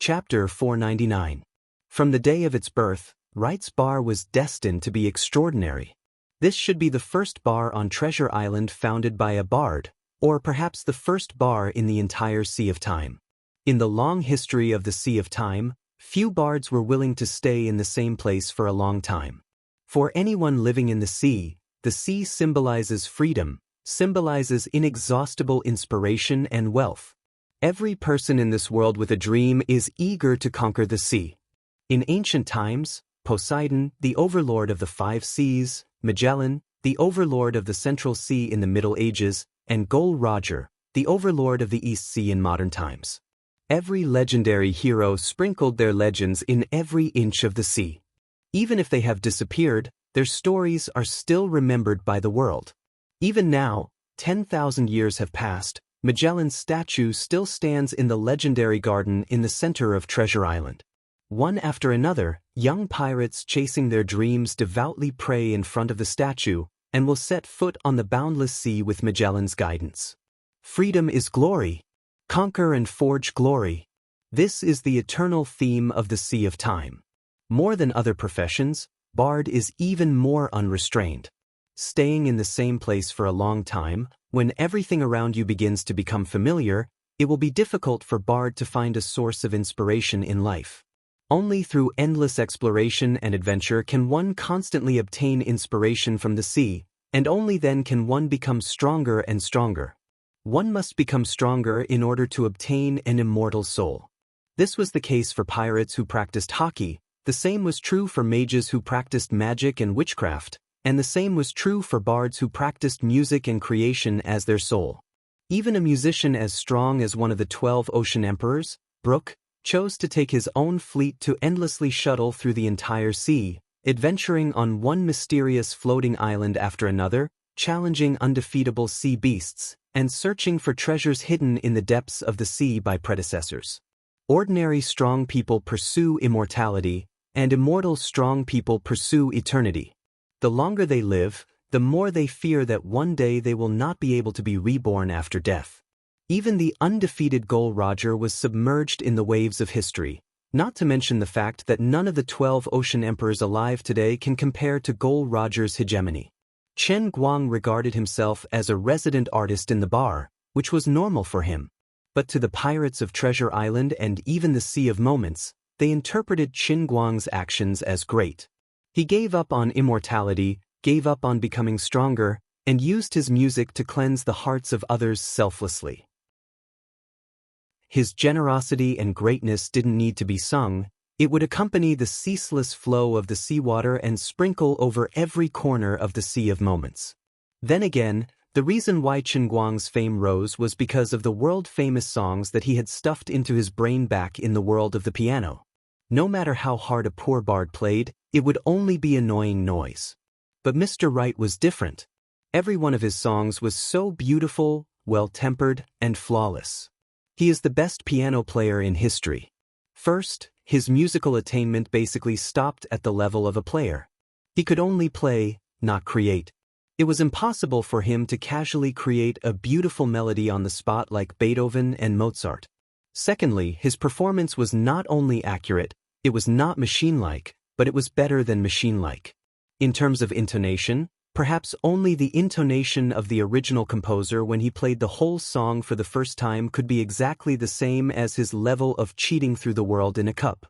Chapter 499. From the day of its birth, Wright's bar was destined to be extraordinary. This should be the first bar on Treasure Island founded by a bard, or perhaps the first bar in the entire Sea of Time. In the long history of the Sea of Time, few bards were willing to stay in the same place for a long time. For anyone living in the sea symbolizes freedom, symbolizes inexhaustible inspiration and wealth. Every person in this world with a dream is eager to conquer the sea. In ancient times, Poseidon, the overlord of the 5 seas, Magellan, the overlord of the Central Sea in the Middle Ages, and Gol Roger, the overlord of the East Sea in modern times. Every legendary hero sprinkled their legends in every inch of the sea. Even if they have disappeared, their stories are still remembered by the world. Even now, 10,000 years have passed, Magellan's statue still stands in the legendary garden in the center of Treasure Island. One after another, young pirates chasing their dreams devoutly pray in front of the statue and will set foot on the boundless sea with Magellan's guidance. Freedom is glory. Conquer and forge glory. This is the eternal theme of the Sea of Time. More than other professions, bard is even more unrestrained. Staying in the same place for a long time, when everything around you begins to become familiar, it will be difficult for bard to find a source of inspiration in life. Only through endless exploration and adventure can one constantly obtain inspiration from the sea, and only then can one become stronger and stronger. One must become stronger in order to obtain an immortal soul. This was the case for pirates who practiced hockey, the same was true for mages who practiced magic and witchcraft, and the same was true for bards who practiced music and creation as their soul. Even a musician as strong as one of the 12 ocean emperors, Brooke, chose to take his own fleet to endlessly shuttle through the entire sea, adventuring on one mysterious floating island after another, challenging undefeatable sea beasts, and searching for treasures hidden in the depths of the sea by predecessors. Ordinary strong people pursue immortality, and immortal strong people pursue eternity. The longer they live, the more they fear that one day they will not be able to be reborn after death. Even the undefeated Gol Roger was submerged in the waves of history, not to mention the fact that none of the 12 ocean emperors alive today can compare to Gol Roger's hegemony. Chen Guang regarded himself as a resident artist in the bar, which was normal for him. But to the pirates of Treasure Island and even the Sea of Moments, they interpreted Chen Guang's actions as great. He gave up on immortality, gave up on becoming stronger, and used his music to cleanse the hearts of others selflessly. His generosity and greatness didn't need to be sung, it would accompany the ceaseless flow of the seawater and sprinkle over every corner of the Sea of Moments. Then again, the reason why Chen Guang's fame rose was because of the world-famous songs that he had stuffed into his brain back in the world of the piano. No matter how hard a poor bard played, it would only be annoying noise. But Mr. Wright was different. Every one of his songs was so beautiful, well-tempered, and flawless. He is the best piano player in history. First, his musical attainment basically stopped at the level of a player. He could only play, not create. It was impossible for him to casually create a beautiful melody on the spot like Beethoven and Mozart. Secondly, his performance was not only accurate, it was not machine-like, but it was better than machine-like. In terms of intonation, perhaps only the intonation of the original composer when he played the whole song for the first time could be exactly the same as his level of cheating through the world in a cup.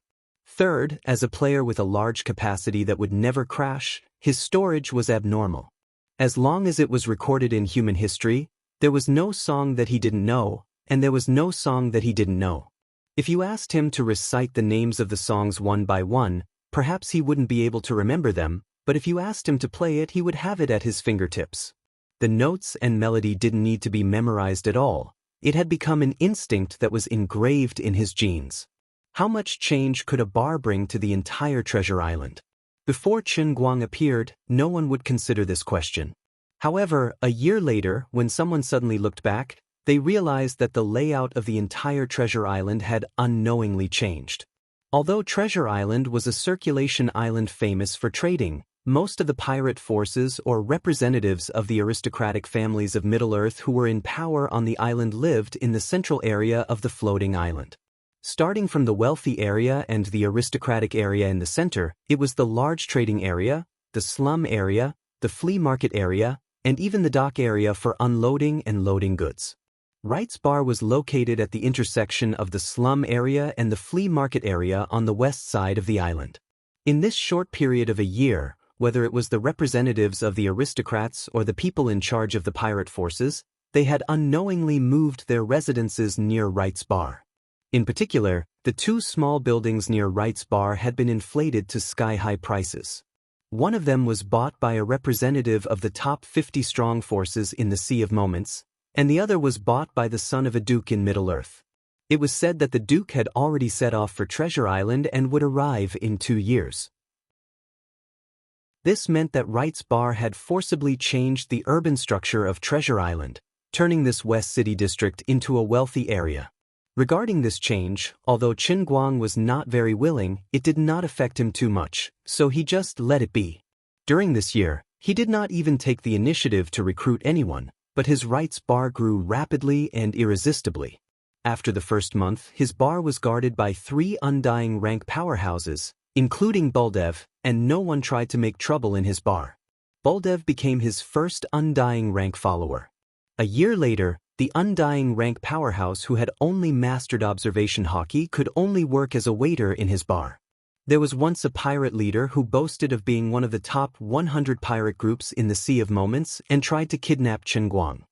Third, as a player with a large capacity that would never crash, his storage was abnormal. As long as it was recorded in human history, there was no song that he didn't know, and there was no song that he didn't know. If you asked him to recite the names of the songs one by one, perhaps he wouldn't be able to remember them, but if you asked him to play it, he would have it at his fingertips. The notes and melody didn't need to be memorized at all. It had become an instinct that was engraved in his genes. How much change could a bar bring to the entire Treasure Island? Before Chen Guang appeared, no one would consider this question. However, a year later, when someone suddenly looked back, they realized that the layout of the entire Treasure Island had unknowingly changed. Although Treasure Island was a circulation island famous for trading, most of the pirate forces or representatives of the aristocratic families of Middle-earth who were in power on the island lived in the central area of the floating island. Starting from the wealthy area and the aristocratic area in the center, it was the large trading area, the slum area, the flea market area, and even the dock area for unloading and loading goods. Wright's bar was located at the intersection of the slum area and the flea market area on the west side of the island. In this short period of a year, whether it was the representatives of the aristocrats or the people in charge of the pirate forces, they had unknowingly moved their residences near Wright's bar. In particular, the two small buildings near Wright's bar had been inflated to sky-high prices. One of them was bought by a representative of the top 50 strong forces in the Sea of Moments, and the other was bought by the son of a duke in Middle-earth. It was said that the duke had already set off for Treasure Island and would arrive in 2 years. This meant that Wright's bar had forcibly changed the urban structure of Treasure Island, turning this West City district into a wealthy area. Regarding this change, although Qin Guang was not very willing, it did not affect him too much, so he just let it be. During this year, he did not even take the initiative to recruit anyone, but his Wright's bar grew rapidly and irresistibly. After the first month, his bar was guarded by 3 undying rank powerhouses, including Buldev, and no one tried to make trouble in his bar. Buldev became his first undying rank follower. A year later, the undying rank powerhouse who had only mastered observation hockey could only work as a waiter in his bar. There was once a pirate leader who boasted of being one of the top 100 pirate groups in the Sea of Moments and tried to kidnap Qin Guang.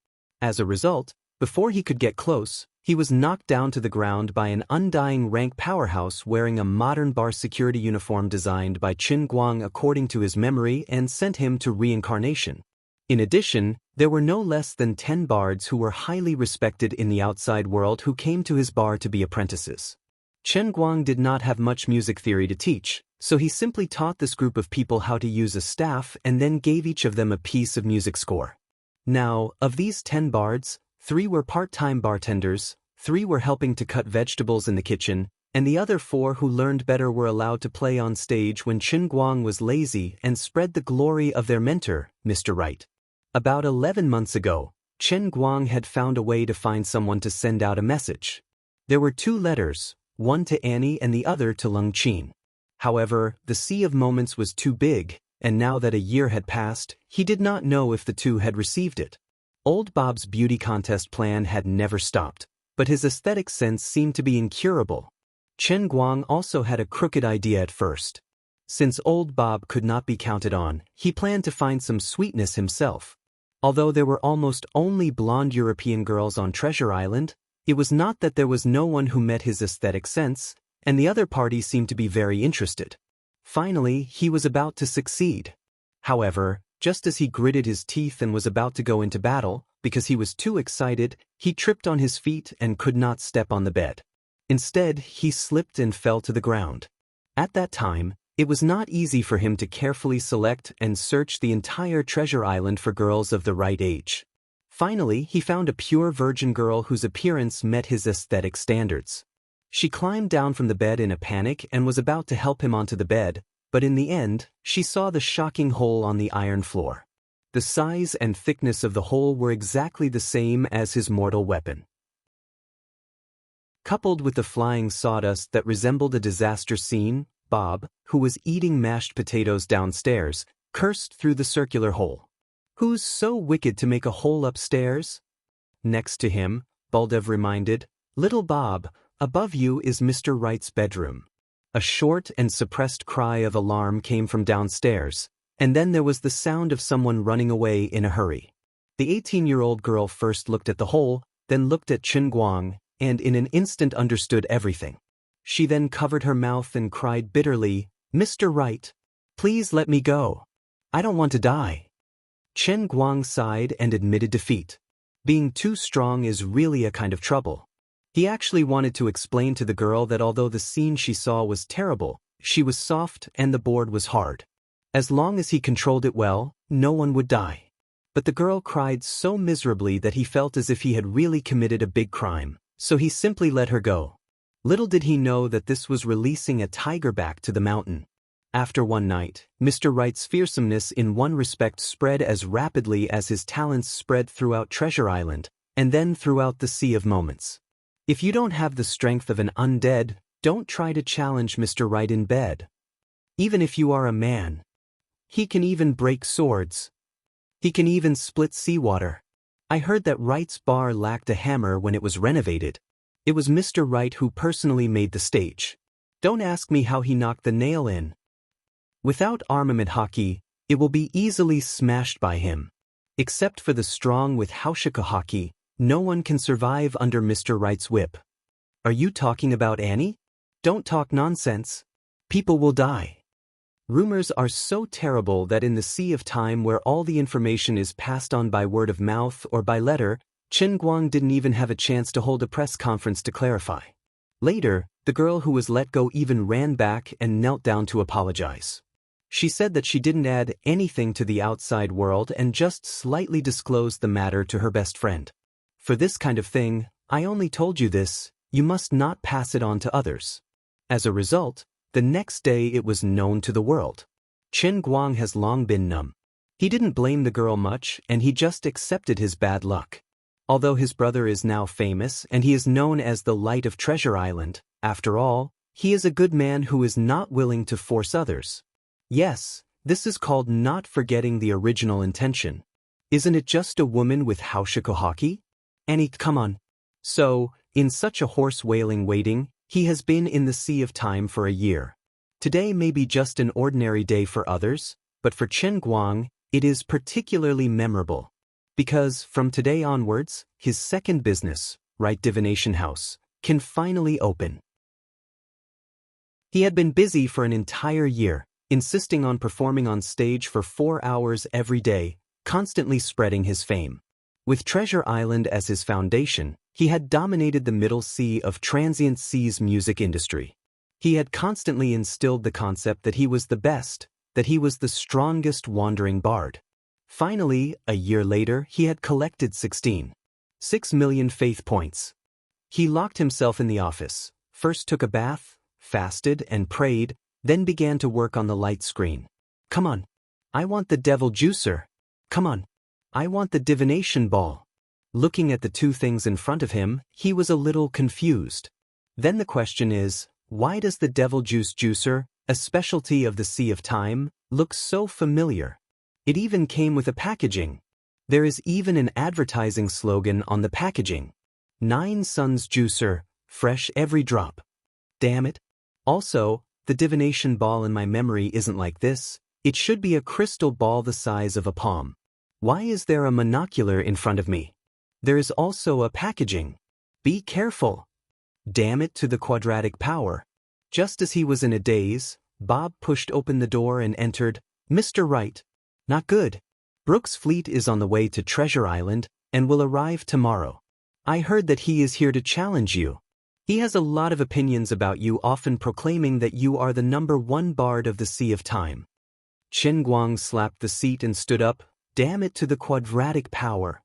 As a result, before he could get close, he was knocked down to the ground by an undying rank powerhouse wearing a modern bar security uniform designed by Qin Guang according to his memory and sent him to reincarnation. In addition, there were no less than 10 bards who were highly respected in the outside world who came to his bar to be apprentices. Qin Guang did not have much music theory to teach, so he simply taught this group of people how to use a staff and then gave each of them a piece of music score. Now, of these 10 bards, 3 were part-time bartenders, 3 were helping to cut vegetables in the kitchen, and the other 4 who learned better were allowed to play on stage when Qin Guang was lazy and spread the glory of their mentor, Mr. Wright. About 11 months ago, Qin Guang had found a way to find someone to send out a message. There were 2 letters, one to Annie and the other to Lung Qin. However, the Sea of Moments was too big, and now that a year had passed, he did not know if the 2 had received it. Old Bob's beauty contest plan had never stopped, but his aesthetic sense seemed to be incurable. Qin Guang also had a crooked idea at first. Since Old Bob could not be counted on, he planned to find some sweetness himself. Although there were almost only blonde European girls on Treasure Island, it was not that there was no one who met his aesthetic sense, and the other party seemed to be very interested. Finally, he was about to succeed. However, just as he gritted his teeth and was about to go into battle, because he was too excited, he tripped on his feet and could not step on the bed. Instead, he slipped and fell to the ground. At that time, it was not easy for him to carefully select and search the entire Treasure Island for girls of the right age. Finally, he found a pure virgin girl whose appearance met his aesthetic standards. She climbed down from the bed in a panic and was about to help him onto the bed, but in the end, she saw the shocking hole on the iron floor. The size and thickness of the hole were exactly the same as his mortal weapon. Coupled with the flying sawdust that resembled a disaster scene, Bob, who was eating mashed potatoes downstairs, cursed through the circular hole. "Who's so wicked to make a hole upstairs?" Next to him, Buldev reminded, "Little Bob, above you is Mr. Wright's bedroom." A short and suppressed cry of alarm came from downstairs, and then there was the sound of someone running away in a hurry. The 18-year-old girl first looked at the hole, then looked at Qin Guang, and in an instant understood everything. She then covered her mouth and cried bitterly, "Mr. Wright, please let me go. I don't want to die." Qin Guang sighed and admitted defeat. Being too strong is really a kind of trouble. He actually wanted to explain to the girl that although the scene she saw was terrible, she was soft and the board was hard. As long as he controlled it well, no one would die. But the girl cried so miserably that he felt as if he had really committed a big crime, so he simply let her go. Little did he know that this was releasing a tiger back to the mountain. After one night, Mr. Wright's fearsomeness in one respect spread as rapidly as his talents spread throughout Treasure Island, and then throughout the Sea of Moments. If you don't have the strength of an undead, don't try to challenge Mr. Right in bed. Even if you are a man. He can even break swords. He can even split seawater. I heard that Wright's bar lacked a hammer when it was renovated. It was Mr. Wright who personally made the stage. Don't ask me how he knocked the nail in. Without armament hockey, it will be easily smashed by him. Except for the strong with Haushika hockey, no one can survive under Mr. Wright's whip. Are you talking about Annie? Don't talk nonsense. People will die. Rumors are so terrible that in the sea of time where all the information is passed on by word of mouth or by letter, Chen Guang didn't even have a chance to hold a press conference to clarify. Later, the girl who was let go even ran back and knelt down to apologize. She said that she didn't add anything to the outside world and just slightly disclosed the matter to her best friend. For this kind of thing, I only told you this, you must not pass it on to others. As a result, the next day it was known to the world. Chen Guang has long been numb. He didn't blame the girl much and he just accepted his bad luck. Although his brother is now famous and he is known as the Light of Treasure Island, after all, he is a good man who is not willing to force others. Yes, this is called not forgetting the original intention. Isn't it just a woman with Haushiko hockey? Annie, come on. So, in such a horse wailing waiting, he has been in the sea of time for a year. Today may be just an ordinary day for others, but for Chen Guang, it is particularly memorable. Because, from today onwards, his second business, Right Divination House, can finally open. He had been busy for an entire year, insisting on performing on stage for 4 hours every day, constantly spreading his fame. With Treasure Island as his foundation, he had dominated the middle sea of transient seas music industry. He had constantly instilled the concept that he was the best, that he was the strongest wandering bard. Finally, a year later, he had collected 6 million faith points. He locked himself in the office, first took a bath, fasted and prayed, then began to work on the light screen. Come on. I want the devil juicer. Come on. I want the divination ball. Looking at the two things in front of him, he was a little confused. Then the question is, why does the devil juice juicer, a specialty of the Sea of Time, look so familiar? It even came with a packaging. There is even an advertising slogan on the packaging. 9 Suns Juicer, fresh every drop. Damn it. Also, the divination ball in my memory isn't like this. It should be a crystal ball the size of a palm. Why is there a monocular in front of me? There is also a packaging. Be careful. Damn it to the quadratic power. Just as he was in a daze, Bob pushed open the door and entered. Mr. Wright. Not good. Brooks' fleet is on the way to Treasure Island and will arrive tomorrow. I heard that he is here to challenge you. He has a lot of opinions about you, often proclaiming that you are the #1 bard of the Sea of Time. Chen Guang slapped the seat and stood up. Damn it to the quadratic power.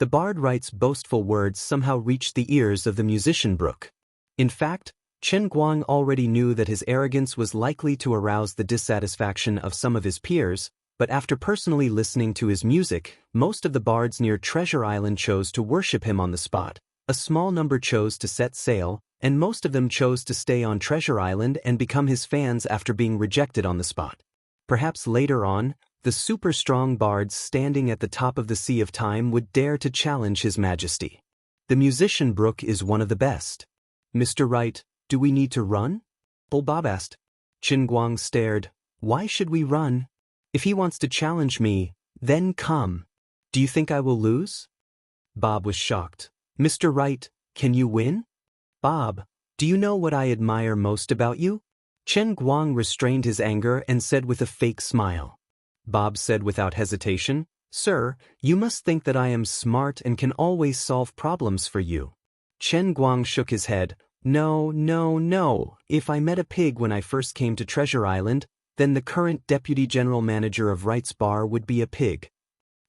The bard Wright's boastful words somehow reached the ears of the musician Brook. In fact, Chen Guang already knew that his arrogance was likely to arouse the dissatisfaction of some of his peers, but after personally listening to his music, most of the bards near Treasure Island chose to worship him on the spot. A small number chose to set sail, and most of them chose to stay on Treasure Island and become his fans after being rejected on the spot. Perhaps later on, the super-strong bards standing at the top of the Sea of Time would dare to challenge His Majesty. The musician Brook is one of the best. Mr. Wright, do we need to run? Bob asked. Chen Guang stared. Why should we run? If he wants to challenge me, then come. Do you think I will lose? Bob was shocked. Mr. Wright, can you win? Bob, do you know what I admire most about you? Chen Guang restrained his anger and said with a fake smile. Bob said without hesitation, Sir, you must think that I am smart and can always solve problems for you. Chen Guang shook his head. No. If I met a pig when I first came to Treasure Island, then the current deputy general manager of Wright's Bar would be a pig.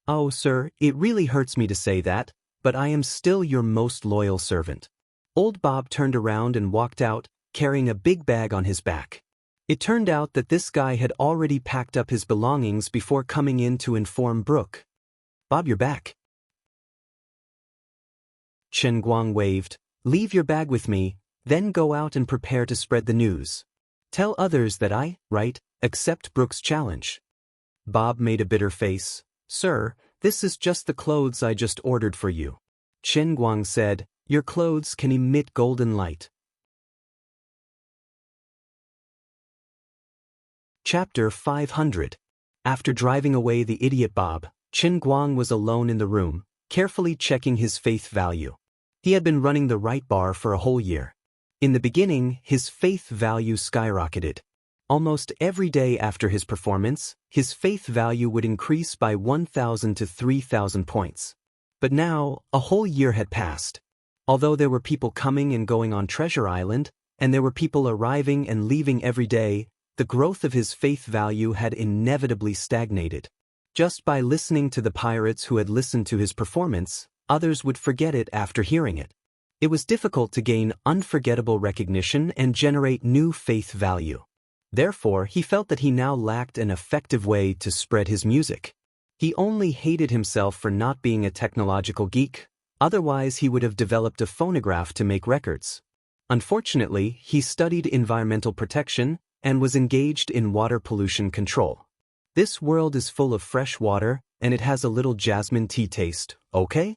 Oh, sir, it really hurts me to say that, but I am still your most loyal servant. Old Bob turned around and walked out, carrying a big bag on his back. It turned out that this guy had already packed up his belongings before coming in to inform Brook. Bob, you're back. Chen Guang waved. Leave your bag with me, then go out and prepare to spread the news. Tell others that I, accept Brooks' challenge. Bob made a bitter face. Sir, this is just the clothes I just ordered for you. Chen Guang said, your clothes can emit golden light. Chapter 500. After driving away the idiot Bob, Chen Guang was alone in the room, carefully checking his faith value. He had been running the right bar for a whole year. In the beginning, his faith value skyrocketed. Almost every day after his performance, his faith value would increase by 1,000 to 3,000 points. But now, a whole year had passed. Although there were people coming and going on Treasure Island, and there were people arriving and leaving every day, the growth of his faith value had inevitably stagnated. Just by listening to the pirates who had listened to his performance, others would forget it after hearing it. It was difficult to gain unforgettable recognition and generate new faith value. Therefore, he felt that he now lacked an effective way to spread his music. He only hated himself for not being a technological geek, otherwise he would have developed a phonograph to make records. Unfortunately, he studied environmental protection and was engaged in water pollution control. This world is full of fresh water, and it has a little jasmine tea taste, okay?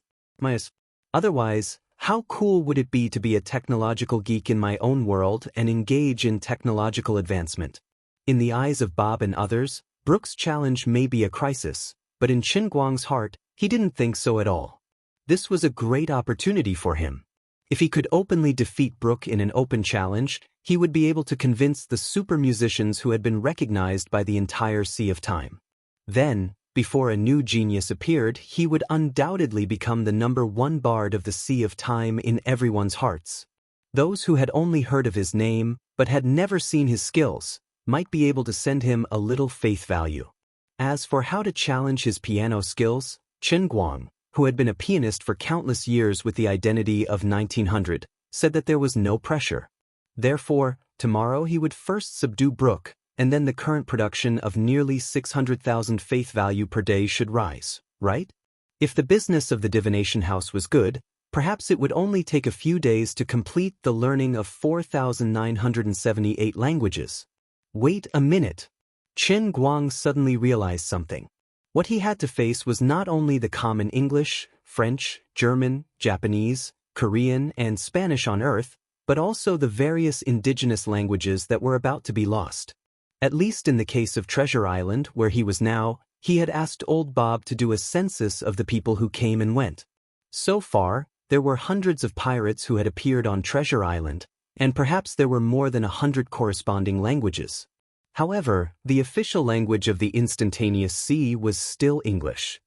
Otherwise, how cool would it be to be a technological geek in my own world and engage in technological advancement? In the eyes of Bob and others, Brooks' challenge may be a crisis, but in Chen Guang's heart, he didn't think so at all. This was a great opportunity for him. If he could openly defeat Brooke in an open challenge, he would be able to convince the super musicians who had been recognized by the entire Sea of Time. Then, before a new genius appeared, he would undoubtedly become the #1 bard of the Sea of Time in everyone's hearts. Those who had only heard of his name, but had never seen his skills, might be able to send him a little faith value. As for how to challenge his piano skills, Chen Guang, who had been a pianist for countless years with the identity of 1900, said that there was no pressure. Therefore, tomorrow he would first subdue Brooke, and then the current production of nearly 600,000 faith value per day should rise, right? If the business of the divination house was good, perhaps it would only take a few days to complete the learning of 4,978 languages. Wait a minute. Chen Guang suddenly realized something. What he had to face was not only the common English, French, German, Japanese, Korean, and Spanish on Earth, but also the various indigenous languages that were about to be lost. At least in the case of Treasure Island, where he was now, he had asked old Bob to do a census of the people who came and went. So far, there were hundreds of pirates who had appeared on Treasure Island, and perhaps there were more than 100 corresponding languages. However, the official language of the instantaneous sea was still English.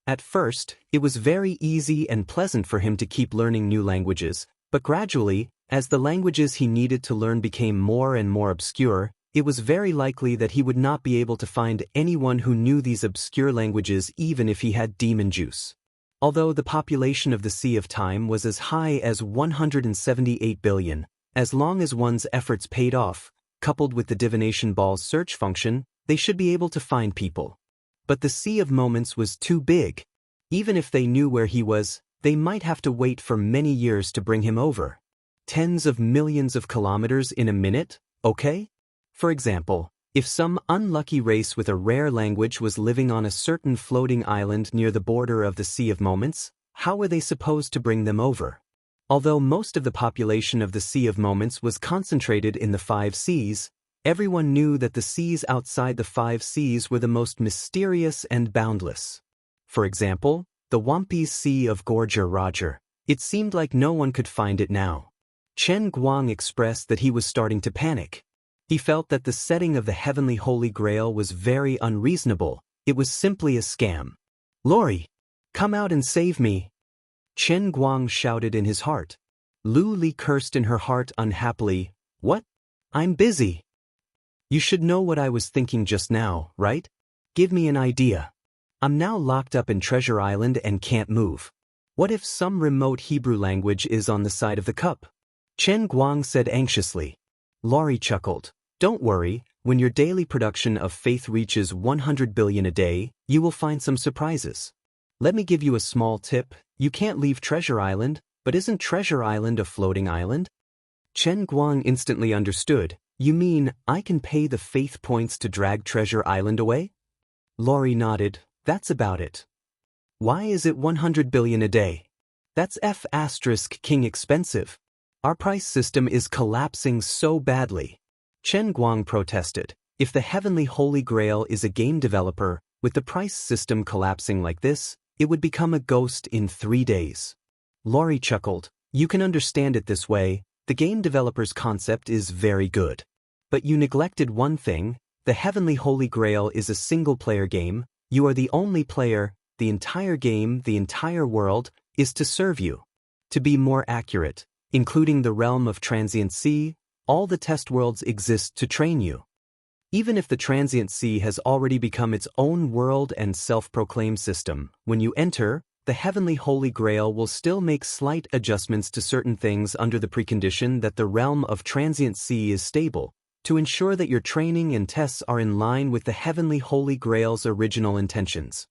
At first, it was very easy and pleasant for him to keep learning new languages, but gradually, as the languages he needed to learn became more and more obscure, it was very likely that he would not be able to find anyone who knew these obscure languages even if he had demon juice. Although the population of the Sea of Time was as high as 178 billion, as long as one's efforts paid off, coupled with the divination ball's search function, they should be able to find people. But the Sea of Moments was too big. Even if they knew where he was, they might have to wait for many years to bring him over. Tens of millions of kilometers in a minute, okay? For example, if some unlucky race with a rare language was living on a certain floating island near the border of the Sea of Moments, how were they supposed to bring them over? Although most of the population of the Sea of Moments was concentrated in the 5 seas, everyone knew that the seas outside the 5 seas were the most mysterious and boundless. For example, the Wampy's Sea of Gorger Roger. It seemed like no one could find it now. Chen Guang expressed that he was starting to panic. He felt that the setting of the Heavenly Holy Grail was very unreasonable. It was simply a scam. Lori, come out and save me. Chen Guang shouted in his heart. Lu Li cursed in her heart unhappily. What? I'm busy. You should know what I was thinking just now, right? Give me an idea. I'm now locked up in Treasure Island and can't move. What if some remote Hebrew language is on the side of the cup? Chen Guang said anxiously. Laurie chuckled. Don't worry, when your daily production of faith reaches 100 billion a day, you will find some surprises. Let me give you a small tip. You can't leave Treasure Island, but isn't Treasure Island a floating island? Chen Guang instantly understood. You mean, I can pay the faith points to drag Treasure Island away? Laurie nodded. That's about it. Why is it 100 billion a day? That's F***king expensive. Our price system is collapsing so badly. Chen Guang protested. If the Heavenly Holy Grail is a game developer, with the price system collapsing like this, it would become a ghost in 3 days. Laurie chuckled. You can understand it this way. The game developer's concept is very good. But you neglected one thing. The Heavenly Holy Grail is a single-player game. You are the only player. The entire game, the entire world, is to serve you. To be more accurate, including the realm of transient sea, all the test worlds exist to train you. Even if the transient sea has already become its own world and self-proclaimed system, when you enter, the Heavenly Holy Grail will still make slight adjustments to certain things under the precondition that the realm of transient sea is stable, to ensure that your training and tests are in line with the Heavenly Holy Grail's original intentions.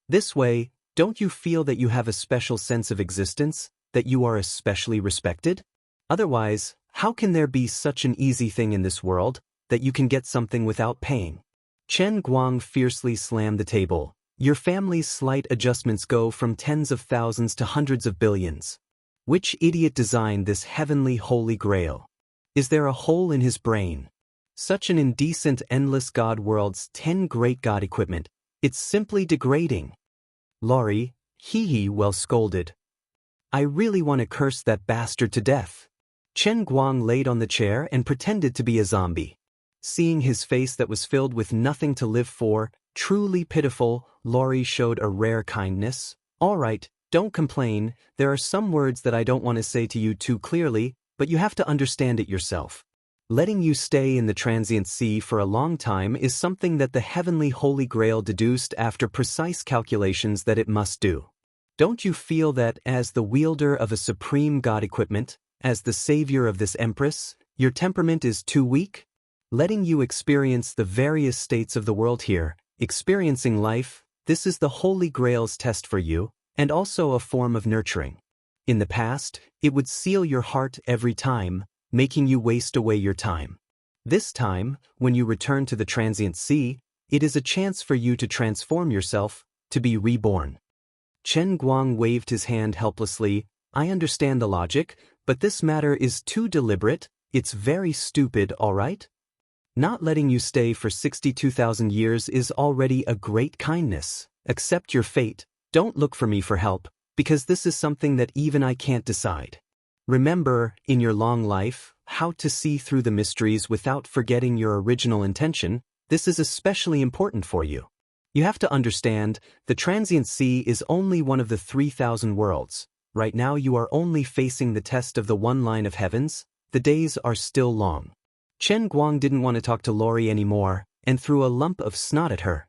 This way, don't you feel that you have a special sense of existence, that you are especially respected? Otherwise, how can there be such an easy thing in this world, that you can get something without paying? Chen Guang fiercely slammed the table. Your family's slight adjustments go from tens of thousands to hundreds of billions. Which idiot designed this Heavenly Holy Grail? Is there a hole in his brain? Such an indecent endless god world's 10 great god equipment. It's simply degrading. Laurie, well scolded. I really want to curse that bastard to death. Chen Guang laid on the chair and pretended to be a zombie. Seeing his face that was filled with nothing to live for, truly pitiful, Laurie showed a rare kindness. All right, don't complain. There are some words that I don't want to say to you too clearly, but you have to understand it yourself. Letting you stay in the transient sea for a long time is something that the Heavenly Holy Grail deduced after precise calculations that it must do. Don't you feel that, as the wielder of a supreme god equipment, as the savior of this empress, your temperament is too weak? Letting you experience the various states of the world here, experiencing life, this is the Holy Grail's test for you, and also a form of nurturing. In the past, it would seal your heart every time, making you waste away your time. This time, when you return to the transient sea, it is a chance for you to transform yourself, to be reborn. Chen Guang waved his hand helplessly. I understand the logic, but this matter is too deliberate. It's very stupid, all right? Not letting you stay for 62,000 years is already a great kindness. Accept your fate. Don't look for me for help, because this is something that even I can't decide. Remember, in your long life, how to see through the mysteries without forgetting your original intention. This is especially important for you. You have to understand, the transient sea is only one of the 3,000 worlds. Right now you are only facing the test of the one line of heavens. The days are still long. Chen Guang didn't want to talk to Laurie anymore, and threw a lump of snot at her.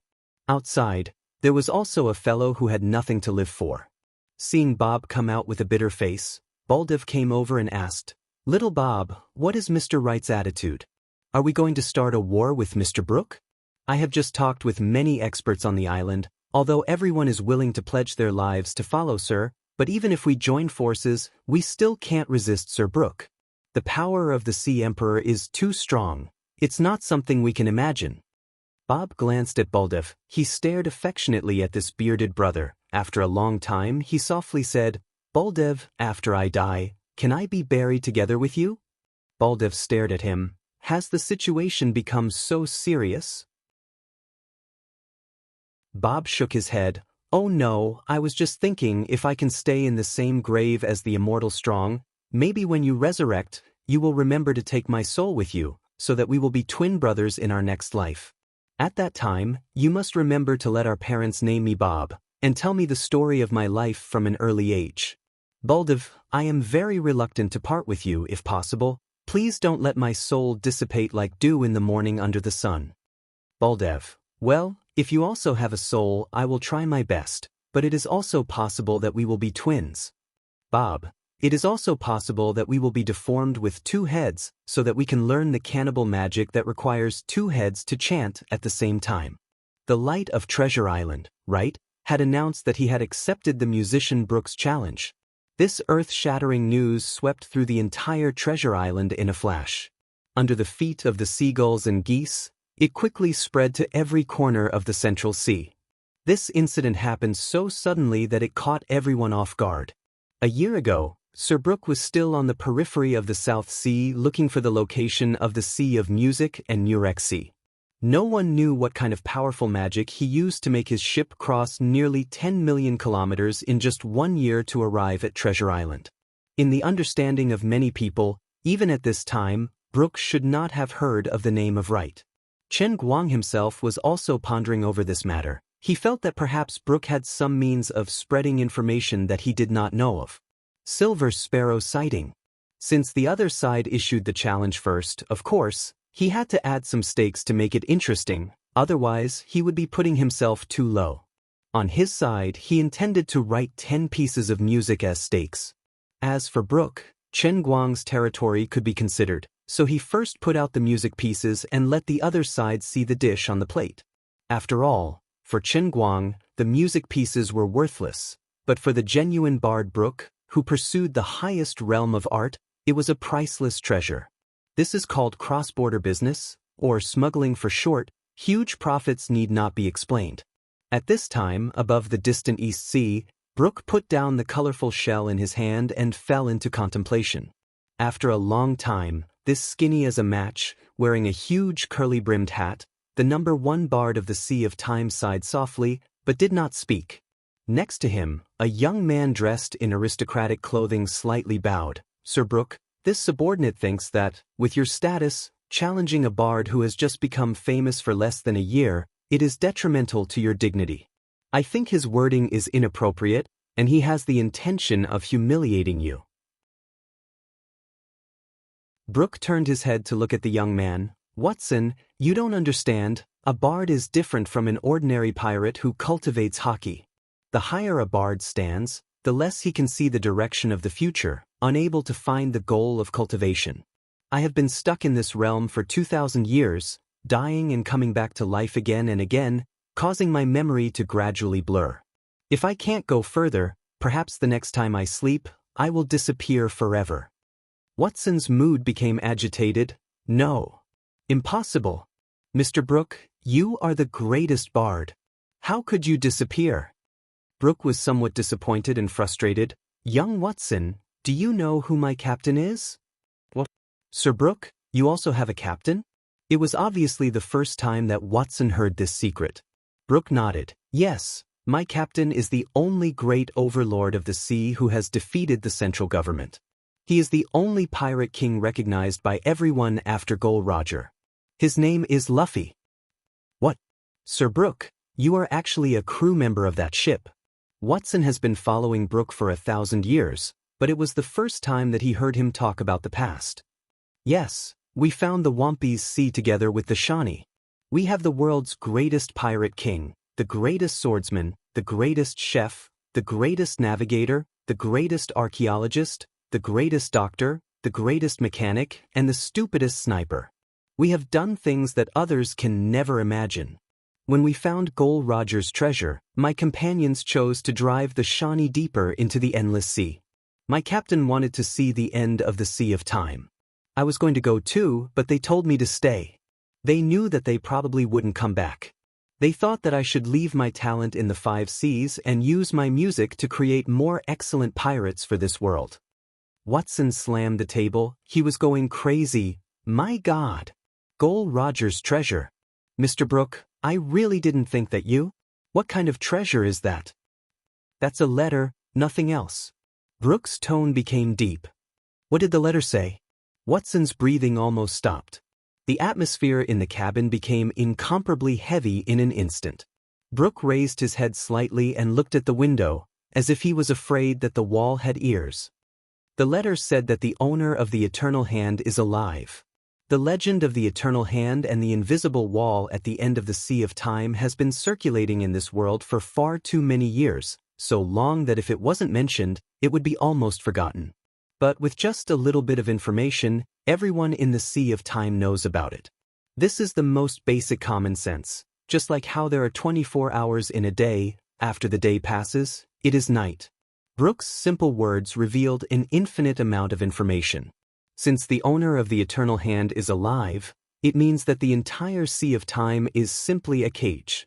Outside, there was also a fellow who had nothing to live for. Seeing Bob come out with a bitter face, Baldev came over and asked, Little Bob, what is Mr. Wright's attitude? Are we going to start a war with Mr. Brooke? I have just talked with many experts on the island, although everyone is willing to pledge their lives to follow Sir, but even if we join forces, we still can't resist Sir Brooke. The power of the Sea Emperor is too strong. It's not something we can imagine. Bob glanced at Baldev. He stared affectionately at this bearded brother. After a long time, he softly said, Baldev, after I die, can I be buried together with you? Baldev stared at him. Has the situation become so serious? Bob shook his head. Oh no, I was just thinking if I can stay in the same grave as the immortal strong, maybe when you resurrect, you will remember to take my soul with you, so that we will be twin brothers in our next life. At that time, you must remember to let our parents name me Bob, and tell me the story of my life from an early age. Baldev, I am very reluctant to part with you if possible. Please don't let my soul dissipate like dew in the morning under the sun. Baldev, well, if you also have a soul, I will try my best, but it is also possible that we will be twins. Bob, it is also possible that we will be deformed with 2 heads, so that we can learn the cannibal magic that requires 2 heads to chant at the same time. the light of Treasure Island, right, had announced that he had accepted the musician Brook's challenge. This earth-shattering news swept through the entire Treasure Island in a flash. Under the feet of the seagulls and geese, it quickly spread to every corner of the Central Sea. This incident happened so suddenly that it caught everyone off guard. A year ago, Sir Brook was still on the periphery of the South Sea looking for the location of the Sea of Music and Murex Sea. No one knew what kind of powerful magic he used to make his ship cross nearly 10 million kilometers in just 1 year to arrive at Treasure Island. In the understanding of many people, even at this time, Brook should not have heard of the name of Right. Chen Guang himself was also pondering over this matter. He felt that perhaps Brook had some means of spreading information that he did not know of. Silver Sparrow sighting. Since the other side issued the challenge first, of course, he had to add some stakes to make it interesting, otherwise he would be putting himself too low. On his side, he intended to write 10 pieces of music as stakes. As for Brook, Chen Guang's territory could be considered, so he first put out the music pieces and let the other side see the dish on the plate. After all, for Chen Guang, the music pieces were worthless, but for the genuine bard Brook, who pursued the highest realm of art, it was a priceless treasure. This is called cross-border business, or smuggling for short. Huge profits need not be explained. At this time, above the distant East Sea, Brook put down the colorful shell in his hand and fell into contemplation. After a long time, this skinny as a match, wearing a huge curly-brimmed hat, the number 1 bard of the Sea of Time sighed softly, but did not speak. Next to him, a young man dressed in aristocratic clothing slightly bowed. Sir Brook, this subordinate thinks that, with your status, challenging a bard who has just become famous for less than a year, it is detrimental to your dignity. I think his wording is inappropriate, and he has the intention of humiliating you. Brook turned his head to look at the young man. Watson, you don't understand. A bard is different from an ordinary pirate who cultivates hockey. The higher a bard stands, the less he can see the direction of the future, unable to find the goal of cultivation. I have been stuck in this realm for 2,000 years, dying and coming back to life again and again, causing my memory to gradually blur. If I can't go further, perhaps the next time I sleep, I will disappear forever. Watson's mood became agitated. No. Impossible. Mr. Brook, you are the greatest bard. How could you disappear? Brook was somewhat disappointed and frustrated. Young Watson, do you know who my captain is? What? Sir Brook, you also have a captain? It was obviously the first time that Watson heard this secret. Brook nodded. Yes, my captain is the only great overlord of the sea who has defeated the central government. He is the only pirate king recognized by everyone after Gold Roger. His name is Luffy. What? Sir Brook, you are actually a crew member of that ship. Watson has been following Brook for 1,000 years, but it was the first time that he heard him talk about the past. Yes, we found the Wampi's Sea together with the Shawnee. We have the world's greatest pirate king, the greatest swordsman, the greatest chef, the greatest navigator, the greatest archaeologist, the greatest doctor, the greatest mechanic, and the stupidest sniper. We have done things that others can never imagine. When we found Gold Roger's treasure, my companions chose to drive the Shawnee deeper into the endless sea. My captain wanted to see the end of the Sea of Time. I was going to go too, but they told me to stay. They knew that they probably wouldn't come back. They thought that I should leave my talent in the 5 seas and use my music to create more excellent pirates for this world. Watson slammed the table. He was going crazy. My God! Gold Roger's treasure. Mr. Brook, I really didn't think that you... What kind of treasure is that? That's a letter, nothing else. Brook's tone became deep. What did the letter say? Watson's breathing almost stopped. The atmosphere in the cabin became incomparably heavy in an instant. Brook raised his head slightly and looked at the window, as if he was afraid that the wall had ears. The letter said that the owner of the Eternal Hand is alive. The legend of the Eternal Hand and the invisible wall at the end of the Sea of Time has been circulating in this world for far too many years, so long that if it wasn't mentioned, it would be almost forgotten. But with just a little bit of information, everyone in the Sea of Time knows about it. This is the most basic common sense. Just like how there are 24 hours in a day, after the day passes, it is night. Brooks' simple words revealed an infinite amount of information. Since the owner of the eternal hand is alive, it means that the entire sea of time is simply a cage.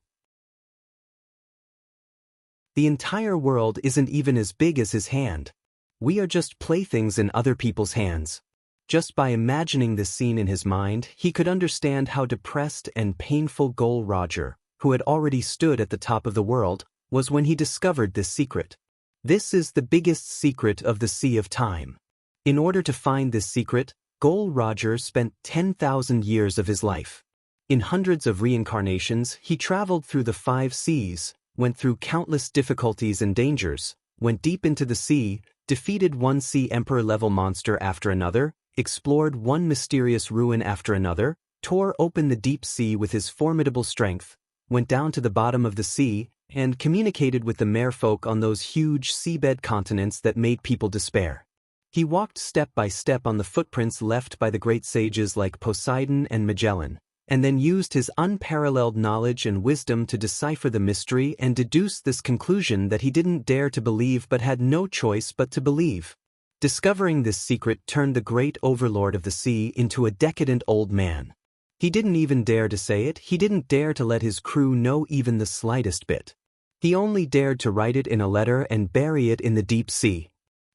The entire world isn't even as big as his hand. We are just playthings in other people's hands. Just by imagining this scene in his mind, he could understand how depressed and painful Gol Roger, who had already stood at the top of the world, was when he discovered this secret. This is the biggest secret of the Sea of Time. In order to find this secret, Gol Roger spent 10,000 years of his life. In hundreds of reincarnations, he traveled through the 5 seas, went through countless difficulties and dangers, went deep into the sea, defeated one sea emperor-level monster after another, explored one mysterious ruin after another, tore open the deep sea with his formidable strength, went down to the bottom of the sea, and communicated with the merfolk on those huge seabed continents that made people despair. He walked step by step on the footprints left by the great sages like Poseidon and Magellan, and then used his unparalleled knowledge and wisdom to decipher the mystery and deduce this conclusion that he didn't dare to believe but had no choice but to believe. Discovering this secret turned the great overlord of the sea into a decadent old man. He didn't even dare to say it, he didn't dare to let his crew know even the slightest bit. He only dared to write it in a letter and bury it in the deep sea.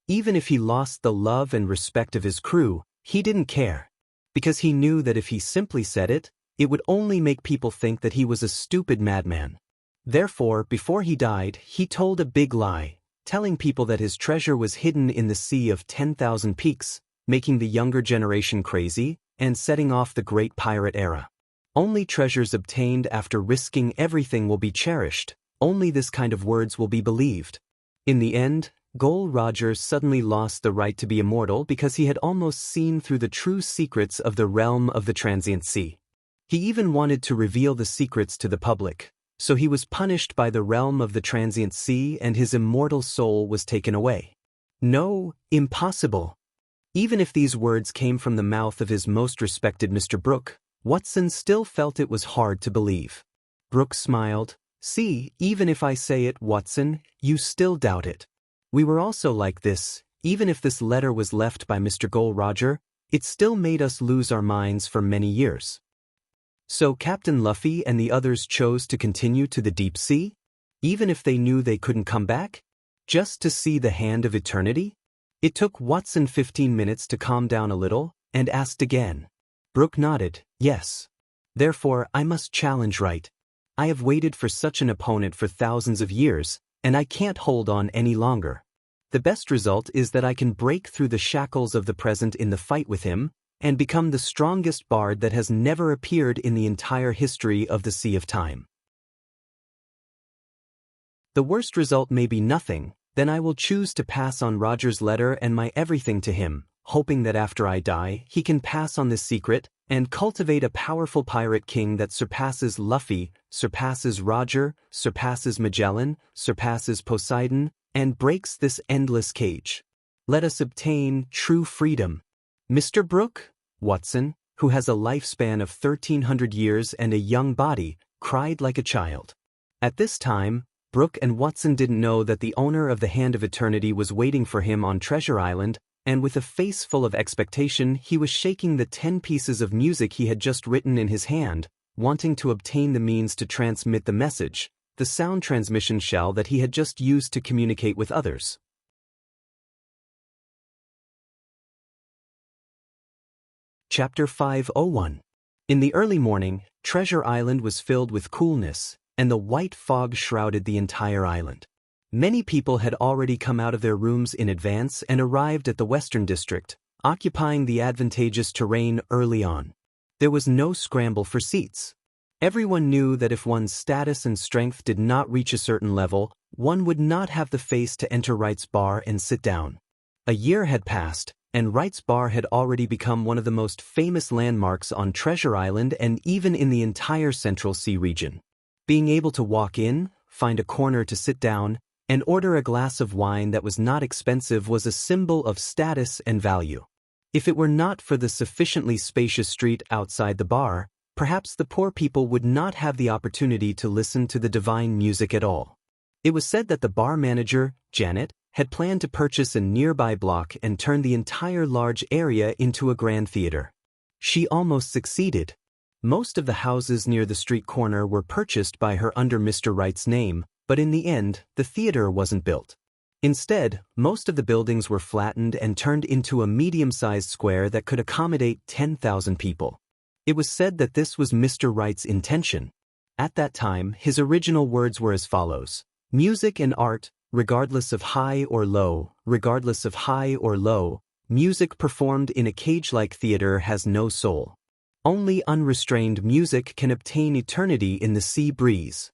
Even if he lost the love and respect of his crew, he didn't care. Because he knew that if he simply said it, it would only make people think that he was a stupid madman. Therefore, before he died, he told a big lie, telling people that his treasure was hidden in the sea of 10,000 peaks, making the younger generation crazy, and setting off the great pirate era. Only treasures obtained after risking everything will be cherished, only this kind of words will be believed. In the end, Gol Roger suddenly lost the right to be immortal because he had almost seen through the true secrets of the realm of the transient sea. He even wanted to reveal the secrets to the public, so he was punished by the realm of the transient sea and his immortal soul was taken away. No, impossible. Even if these words came from the mouth of his most respected Mr. Brooke, Watson still felt it was hard to believe. Brooke smiled. See, even if I say it, Watson, you still doubt it. We were also like this, even if this letter was left by Mr. Gol Roger, it still made us lose our minds for many years. So Captain Luffy and the others chose to continue to the deep sea? Even if they knew they couldn't come back? Just to see the hand of eternity? It took Watson 15 minutes to calm down a little, and asked again. Brooke nodded, yes. Therefore, I must challenge right. I have waited for such an opponent for thousands of years, and I can't hold on any longer. The best result is that I can break through the shackles of the present in the fight with him, and become the strongest bard that has never appeared in the entire history of the Sea of Time. The worst result may be nothing, then I will choose to pass on Roger's letter and my everything to him, hoping that after I die, he can pass on this secret, and cultivate a powerful pirate king that surpasses Luffy, surpasses Roger, surpasses Magellan, surpasses Poseidon, and breaks this endless cage. Let us obtain true freedom. Mr. Brooke, Watson, who has a lifespan of 1,300 years and a young body, cried like a child. At this time, Brooke and Watson didn't know that the owner of the Hand of Eternity was waiting for him on Treasure Island, and with a face full of expectation he was shaking the 10 pieces of music he had just written in his hand, wanting to obtain the means to transmit the message, the sound transmission shell that he had just used to communicate with others. Chapter 501. In the early morning, Treasure Island was filled with coolness, and the white fog shrouded the entire island. Many people had already come out of their rooms in advance and arrived at the Western District, occupying the advantageous terrain early on. There was no scramble for seats. Everyone knew that if one's status and strength did not reach a certain level, one would not have the face to enter Wright's Bar and sit down. A year had passed, and Wright's Bar had already become one of the most famous landmarks on Treasure Island and even in the entire Central Sea region. Being able to walk in, find a corner to sit down, and order a glass of wine that was not expensive was a symbol of status and value. If it were not for the sufficiently spacious street outside the bar, perhaps the poor people would not have the opportunity to listen to the divine music at all. It was said that the bar manager, Janet, had planned to purchase a nearby block and turn the entire large area into a grand theater. She almost succeeded. Most of the houses near the street corner were purchased by her under Mr. Wright's name, but in the end, the theater wasn't built. Instead, most of the buildings were flattened and turned into a medium-sized square that could accommodate 10,000 people. It was said that this was Mr. Wright's intention. At that time, his original words were as follows: "Music and art, regardless of high or low, regardless of high or low, music performed in a cage-like theater has no soul. Only unrestrained music can obtain eternity in the sea breeze."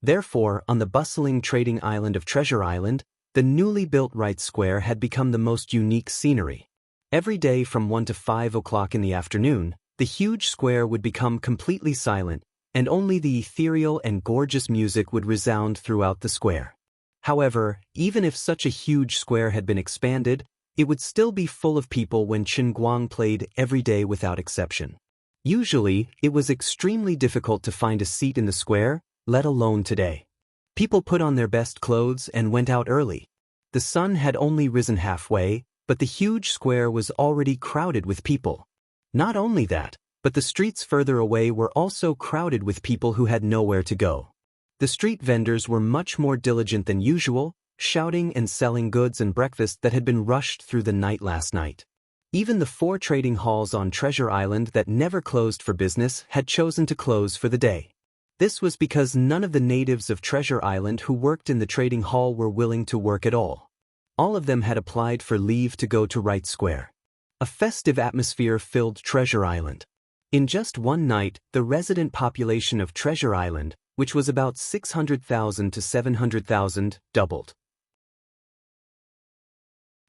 Therefore, on the bustling trading island of Treasure Island, the newly built Wright Square had become the most unique scenery. Every day from 1 to 5 o'clock in the afternoon, the huge square would become completely silent, and only the ethereal and gorgeous music would resound throughout the square. However, even if such a huge square had been expanded, it would still be full of people when Qin Guang played every day without exception. Usually, it was extremely difficult to find a seat in the square, let alone today. People put on their best clothes and went out early. The sun had only risen halfway, but the huge square was already crowded with people. Not only that, but the streets further away were also crowded with people who had nowhere to go. The street vendors were much more diligent than usual, shouting and selling goods and breakfast that had been rushed through the night last night. Even the 4 trading halls on Treasure Island that never closed for business had chosen to close for the day. This was because none of the natives of Treasure Island who worked in the trading hall were willing to work at all. All of them had applied for leave to go to Wright Square. A festive atmosphere filled Treasure Island. In just one night, the resident population of Treasure Island, which was about 600,000 to 700,000, doubled.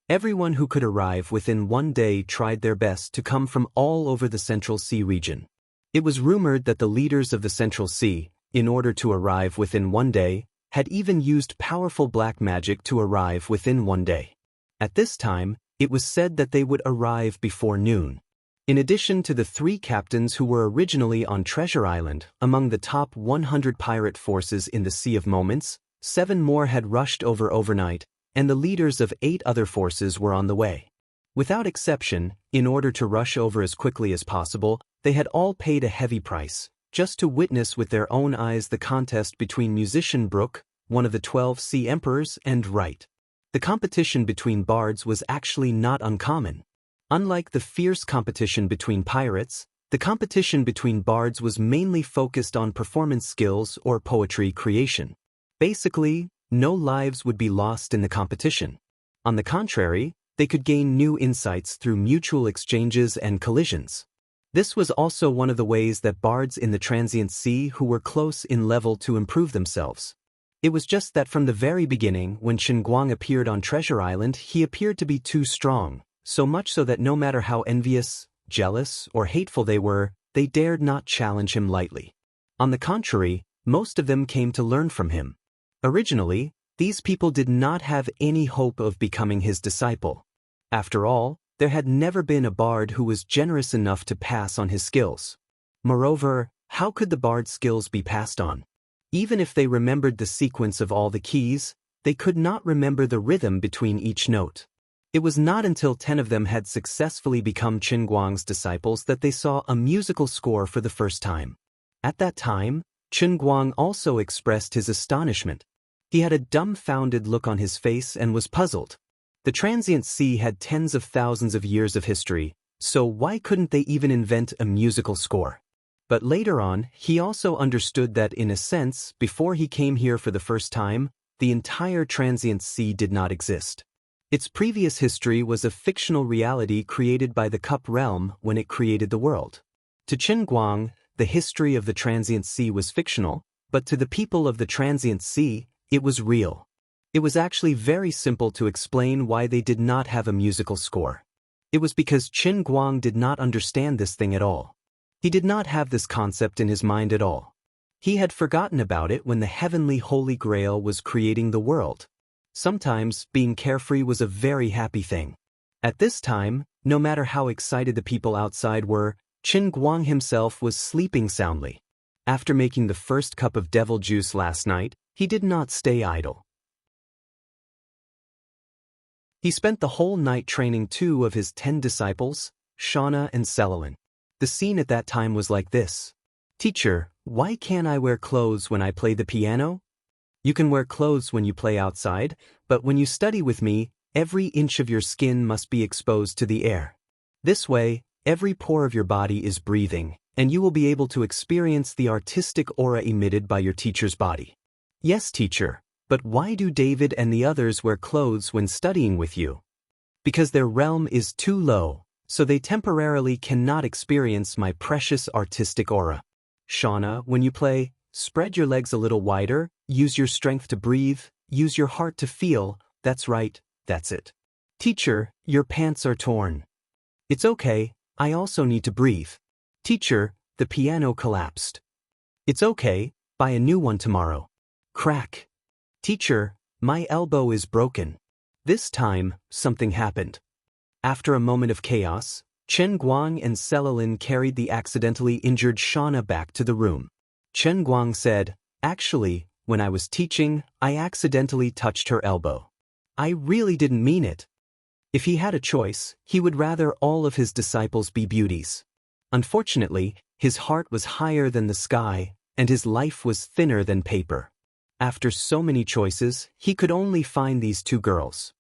Everyone who could arrive within one day tried their best to come from all over the Central Sea region. It was rumored that the leaders of the Central Sea, in order to arrive within one day, had even used powerful black magic to arrive within one day. At this time, it was said that they would arrive before noon. In addition to the 3 captains who were originally on Treasure Island, among the top 100 pirate forces in the Sea of Moments, 7 more had rushed over overnight, and the leaders of 8 other forces were on the way. Without exception, in order to rush over as quickly as possible, they had all paid a heavy price, just to witness with their own eyes the contest between Musician Brook, one of the 12 Sea Emperors, and Wright. The competition between bards was actually not uncommon. Unlike the fierce competition between pirates, the competition between bards was mainly focused on performance skills or poetry creation. Basically, no lives would be lost in the competition. On the contrary, they could gain new insights through mutual exchanges and collisions. This was also one of the ways that bards in the transient sea who were close in level to improve themselves. It was just that from the very beginning, when Qin Guang appeared on Treasure Island, he appeared to be too strong, so much so that no matter how envious, jealous, or hateful they were, they dared not challenge him lightly. On the contrary, most of them came to learn from him. Originally, these people did not have any hope of becoming his disciple. After all, there had never been a bard who was generous enough to pass on his skills. Moreover, how could the bard's skills be passed on? Even if they remembered the sequence of all the keys, they could not remember the rhythm between each note. It was not until 10 of them had successfully become Qin Guang's disciples that they saw a musical score for the first time. At that time, Qin Guang also expressed his astonishment. He had a dumbfounded look on his face and was puzzled. The transient sea had tens of thousands of years of history, so why couldn't they even invent a musical score? But later on, he also understood that in a sense, before he came here for the first time, the entire transient sea did not exist. Its previous history was a fictional reality created by the Cup Realm when it created the world. To Qin Guang, the history of the transient sea was fictional, but to the people of the transient sea, it was real. It was actually very simple to explain why they did not have a musical score. It was because Qin Guang did not understand this thing at all. He did not have this concept in his mind at all. He had forgotten about it when the heavenly Holy Grail was creating the world. Sometimes, being carefree was a very happy thing. At this time, no matter how excited the people outside were, Qin Guang himself was sleeping soundly. After making the first cup of devil juice last night, he did not stay idle. He spent the whole night training 2 of his 10 disciples, Xianxia and Xianxia. The scene at that time was like this. Teacher, why can't I wear clothes when I play the piano? You can wear clothes when you play outside, but when you study with me, every inch of your skin must be exposed to the air. This way, every pore of your body is breathing, and you will be able to experience the artistic aura emitted by your teacher's body. Yes, teacher, but why do David and the others wear clothes when studying with you? Because their realm is too low, so they temporarily cannot experience my precious artistic aura. Xianxia, when you play, spread your legs a little wider, use your strength to breathe, use your heart to feel, that's right, that's it. Teacher, your pants are torn. It's okay, I also need to breathe. Teacher, the piano collapsed. It's okay, buy a new one tomorrow. Crack. Teacher, my elbow is broken. This time, something happened. After a moment of chaos, Qin Guang and Xianxia carried the accidentally injured Xianxia back to the room. Qin Guang said, actually, when I was teaching, I accidentally touched her elbow. I really didn't mean it. If he had a choice, he would rather all of his disciples be beauties. Unfortunately, his heart was higher than the sky, and his life was thinner than paper. After so many choices, he could only find these 2 girls.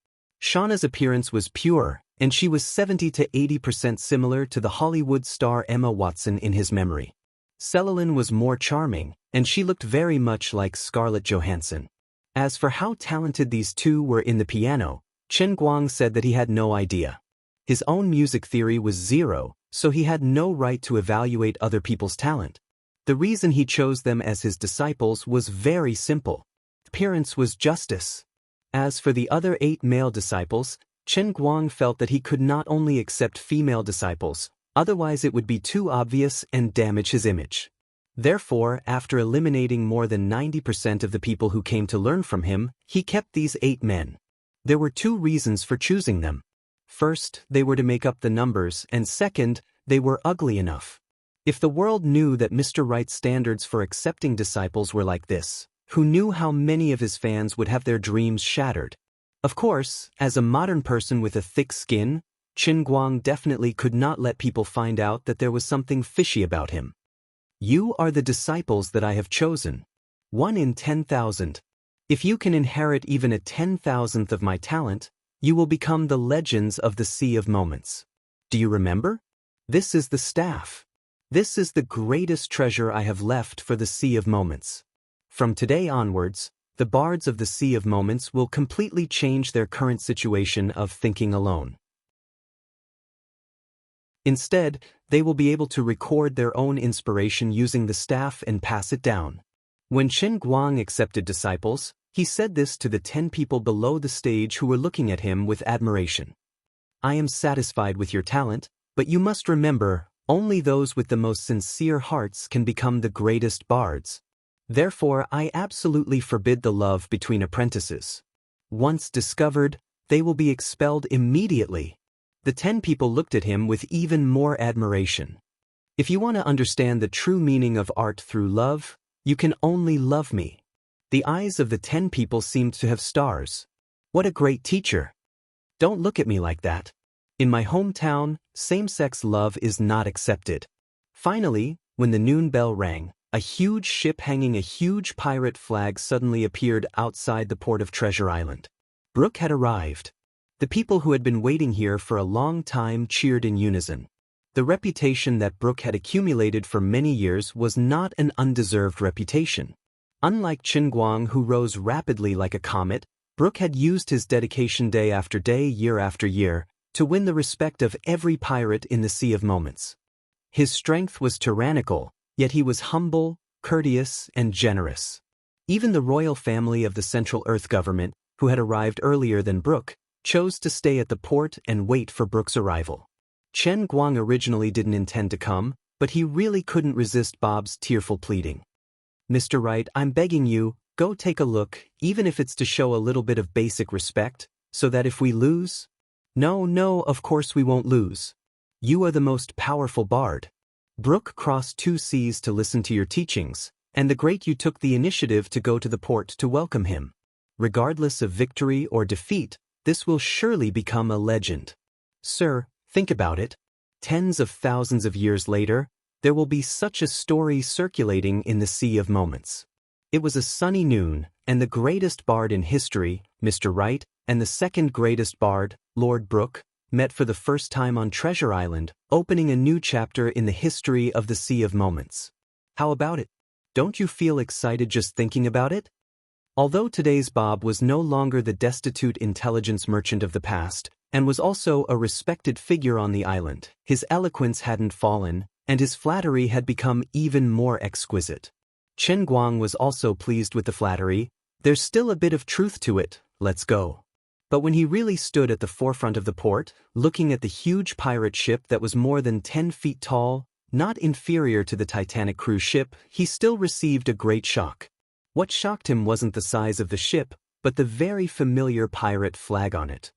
Xianxia's appearance was pure, and she was 70 to 80% similar to the Hollywood star Emma Watson in his memory. Xianxia was more charming, and she looked very much like Scarlett Johansson. As for how talented these 2 were in the piano, Qin Guang said that he had no idea. His own music theory was 0, so he had no right to evaluate other people's talent. The reason he chose them as his disciples was very simple. Appearance was justice. As for the other 8 male disciples, Qin Guang felt that he could not only accept female disciples, otherwise it would be too obvious and damage his image. Therefore, after eliminating more than 90% of the people who came to learn from him, he kept these 8 men. There were 2 reasons for choosing them. First, they were to make up the numbers, and second, they were ugly enough. If the world knew that Mr. Wright's standards for accepting disciples were like this, who knew how many of his fans would have their dreams shattered? Of course, as a modern person with a thick skin, Qin Guang definitely could not let people find out that there was something fishy about him. You are the disciples that I have chosen. 1 in 10,000. If you can inherit even a 10,000th of my talent, you will become the legends of the Sea of Moments. Do you remember? This is the staff. This is the greatest treasure I have left for the Sea of Moments. From today onwards, the bards of the Sea of Moments will completely change their current situation of thinking alone. Instead, they will be able to record their own inspiration using the staff and pass it down. When Qin Guang accepted disciples, he said this to the 10 people below the stage who were looking at him with admiration. I am satisfied with your talent, but you must remember, only those with the most sincere hearts can become the greatest bards. Therefore, I absolutely forbid the love between apprentices. Once discovered, they will be expelled immediately. The 10 people looked at him with even more admiration. If you want to understand the true meaning of art through love, you can only love me. The eyes of the 10 people seemed to have stars. What a great teacher! Don't look at me like that. In my hometown, same-sex love is not accepted. Finally, when the noon bell rang, a huge ship hanging a huge pirate flag suddenly appeared outside the port of Treasure Island. Brooke had arrived. The people who had been waiting here for a long time cheered in unison. The reputation that Brooke had accumulated for many years was not an undeserved reputation. Unlike Qin Guang, who rose rapidly like a comet, Brooke had used his dedication day after day, year after year, to win the respect of every pirate in the Sea of Moments. His strength was tyrannical, yet he was humble, courteous, and generous. Even the royal family of the Central Earth government, who had arrived earlier than Brooke, chose to stay at the port and wait for Brooke's arrival. Qin Guang originally didn't intend to come, but he really couldn't resist Bob's tearful pleading. Mr. Wright, I'm begging you, go take a look, even if it's to show a little bit of basic respect, so that if we lose... No, of course we won't lose. You are the most powerful bard. Brook crossed 2 seas to listen to your teachings, and the great you took the initiative to go to the port to welcome him. Regardless of victory or defeat, this will surely become a legend. Sir, think about it. Tens of thousands of years later, there will be such a story circulating in the Sea of Moments. It was a sunny noon, and the greatest bard in history, Mr. Wright, and the second greatest bard, Lord Brooke, met for the first time on Treasure Island, opening a new chapter in the history of the Sea of Moments. How about it? Don't you feel excited just thinking about it? Although today's Bob was no longer the destitute intelligence merchant of the past, and was also a respected figure on the island, his eloquence hadn't fallen, and his flattery had become even more exquisite. Chen Guang was also pleased with the flattery. There's still a bit of truth to it, let's go. But when he really stood at the forefront of the port, looking at the huge pirate ship that was more than 10 feet tall, not inferior to the Titanic cruise ship, he still received a great shock. What shocked him wasn't the size of the ship, but the very familiar pirate flag on it.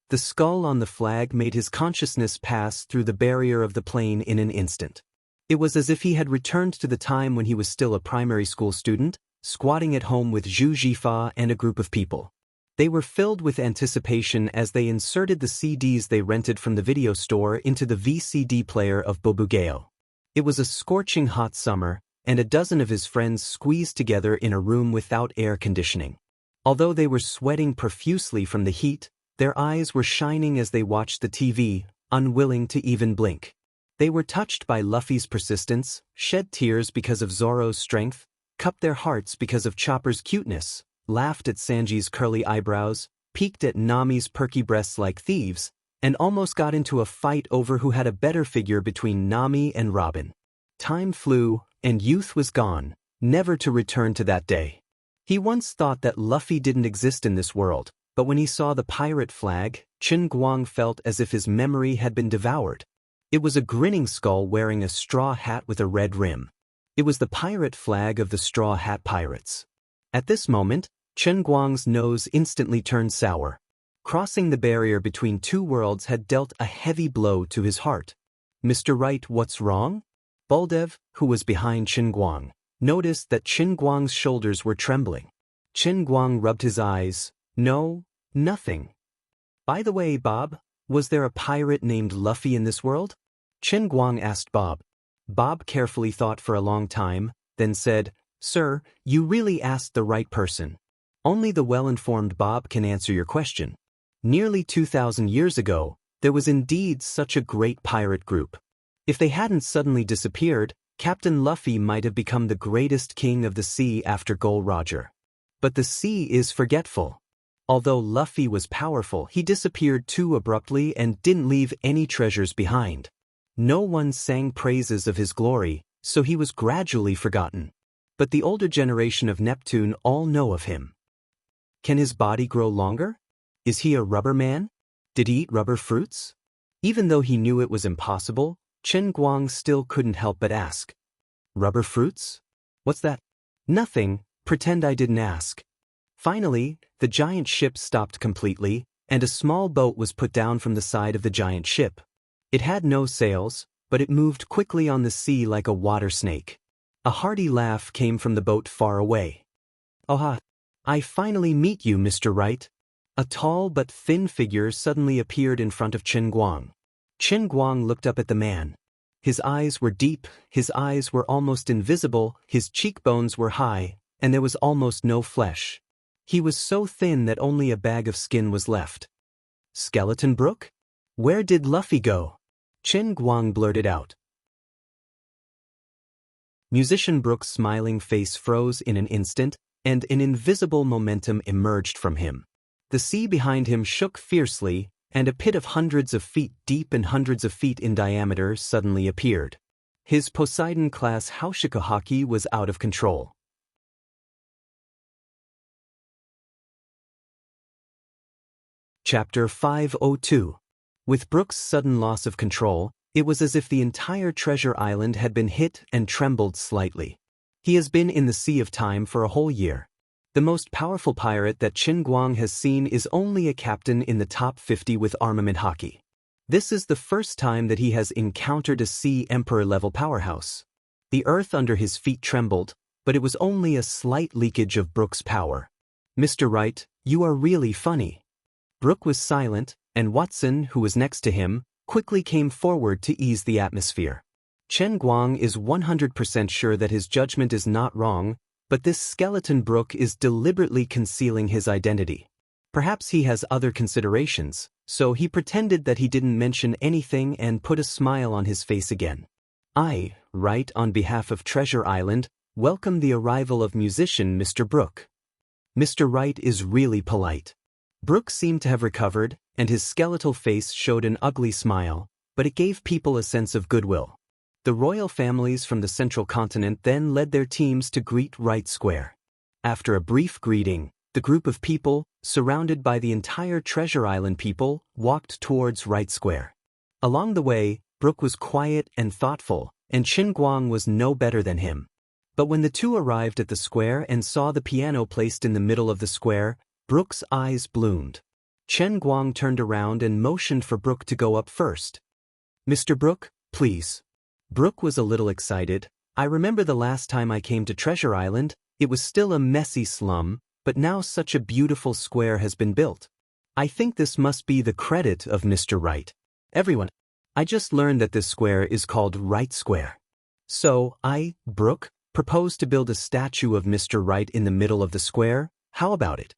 The skull on the flag made his consciousness pass through the barrier of the plane in an instant. It was as if he had returned to the time when he was still a primary school student, squatting at home with Zhu Jifa and a group of people. They were filled with anticipation as they inserted the CDs they rented from the video store into the VCD player of Bobugeo. It was a scorching hot summer, and a dozen of his friends squeezed together in a room without air conditioning. Although they were sweating profusely from the heat, their eyes were shining as they watched the TV, unwilling to even blink. They were touched by Luffy's persistence, shed tears because of Zoro's strength, cupped their hearts because of Chopper's cuteness, laughed at Sanji's curly eyebrows, peeked at Nami's perky breasts like thieves, and almost got into a fight over who had a better figure between Nami and Robin. Time flew, and youth was gone, never to return to that day. He once thought that Luffy didn't exist in this world, but when he saw the pirate flag, Chen Guang felt as if his memory had been devoured. It was a grinning skull wearing a straw hat with a red rim. It was the pirate flag of the Straw Hat Pirates. At this moment, Chen Guang's nose instantly turned sour. Crossing the barrier between two worlds had dealt a heavy blow to his heart. Mr. Wright, what's wrong? Baldev, who was behind Chen Guang, noticed that Chen Guang's shoulders were trembling. Chen Guang rubbed his eyes. No, nothing. By the way, Bob, was there a pirate named Luffy in this world? Chen Guang asked Bob. Bob carefully thought for a long time, then said, Sir, you really asked the right person. Only the well-informed Bob can answer your question. Nearly 2,000 years ago, there was indeed such a great pirate group. If they hadn't suddenly disappeared, Captain Luffy might have become the greatest king of the sea after Gol Roger. But the sea is forgetful. Although Luffy was powerful, he disappeared too abruptly and didn't leave any treasures behind. No one sang praises of his glory, so he was gradually forgotten. But the older generation of Neptune all know of him. Can his body grow longer? Is he a rubber man? Did he eat rubber fruits? Even though he knew it was impossible, Chen Guang still couldn't help but ask. Rubber fruits? What's that? Nothing, pretend I didn't ask. Finally, the giant ship stopped completely, and a small boat was put down from the side of the giant ship. It had no sails, but it moved quickly on the sea like a water snake. A hearty laugh came from the boat far away. Aha! I finally meet you, Mr. Wright. A tall but thin figure suddenly appeared in front of Chen Guang. Chen Guang looked up at the man. His eyes were deep, his eyes were almost invisible, his cheekbones were high, and there was almost no flesh. He was so thin that only a bag of skin was left. Skeleton Brook? Where did Luffy go? Chen Guang blurted out. Musician Brook's smiling face froze in an instant, and an invisible momentum emerged from him. The sea behind him shook fiercely, and a pit of hundreds of feet deep and hundreds of feet in diameter suddenly appeared. His Poseidon-class Haushika Haki was out of control. Chapter 502. With Brook's sudden loss of control, it was as if the entire treasure island had been hit and trembled slightly. He has been in the Sea of Time for a whole year. The most powerful pirate that Chen Guang has seen is only a captain in the top 50 with armament haki. This is the first time that he has encountered a Sea Emperor-level powerhouse. The earth under his feet trembled, but it was only a slight leakage of Brook's power. "Mr. Wright, you are really funny." Brook was silent, and Watson, who was next to him, quickly came forward to ease the atmosphere. Chen Guang is 100% sure that his judgment is not wrong, but this skeleton Brook is deliberately concealing his identity. Perhaps he has other considerations, so he pretended that he didn't mention anything and put a smile on his face again. "I, Wright, on behalf of Treasure Island, welcome the arrival of musician Mr. Brook." Mr. Wright is really polite. Brook seemed to have recovered, and his skeletal face showed an ugly smile, but it gave people a sense of goodwill. The royal families from the central continent then led their teams to greet Wright Square. After a brief greeting, the group of people, surrounded by the entire Treasure Island people, walked towards Wright Square. Along the way, Brook was quiet and thoughtful, and Chen Guang was no better than him. But when the two arrived at the square and saw the piano placed in the middle of the square, Brook's eyes bloomed. Chen Guang turned around and motioned for Brook to go up first. "Mr. Brook, please." Brook was a little excited. "I remember the last time I came to Treasure Island, it was still a messy slum, but now such a beautiful square has been built. I think this must be the credit of Mr. Wright. Everyone, I just learned that this square is called Wright Square. So I, Brook, propose to build a statue of Mr. Wright in the middle of the square. How about it?"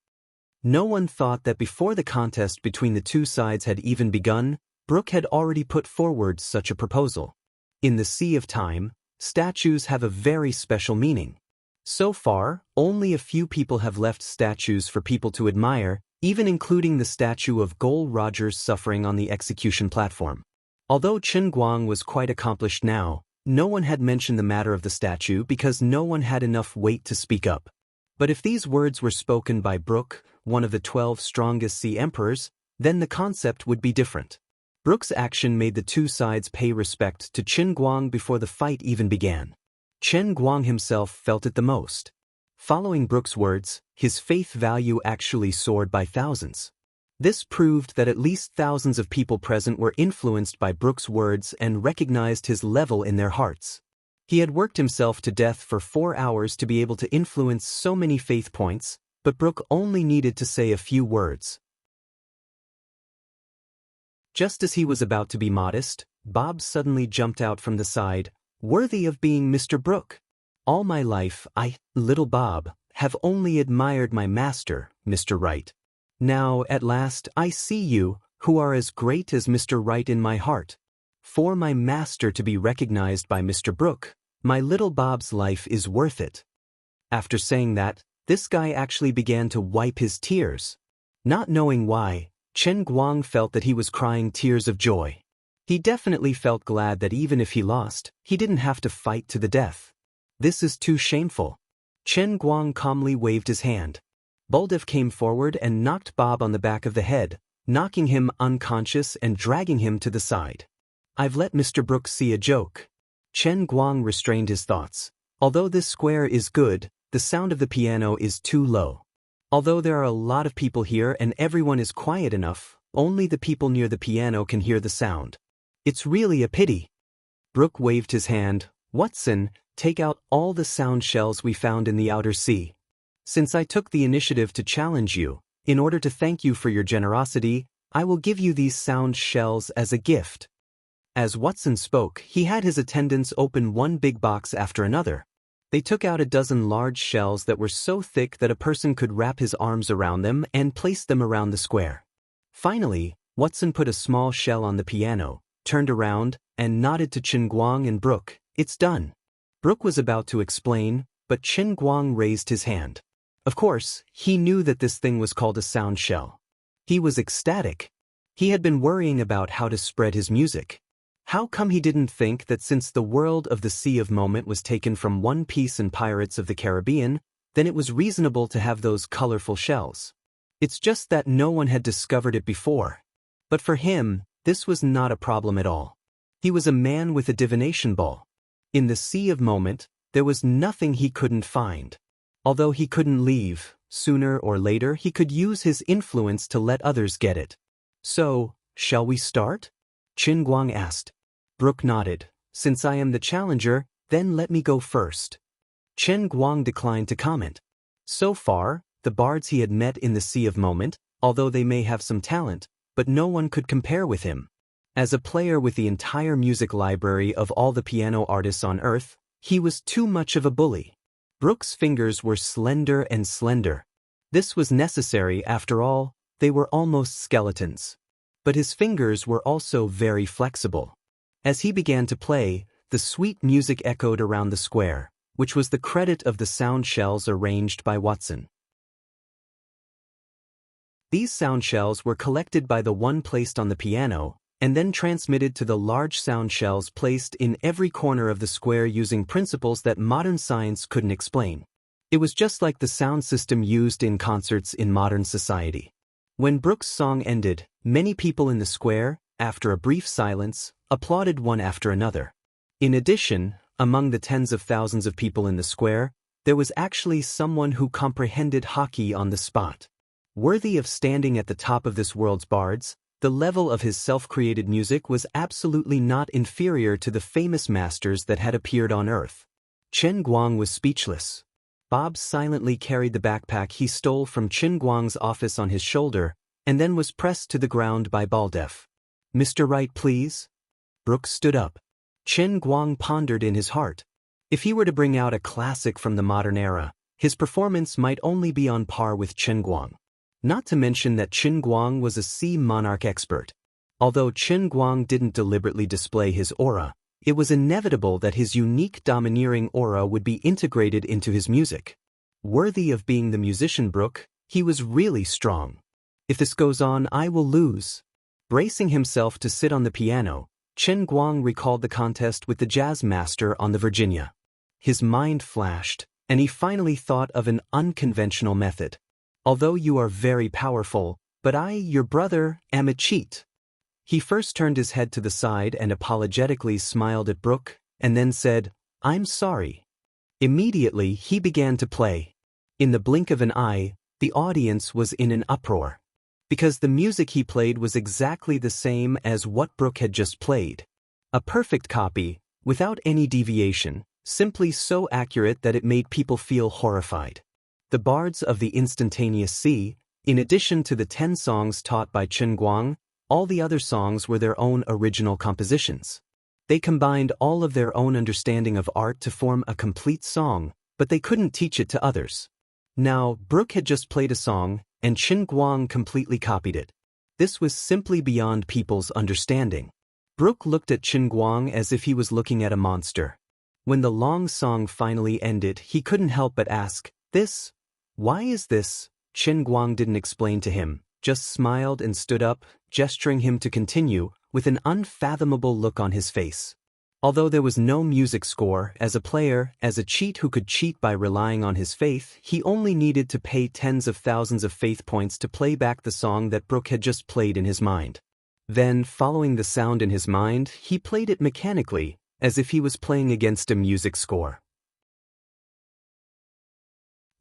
No one thought that before the contest between the two sides had even begun, Brook had already put forward such a proposal. In the sea of time, statues have a very special meaning. So far, only a few people have left statues for people to admire, even including the statue of Gol Rogers suffering on the execution platform. Although Chen Guang was quite accomplished now, no one had mentioned the matter of the statue because no one had enough weight to speak up. But if these words were spoken by Brook, one of the 12 strongest Sea Emperors, then the concept would be different. Brook's action made the two sides pay respect to Chen Guang before the fight even began. Chen Guang himself felt it the most. Following Brook's words, his faith value actually soared by thousands. This proved that at least thousands of people present were influenced by Brook's words and recognized his level in their hearts. He had worked himself to death for 4 hours to be able to influence so many faith points, but Brook only needed to say a few words. Just as he was about to be modest, Bob suddenly jumped out from the side, "Worthy of being Mr. Brook. All my life I, little Bob, have only admired my master, Mr. Wright. Now, at last, I see you, who are as great as Mr. Wright in my heart. For my master to be recognized by Mr. Brook, my little Bob's life is worth it." After saying that, this guy actually began to wipe his tears. Not knowing why, Chen Guang felt that he was crying tears of joy. He definitely felt glad that even if he lost, he didn't have to fight to the death. "This is too shameful." Chen Guang calmly waved his hand. Buldev came forward and knocked Bob on the back of the head, knocking him unconscious and dragging him to the side. "I've let Mr. Brook see a joke." Chen Guang restrained his thoughts. Although this square is good, the sound of the piano is too low. Although there are a lot of people here and everyone is quiet enough, only the people near the piano can hear the sound. It's really a pity. Brook waved his hand. "Watson, take out all the sound shells we found in the outer sea. Since I took the initiative to challenge you, in order to thank you for your generosity, I will give you these sound shells as a gift." As Watson spoke, he had his attendants open one big box after another. They took out a dozen large shells that were so thick that a person could wrap his arms around them and place them around the square. Finally, Watson put a small shell on the piano, turned around, and nodded to Chen Guang and Brook. "It's done." Brook was about to explain, but Chen Guang raised his hand. Of course, he knew that this thing was called a sound shell. He was ecstatic. He had been worrying about how to spread his music. How come he didn't think that since the world of the Sea of Moment was taken from One Piece and Pirates of the Caribbean, then it was reasonable to have those colorful shells? It's just that no one had discovered it before. But for him, this was not a problem at all. He was a man with a divination ball. In the Sea of Moment, there was nothing he couldn't find. Although he couldn't leave, sooner or later he could use his influence to let others get it. So, shall we start? Qin Guang asked. Brook nodded. Since I am the challenger, then let me go first. Chen Guang declined to comment. So far, the bards he had met in the Sea of Moment, although they may have some talent, but no one could compare with him. As a player with the entire music library of all the piano artists on Earth, he was too much of a bully. Brook's fingers were slender and slender. This was necessary after all, they were almost skeletons. But his fingers were also very flexible. As he began to play, the sweet music echoed around the square, which was the credit of the sound shells arranged by Watson. These sound shells were collected by the one placed on the piano, and then transmitted to the large sound shells placed in every corner of the square using principles that modern science couldn't explain. It was just like the sound system used in concerts in modern society. When Brook's song ended, many people in the square, after a brief silence, applauded one after another. In addition, among the tens of thousands of people in the square, there was actually someone who comprehended hockey on the spot. Worthy of standing at the top of this world's bards, the level of his self-created music was absolutely not inferior to the famous masters that had appeared on Earth. Chen Guang was speechless. Bob silently carried the backpack he stole from Chen Guang's office on his shoulder, and then was pressed to the ground by Baldev. Mr. Wright, please? Brook stood up. Chen Guang pondered in his heart. If he were to bring out a classic from the modern era, his performance might only be on par with Chen Guang. Not to mention that Chen Guang was a sea monarch expert. Although Chen Guang didn't deliberately display his aura, it was inevitable that his unique domineering aura would be integrated into his music. Worthy of being the musician Brook, he was really strong. If this goes on, I will lose. Bracing himself to sit on the piano, Chen Guang recalled the contest with the jazz master on the Virginia. His mind flashed, and he finally thought of an unconventional method. Although you are very powerful, but I, your brother, am a cheat. He first turned his head to the side and apologetically smiled at Brook, and then said, I'm sorry. Immediately he began to play. In the blink of an eye, the audience was in an uproar. Because the music he played was exactly the same as what Brook had just played. A perfect copy, without any deviation, simply so accurate that it made people feel horrified. The bards of the instantaneous sea, in addition to the 10 songs taught by Chen Guang, all the other songs were their own original compositions. They combined all of their own understanding of art to form a complete song, but they couldn't teach it to others. Now, Brook had just played a song, and Chen Guang completely copied it. This was simply beyond people's understanding. Brook looked at Chen Guang as if he was looking at a monster. When the long song finally ended, he couldn't help but ask, This? Why is this? Chen Guang didn't explain to him, just smiled and stood up, gesturing him to continue, with an unfathomable look on his face. Although there was no music score, as a player, as a cheat who could cheat by relying on his faith, he only needed to pay tens of thousands of faith points to play back the song that Brook had just played in his mind. Then, following the sound in his mind, he played it mechanically, as if he was playing against a music score.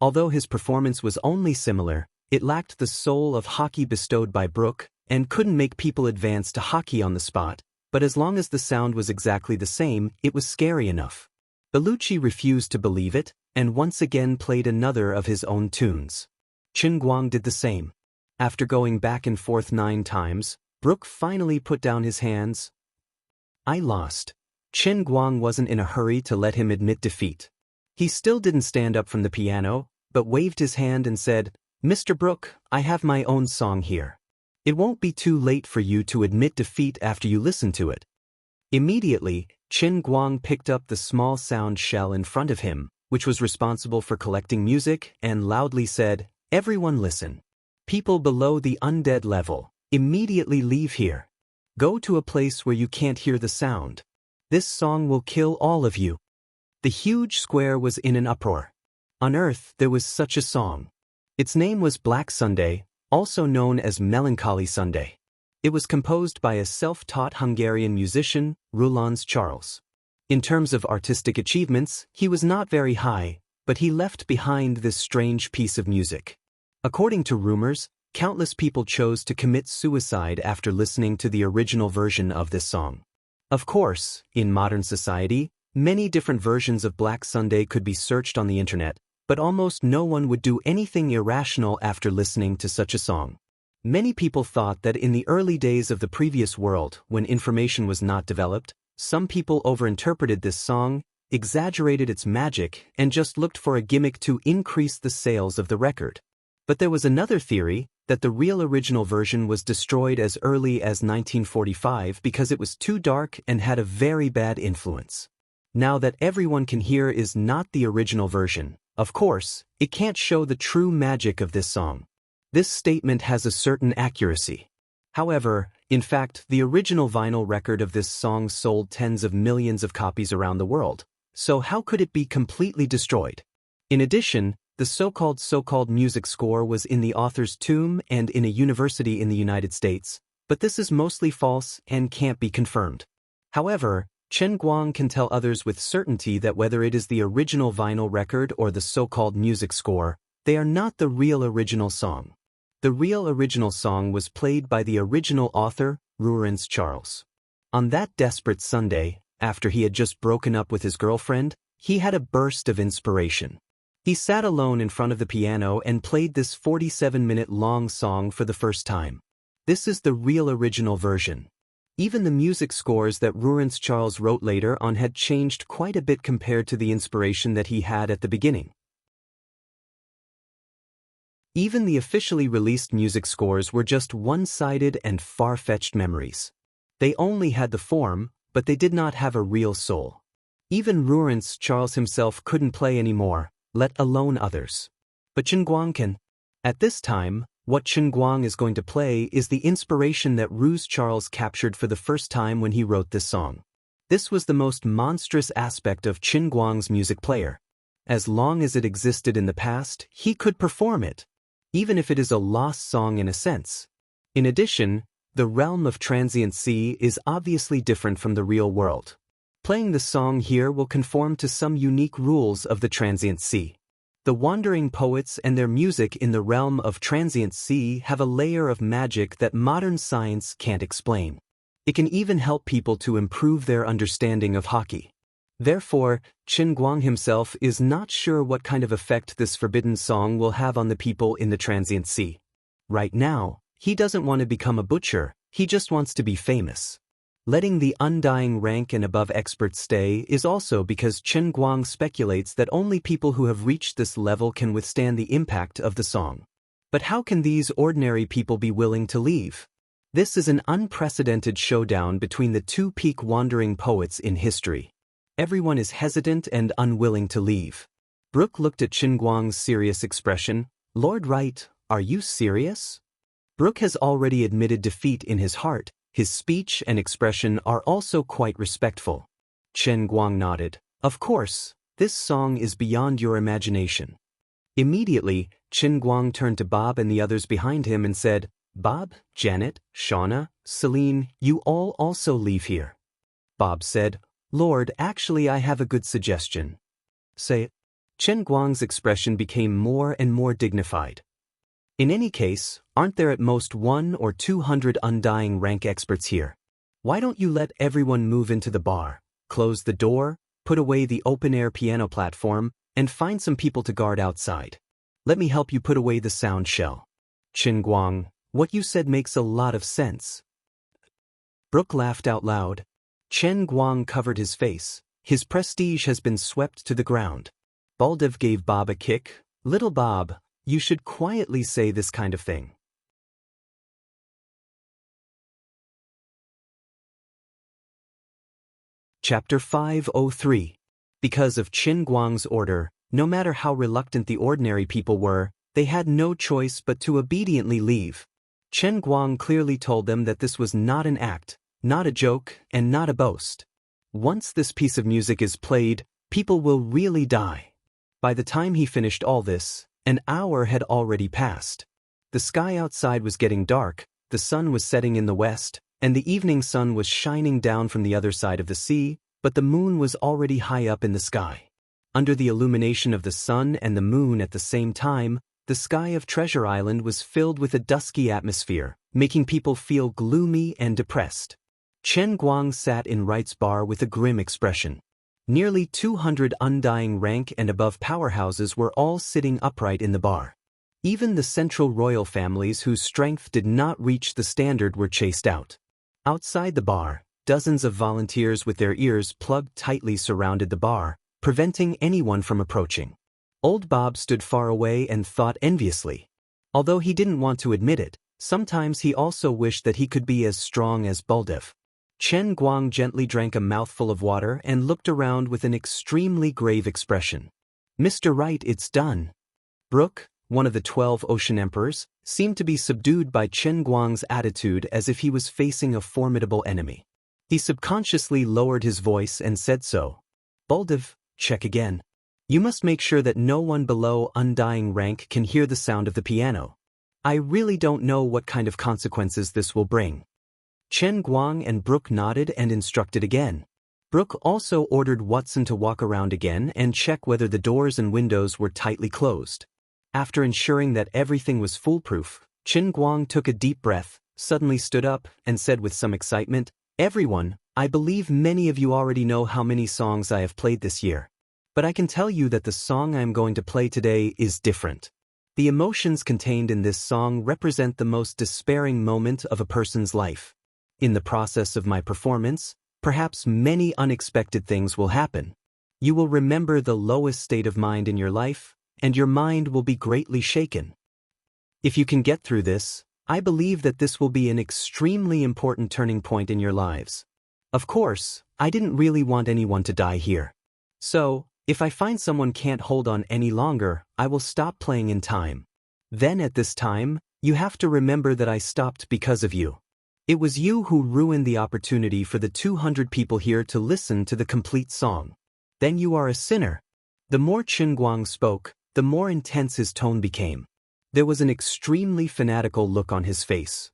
Although his performance was only similar, it lacked the soul of hockey bestowed by Brook, and couldn't make people advance to hockey on the spot, but as long as the sound was exactly the same, it was scary enough. Bellucci refused to believe it, and once again played another of his own tunes. Chen Guang did the same. After going back and forth 9 times, Brook finally put down his hands. I lost. Chen Guang wasn't in a hurry to let him admit defeat. He still didn't stand up from the piano, but waved his hand and said, Mr. Brook, I have my own song here. It won't be too late for you to admit defeat after you listen to it. Immediately, Chen Guang picked up the small sound shell in front of him, which was responsible for collecting music, and loudly said, Everyone listen. People below the undead level, immediately leave here. Go to a place where you can't hear the sound. This song will kill all of you. The huge square was in an uproar. On Earth there was such a song. Its name was Black Sunday, also known as Melancholy Sunday. It was composed by a self-taught Hungarian musician, Roland Charles. In terms of artistic achievements, he was not very high, but he left behind this strange piece of music. According to rumors, countless people chose to commit suicide after listening to the original version of this song. Of course, in modern society, many different versions of Black Sunday could be searched on the internet, but almost no one would do anything irrational after listening to such a song. Many people thought that in the early days of the previous world, when information was not developed, some people overinterpreted this song, exaggerated its magic, and just looked for a gimmick to increase the sales of the record. But there was another theory, that the real original version was destroyed as early as 1945 because it was too dark and had a very bad influence. Now that everyone can hear is not the original version, of course, it can't show the true magic of this song. This statement has a certain accuracy. However, in fact, the original vinyl record of this song sold tens of millions of copies around the world, so how could it be completely destroyed? In addition, the so-called music score was in the author's tomb and in a university in the United States, but this is mostly false and can't be confirmed. However, Chen Guang can tell others with certainty that whether it is the original vinyl record or the so-called music score, they are not the real original song. The real original song was played by the original author, Rurenz Charles. On that desperate Sunday, after he had just broken up with his girlfriend, he had a burst of inspiration. He sat alone in front of the piano and played this 47-minute-long song for the first time. This is the real original version. Even the music scores that Rurenz Charles wrote later on had changed quite a bit compared to the inspiration that he had at the beginning. Even the officially released music scores were just one-sided and far-fetched memories. They only had the form, but they did not have a real soul. Even Rurenz Charles himself couldn't play anymore, let alone others. But Chen Guang can. At this time, what Chen Guang is going to play is the inspiration that Rurenz Charles captured for the first time when he wrote this song. This was the most monstrous aspect of Chen Guang's music player. As long as it existed in the past, he could perform it, even if it is a lost song in a sense. In addition, the realm of transiency is obviously different from the real world. Playing the song here will conform to some unique rules of the transient sea. The wandering poets and their music in the realm of transient sea have a layer of magic that modern science can't explain. It can even help people to improve their understanding of hockey. Therefore, Chen Guang himself is not sure what kind of effect this forbidden song will have on the people in the transient sea. Right now, he doesn't want to become a butcher, he just wants to be famous. Letting the undying rank and above experts stay is also because Chen Guang speculates that only people who have reached this level can withstand the impact of the song. But how can these ordinary people be willing to leave? This is an unprecedented showdown between the two peak wandering poets in history. Everyone is hesitant and unwilling to leave. Brooke looked at Chen Guang's serious expression. Lord Wright, are you serious? Brooke has already admitted defeat in his heart. His speech and expression are also quite respectful. Chen Guang nodded. Of course, this song is beyond your imagination. Immediately, Chen Guang turned to Bob and the others behind him and said, Bob, Janet, Shauna, Celine, you all also leave here. Bob said, Lord, actually I have a good suggestion. Say it. Chen Guang's expression became more and more dignified. In any case, aren't there at most 100 or 200 undying rank experts here? Why don't you let everyone move into the bar, close the door, put away the open-air piano platform, and find some people to guard outside? Let me help you put away the sound shell. Chen Guang, what you said makes a lot of sense. Brooke laughed out loud. Chen Guang covered his face. His prestige has been swept to the ground. Baldev gave Bob a kick. Little Bob, you should quietly say this kind of thing. Chapter 503. Because of Chen Guang's order, no matter how reluctant the ordinary people were, they had no choice but to obediently leave. Chen Guang clearly told them that this was not an act, not a joke, and not a boast. Once this piece of music is played, people will really die. By the time he finished all this, an hour had already passed. The sky outside was getting dark, the sun was setting in the west, and the evening sun was shining down from the other side of the sea, but the moon was already high up in the sky. Under the illumination of the sun and the moon at the same time, the sky of Treasure Island was filled with a dusky atmosphere, making people feel gloomy and depressed. Chen Guang sat in Wright's bar with a grim expression. Nearly 200 undying rank and above powerhouses were all sitting upright in the bar. Even the central royal families whose strength did not reach the standard were chased out. Outside the bar, dozens of volunteers with their ears plugged tightly surrounded the bar, preventing anyone from approaching. Old Bob stood far away and thought enviously. Although he didn't want to admit it, sometimes he also wished that he could be as strong as Baldev. Chen Guang gently drank a mouthful of water and looked around with an extremely grave expression. "Mr. Wright, it's done." Brook, one of the 12 Ocean Emperors, seemed to be subdued by Chen Guang's attitude as if he was facing a formidable enemy. He subconsciously lowered his voice and said so. "Baldev, check again. You must make sure that no one below undying rank can hear the sound of the piano. I really don't know what kind of consequences this will bring." Chen Guang and Brook nodded and instructed again. Brook also ordered Watson to walk around again and check whether the doors and windows were tightly closed. After ensuring that everything was foolproof, Chen Guang took a deep breath, suddenly stood up, and said with some excitement, "Everyone, I believe many of you already know how many songs I have played this year. But I can tell you that the song I am going to play today is different. The emotions contained in this song represent the most despairing moment of a person's life. In the process of my performance, perhaps many unexpected things will happen. You will remember the lowest state of mind in your life, and your mind will be greatly shaken. If you can get through this, I believe that this will be an extremely important turning point in your lives. Of course, I didn't really want anyone to die here. So, if I find someone can't hold on any longer, I will stop playing in time. Then at this time, you have to remember that I stopped because of you. It was you who ruined the opportunity for the 200 people here to listen to the complete song. Then you are a sinner." The more Chen Guang spoke, the more intense his tone became. There was an extremely fanatical look on his face.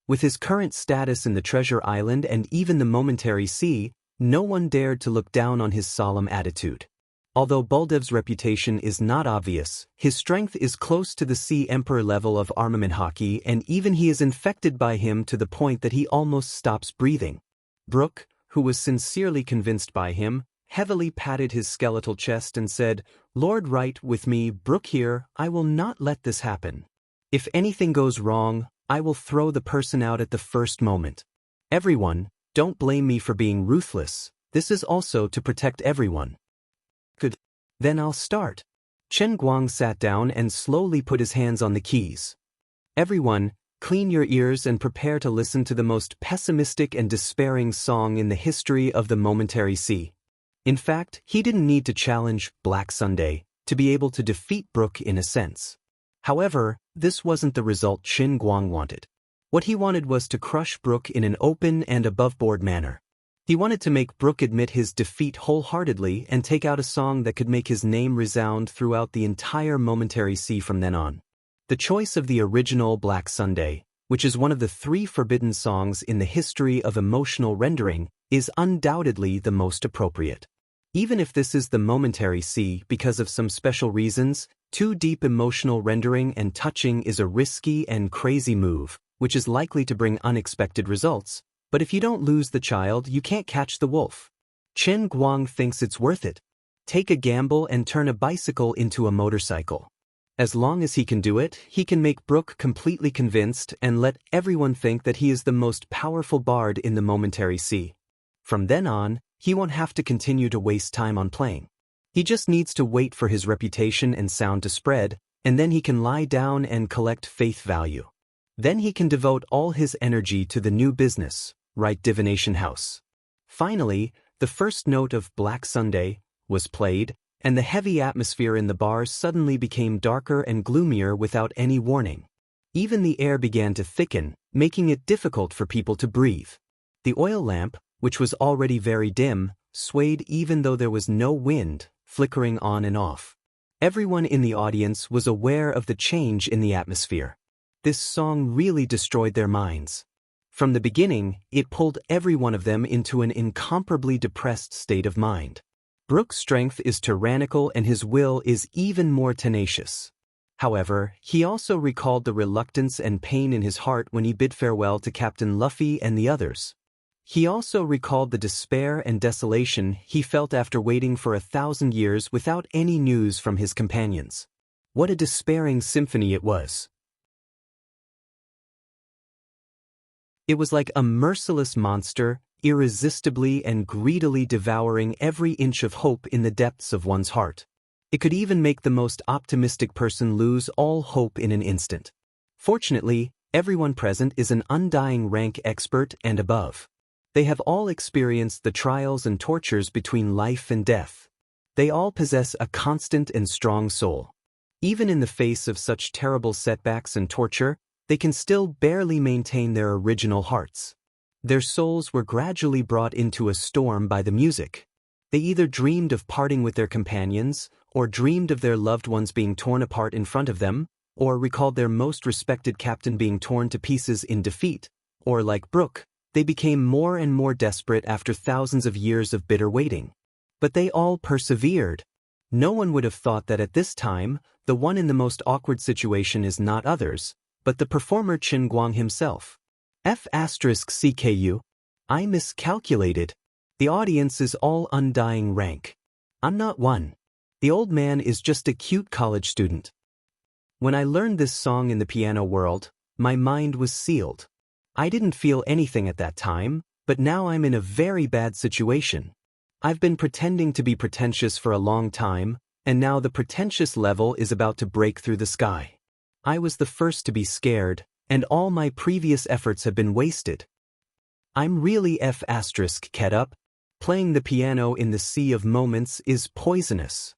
With his current status in the Treasure Island and even the Momentary Sea, no one dared to look down on his solemn attitude. Although Baldev's reputation is not obvious, his strength is close to the Sea Emperor level of armament hockey, and even he is infected by him to the point that he almost stops breathing. Brook, who was sincerely convinced by him, heavily patted his skeletal chest and said, "Lord Wright, with me, Brook here, I will not let this happen. If anything goes wrong, I will throw the person out at the first moment. Everyone, don't blame me for being ruthless. This is also to protect everyone." "Good. Then I'll start." Chen Guang sat down and slowly put his hands on the keys. "Everyone, clean your ears and prepare to listen to the most pessimistic and despairing song in the history of the Momentary Sea." In fact, he didn't need to challenge Black Sunday to be able to defeat Brook in a sense. However, this wasn't the result Chen Guang wanted. What he wanted was to crush Brook in an open and above-board manner. He wanted to make Brook admit his defeat wholeheartedly and take out a song that could make his name resound throughout the entire Momentary Sea from then on. The choice of the original Black Sunday, which is one of the 3 forbidden songs in the history of emotional rendering, is undoubtedly the most appropriate. Even if this is the Momentary Sea because of some special reasons, too deep emotional rendering and touching is a risky and crazy move, which is likely to bring unexpected results. But if you don't lose the child, you can't catch the wolf. Chen Guang thinks it's worth it. Take a gamble and turn a bicycle into a motorcycle. As long as he can do it, he can make Brook completely convinced and let everyone think that he is the most powerful bard in the Momentary Sea. From then on, he won't have to continue to waste time on playing. He just needs to wait for his reputation and sound to spread, and then he can lie down and collect faith value. Then he can devote all his energy to the new business, Wright Divination House. Finally, the first note of Black Sunday was played, and the heavy atmosphere in the bar suddenly became darker and gloomier without any warning. Even the air began to thicken, making it difficult for people to breathe. The oil lamp, which was already very dim, swayed even though there was no wind, flickering on and off. Everyone in the audience was aware of the change in the atmosphere. This song really destroyed their minds. From the beginning, it pulled every one of them into an incomparably depressed state of mind. Brook's strength is tyrannical and his will is even more tenacious. However, he also recalled the reluctance and pain in his heart when he bid farewell to Captain Luffy and the others. He also recalled the despair and desolation he felt after waiting for 1,000 years without any news from his companions. What a despairing symphony it was. It was like a merciless monster, irresistibly and greedily devouring every inch of hope in the depths of one's heart. It could even make the most optimistic person lose all hope in an instant. Fortunately, everyone present is an undying rank expert and above. They have all experienced the trials and tortures between life and death. They all possess a constant and strong soul. Even in the face of such terrible setbacks and torture, they can still barely maintain their original hearts. Their souls were gradually brought into a storm by the music. They either dreamed of parting with their companions, or dreamed of their loved ones being torn apart in front of them, or recalled their most respected captain being torn to pieces in defeat, or like Brook, they became more and more desperate after thousands of years of bitter waiting. But they all persevered. No one would have thought that at this time, the one in the most awkward situation is not others, but the performer Qin Guang himself. F***CKU. I miscalculated. The audience is all undying rank. I'm not one. The old man is just a cute college student. When I learned this song in the piano world, my mind was sealed. I didn't feel anything at that time, but now I'm in a very bad situation. I've been pretending to be pretentious for a long time, and now the pretentious level is about to break through the sky. I was the first to be scared, and all my previous efforts have been wasted. I'm really F***ket up. Playing the piano in the sea of moments is poisonous.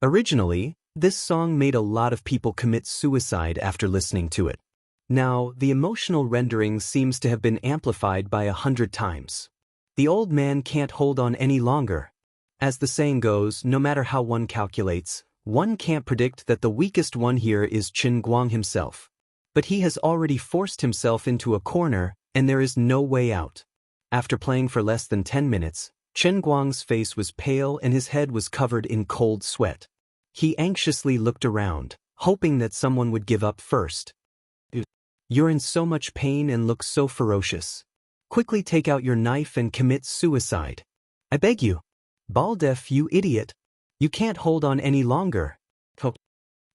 Originally, this song made a lot of people commit suicide after listening to it. Now, the emotional rendering seems to have been amplified by 100 times. The old man can't hold on any longer. As the saying goes, no matter how one calculates, one can't predict that the weakest one here is Qin Guang himself. But he has already forced himself into a corner, and there is no way out. After playing for less than 10 minutes, Qin Guang's face was pale and his head was covered in cold sweat. He anxiously looked around, hoping that someone would give up first. You're in so much pain and look so ferocious. Quickly take out your knife and commit suicide. I beg you. Baldef, you idiot. You can't hold on any longer.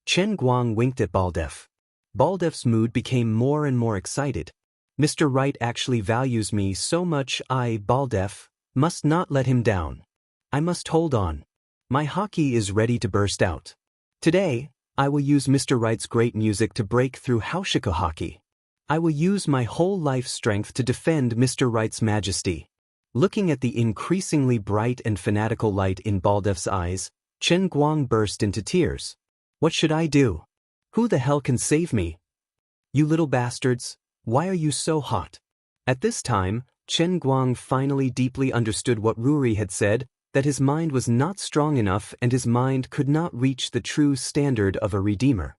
Qin Guang winked at Baldef. Baldef's mood became more and more excited. Mr. Wright actually values me so much I, Baldef, must not let him down. I must hold on. My hockey is ready to burst out. Today, I will use Mr. Wright's great music to break through Haushiko hockey. I will use my whole life strength to defend Mr. Wright's majesty. Looking at the increasingly bright and fanatical light in Baldef's eyes, Qin Guang burst into tears. What should I do? Who the hell can save me? You little bastards, why are you so hot? At this time, Qin Guang finally deeply understood what Ruri had said, that his mind was not strong enough and his mind could not reach the true standard of a redeemer.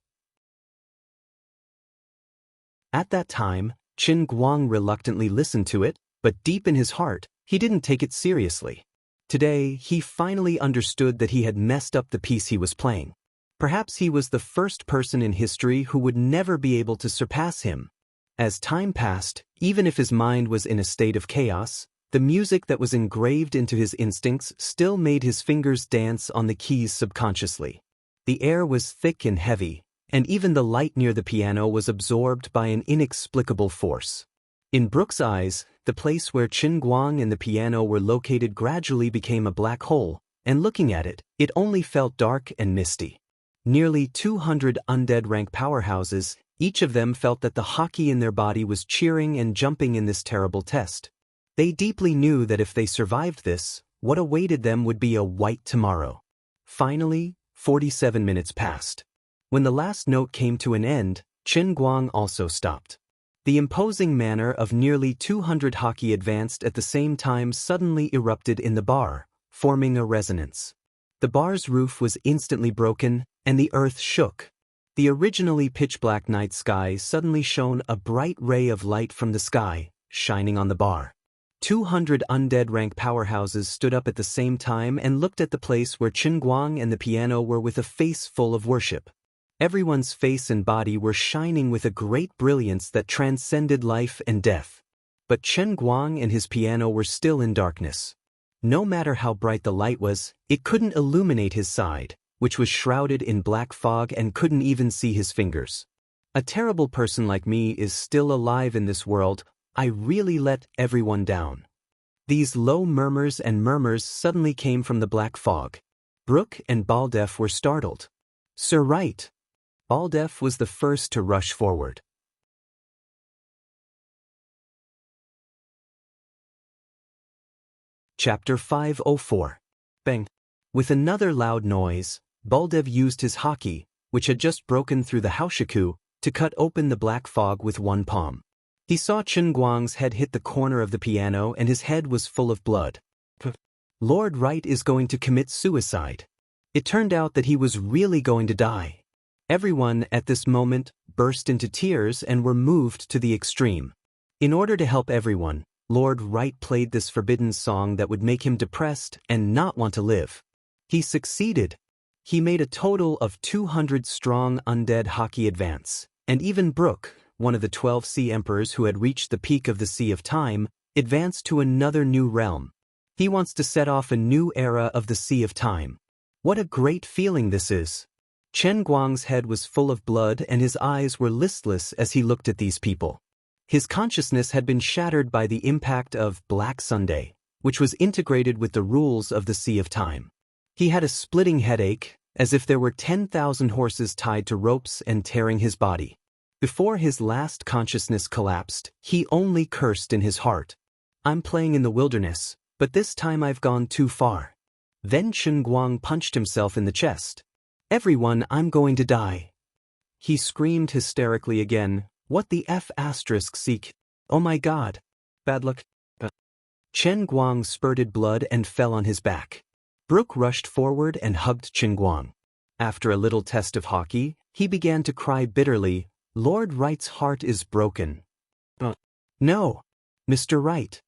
At that time, Qin Guang reluctantly listened to it, but deep in his heart, he didn't take it seriously. Today, he finally understood that he had messed up the piece he was playing. Perhaps he was the first person in history who would never be able to surpass him. As time passed, even if his mind was in a state of chaos, the music that was engraved into his instincts still made his fingers dance on the keys subconsciously. The air was thick and heavy, and even the light near the piano was absorbed by an inexplicable force. In Brook's eyes, the place where Qin Guang and the piano were located gradually became a black hole, and looking at it, it only felt dark and misty. Nearly 200 undead rank powerhouses, each of them felt that the hockey in their body was cheering and jumping in this terrible test. They deeply knew that if they survived this, what awaited them would be a white tomorrow. Finally, 47 minutes passed. When the last note came to an end, Qin Guang also stopped. The imposing manner of nearly 200 hockey advanced at the same time suddenly erupted in the bar, forming a resonance. The bar's roof was instantly broken, and the earth shook. The originally pitch-black night sky suddenly shone a bright ray of light from the sky, shining on the bar. 200 undead rank powerhouses stood up at the same time and looked at the place where Chen Guang and the piano were with a face full of worship. Everyone's face and body were shining with a great brilliance that transcended life and death. But Chen Guang and his piano were still in darkness. No matter how bright the light was, it couldn't illuminate his side, which was shrouded in black fog and couldn't even see his fingers. A terrible person like me is still alive in this world. I really let everyone down. These low murmurs and murmurs suddenly came from the black fog. Brooke and Baldef were startled. "Sir Wright." Baldef was the first to rush forward. Chapter 504. Bang. With another loud noise, Baldev used his haki, which had just broken through the haoshiku, to cut open the black fog with one palm. He saw Chen Guang's head hit the corner of the piano and his head was full of blood. Lord Wright is going to commit suicide. It turned out that he was really going to die. Everyone at this moment burst into tears and were moved to the extreme. In order to help everyone, Lord Wright played this forbidden song that would make him depressed and not want to live. He succeeded. He made a total of 200 strong undead haki advance, and even Brooke, one of the 12 sea emperors who had reached the peak of the Sea of Time, advanced to another new realm. He wants to set off a new era of the Sea of Time. What a great feeling this is. Chen Guang's head was full of blood and his eyes were listless as he looked at these people. His consciousness had been shattered by the impact of Black Sunday, which was integrated with the rules of the Sea of Time. He had a splitting headache, as if there were 10,000 horses tied to ropes and tearing his body. Before his last consciousness collapsed, he only cursed in his heart. "I'm playing in the wilderness, but this time I've gone too far." Then Chen Guang punched himself in the chest. "Everyone, I'm going to die." He screamed hysterically again, "What the F*** seek? Oh my god. Bad luck." Chen Guang spurted blood and fell on his back. Brooke rushed forward and hugged Chen Guang. After a little test of hockey, he began to cry bitterly. "Lord Wright's heart is broken." "No. Mr. Wright."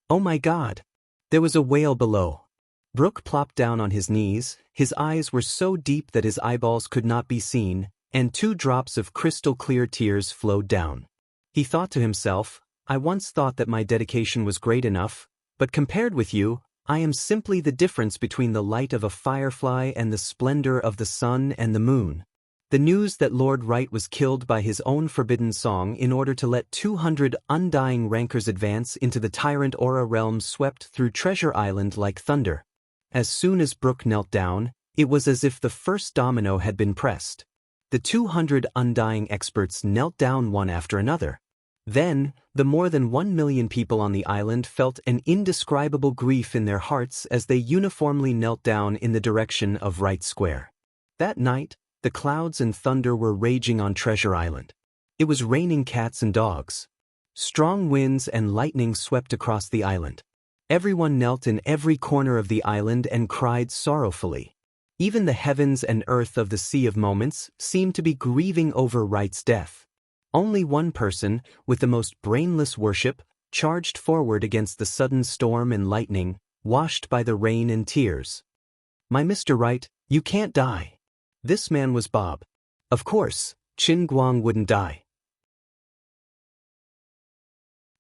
"Oh my god." There was a wail below. Brooke plopped down on his knees, his eyes were so deep that his eyeballs could not be seen, and 2 drops of crystal-clear tears flowed down. He thought to himself, "I once thought that my dedication was great enough, but compared with you, I am simply the difference between the light of a firefly and the splendor of the sun and the moon." The news that Lord Wright was killed by his own forbidden song in order to let 200 undying rankers advance into the Tyrant Aura realm swept through Treasure Island like thunder. As soon as Brooke knelt down, it was as if the first domino had been pressed. The 200 undying experts knelt down one after another. Then, the more than 1 million people on the island felt an indescribable grief in their hearts as they uniformly knelt down in the direction of Wright Square. That night, the clouds and thunder were raging on Treasure Island. It was raining cats and dogs. Strong winds and lightning swept across the island. Everyone knelt in every corner of the island and cried sorrowfully. Even the heavens and earth of the Sea of Moments seemed to be grieving over Wright's death. Only one person, with the most brainless worship, charged forward against the sudden storm and lightning, washed by the rain and tears. "My Mr. Wright, you can't die." This man was Bob. Of course, Chen Guang wouldn't die.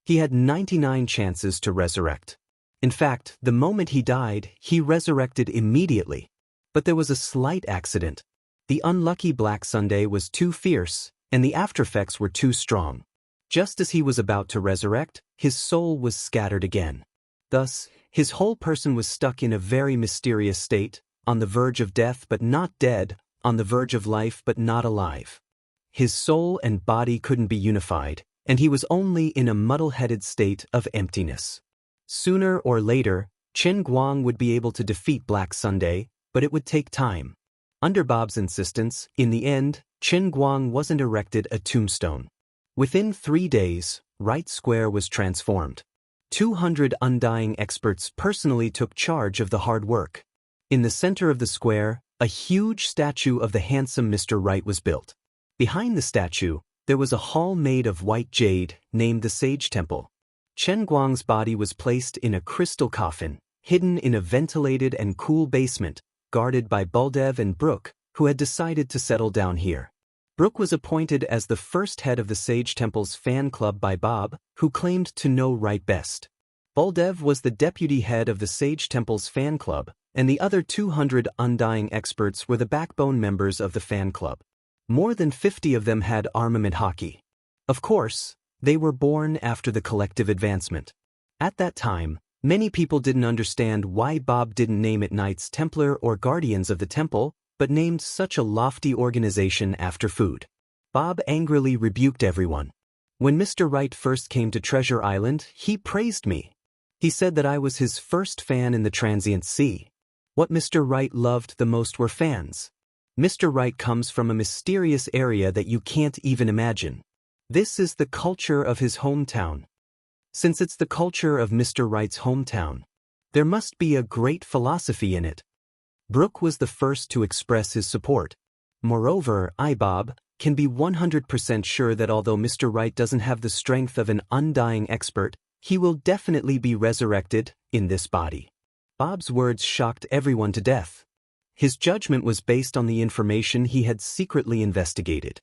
He had 99 chances to resurrect. In fact, the moment he died, he resurrected immediately. But there was a slight accident. The unlucky Black Sunday was too fierce, and the aftereffects were too strong. Just as he was about to resurrect, his soul was scattered again. Thus, his whole person was stuck in a very mysterious state, on the verge of death but not dead, on the verge of life but not alive. His soul and body couldn't be unified, and he was only in a muddle-headed state of emptiness. Sooner or later, Chen Guang would be able to defeat Black Sunday, but it would take time. Under Bob's insistence, in the end, Chen Guang wasn't erected a tombstone. Within 3 days, Wright Square was transformed. 200 undying experts personally took charge of the hard work. In the center of the square, a huge statue of the handsome Mr. Wright was built. Behind the statue, there was a hall made of white jade, named the Sage Temple. Chen Guang's body was placed in a crystal coffin, hidden in a ventilated and cool basement, guarded by Buldev and Brook, who had decided to settle down here. Brook was appointed as the first head of the Sage Temple's fan club by Bob, who claimed to know right best. Buldev was the deputy head of the Sage Temple's fan club, and the other 200 undying experts were the backbone members of the fan club. More than 50 of them had armament hockey. Of course, they were born after the collective advancement. At that time, many people didn't understand why Bob didn't name it Knights Templar or Guardians of the Temple, but named such a lofty organization after food. Bob angrily rebuked everyone. When Mr. Wright first came to Treasure Island, he praised me. He said that I was his first fan in the transient sea. What Mr. Wright loved the most were fans. Mr. Wright comes from a mysterious area that you can't even imagine. This is the culture of his hometown. Since it's the culture of Mr. Wright's hometown, there must be a great philosophy in it. Brook was the first to express his support. Moreover, I, Bob, can be 100% sure that although Mr. Wright doesn't have the strength of an undying expert, he will definitely be resurrected in this body. Bob's words shocked everyone to death. His judgment was based on the information he had secretly investigated.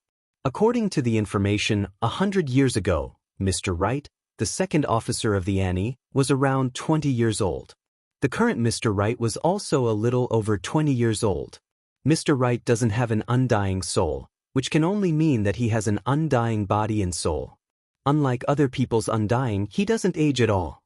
According to the information, 100 years ago, Mr. Wright, the second officer of the Annie, was around 20 years old. The current Mr. Wright was also a little over 20 years old. Mr. Wright doesn't have an undying soul, which can only mean that he has an undying body and soul. Unlike other people's undying, he doesn't age at all.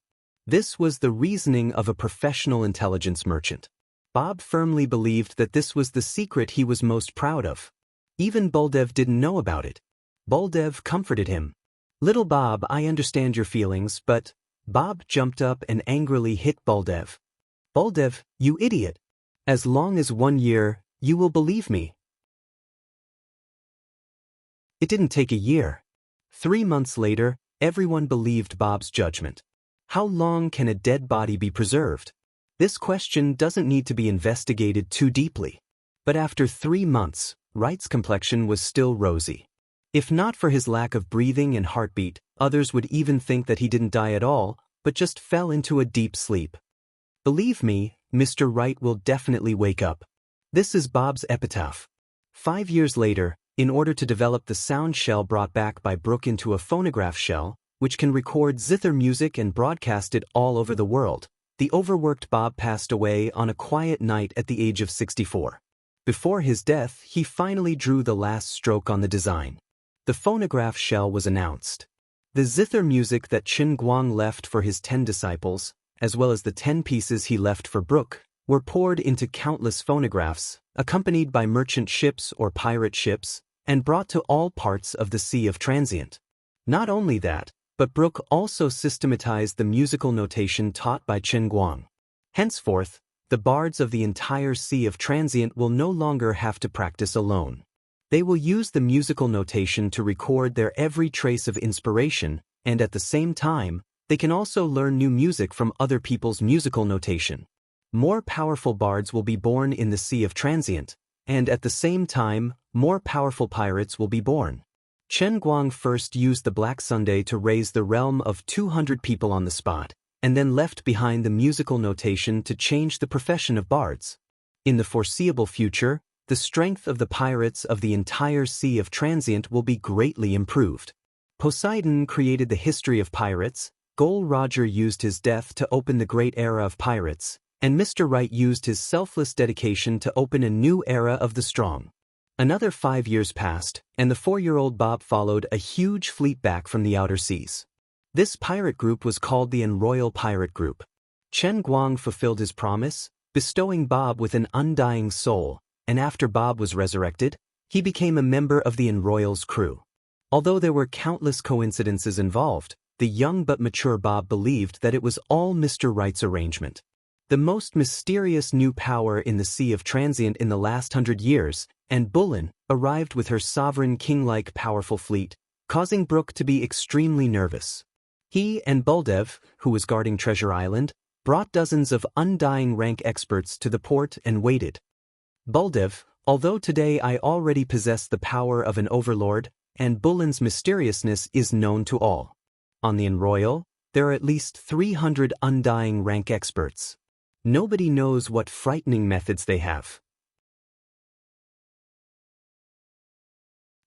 This was the reasoning of a professional intelligence merchant. Bob firmly believed that this was the secret he was most proud of. Even Buldev didn't know about it. Buldev comforted him. "Little Bob, I understand your feelings, but..." Bob jumped up and angrily hit Buldev. "Buldev, you idiot! As long as 1 year, you will believe me." It didn't take a year. 3 months later, everyone believed Bob's judgment. How long can a dead body be preserved? This question doesn't need to be investigated too deeply. But after 3 months, Wright's complexion was still rosy. If not for his lack of breathing and heartbeat, others would even think that he didn't die at all, but just fell into a deep sleep. Believe me, Mr. Wright will definitely wake up. This is Bob's epitaph. 5 years later, in order to develop the sound shell brought back by Brook into a phonograph shell, which can record zither music and broadcast it all over the world, the overworked Bob passed away on a quiet night at the age of 64. Before his death, he finally drew the last stroke on the design. The phonograph shell was announced. The zither music that Chen Guang left for his 10 disciples, as well as the 10 pieces he left for Brook, were poured into countless phonographs, accompanied by merchant ships or pirate ships, and brought to all parts of the Sea of Transient. Not only that, but Brook also systematized the musical notation taught by Chen Guang. Henceforth, the bards of the entire Sea of Transient will no longer have to practice alone. They will use the musical notation to record their every trace of inspiration, and at the same time, they can also learn new music from other people's musical notation. More powerful bards will be born in the Sea of Transient, and at the same time, more powerful pirates will be born. Chen Guang first used the Black Sunday to raise the realm of 200 people on the spot, and then left behind the musical notation to change the profession of bards. In the foreseeable future, the strength of the pirates of the entire Sea of Transient will be greatly improved. Poseidon created the history of pirates, Gol Roger used his death to open the great era of pirates, and Mr. Wright used his selfless dedication to open a new era of the strong. Another 5 years passed, and the 4-year-old Bob followed a huge fleet back from the outer seas. This pirate group was called the Royal Pirate Group. Chen Guang fulfilled his promise, bestowing Bob with an undying soul, and after Bob was resurrected, he became a member of the Royal's crew. Although there were countless coincidences involved, the young but mature Bob believed that it was all Mr. Wright's arrangement. The most mysterious new power in the Sea of Transient in the last 100 years, and Bulin, arrived with her sovereign king-like powerful fleet, causing Brook to be extremely nervous. He and Buldev, who was guarding Treasure Island, brought dozens of undying rank experts to the port and waited. Buldev, although today I already possess the power of an overlord, and Bulin's mysteriousness is known to all. On the Royal, There are at least 300 undying rank experts. Nobody knows what frightening methods they have.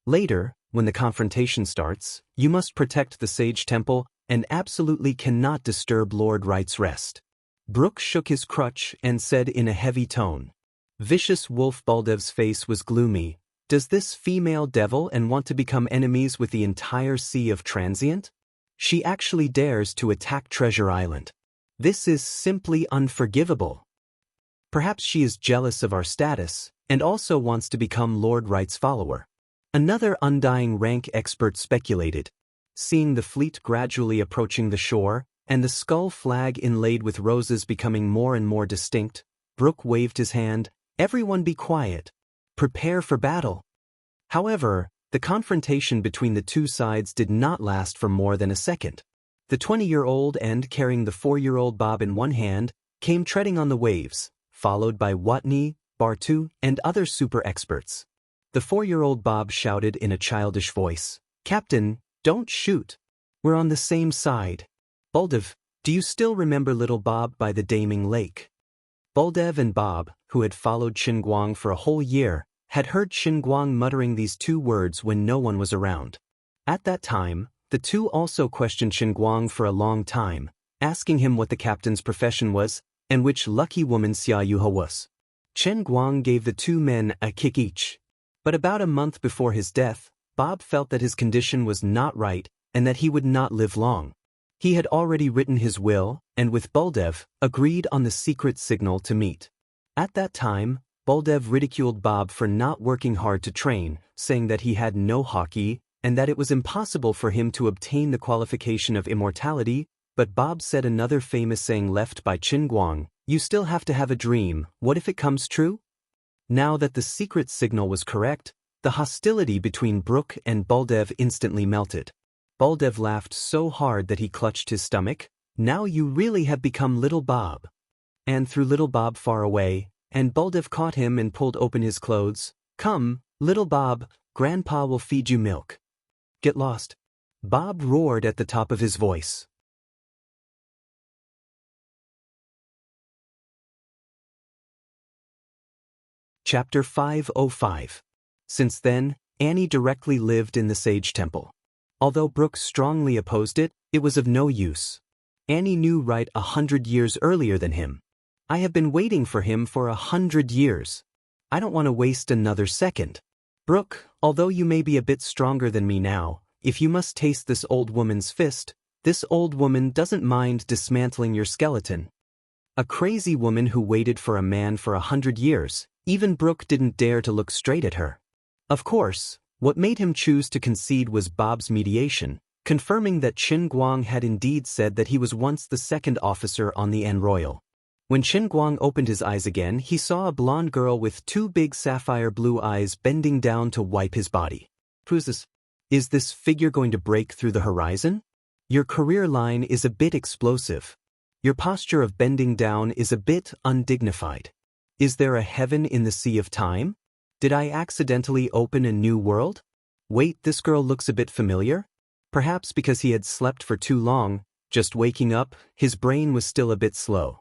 Later, when the confrontation starts, you must protect the sage temple and absolutely cannot disturb Lord Wright's rest. Brook shook his crutch and said in a heavy tone. Vicious Wolf Baldev's face was gloomy. Does this female devil and want to become enemies with the entire Sea of Transient? She actually dares to attack Treasure Island. This is simply unforgivable. Perhaps she is jealous of our status and also wants to become Lord Wright's follower. Another undying rank expert speculated. Seeing the fleet gradually approaching the shore, and the skull flag inlaid with roses becoming more and more distinct, Brook waved his hand. Everyone be quiet. Prepare for battle. However, the confrontation between the two sides did not last for more than a second. The 20-year-old and carrying the 4-year-old Bob in one hand came treading on the waves, followed by Watney, Bartu, and other super experts. The 4-year-old Bob shouted in a childish voice, "Captain, don't shoot. We're on the same side." Baldev, do you still remember little Bob by the Daming Lake? Baldev and Bob, who had followed Qinguang for a whole year, had heard Qinguang muttering these two words when no one was around. At that time, the two also questioned Qinguang for a long time, asking him what the captain's profession was, and which lucky woman Xia Yuhe was. Qinguang gave the two men a kick each. But about a month before his death, Bob felt that his condition was not right and that he would not live long. He had already written his will, and with Baldev, agreed on the secret signal to meet. At that time, Baldev ridiculed Bob for not working hard to train, saying that he had no hockey, and that it was impossible for him to obtain the qualification of immortality, but Bob said another famous saying left by Qinguang, "You still have to have a dream, what if it comes true?" Now that the secret signal was correct, the hostility between Brook and Baldev instantly melted. Baldev laughed so hard that he clutched his stomach. "Now you really have become little Bob." And threw little Bob far away, and Baldev caught him and pulled open his clothes. "Come, little Bob, Grandpa will feed you milk." "Get lost." Bob roared at the top of his voice. Chapter 505. Since then, Annie directly lived in the Sage Temple. Although Brook strongly opposed it, it was of no use. Annie knew Wright 100 years earlier than him. "I have been waiting for him for 100 years. I don't want to waste another second. Brook, although you may be a bit stronger than me now, if you must taste this old woman's fist, this old woman doesn't mind dismantling your skeleton." A crazy woman who waited for a man for 100 years, even Brook didn't dare to look straight at her. Of course, what made him choose to concede was Bob's mediation, confirming that Qinguang had indeed said that he was once the second officer on the N Royal. When Qinguang opened his eyes again, he saw a blonde girl with two big sapphire blue eyes bending down to wipe his body. "Who's this? Is this figure going to break through the horizon? Your career line is a bit explosive. Your posture of bending down is a bit undignified. Is there a heaven in the sea of time? Did I accidentally open a new world? Wait, this girl looks a bit familiar?" Perhaps because he had slept for too long, just waking up, his brain was still a bit slow.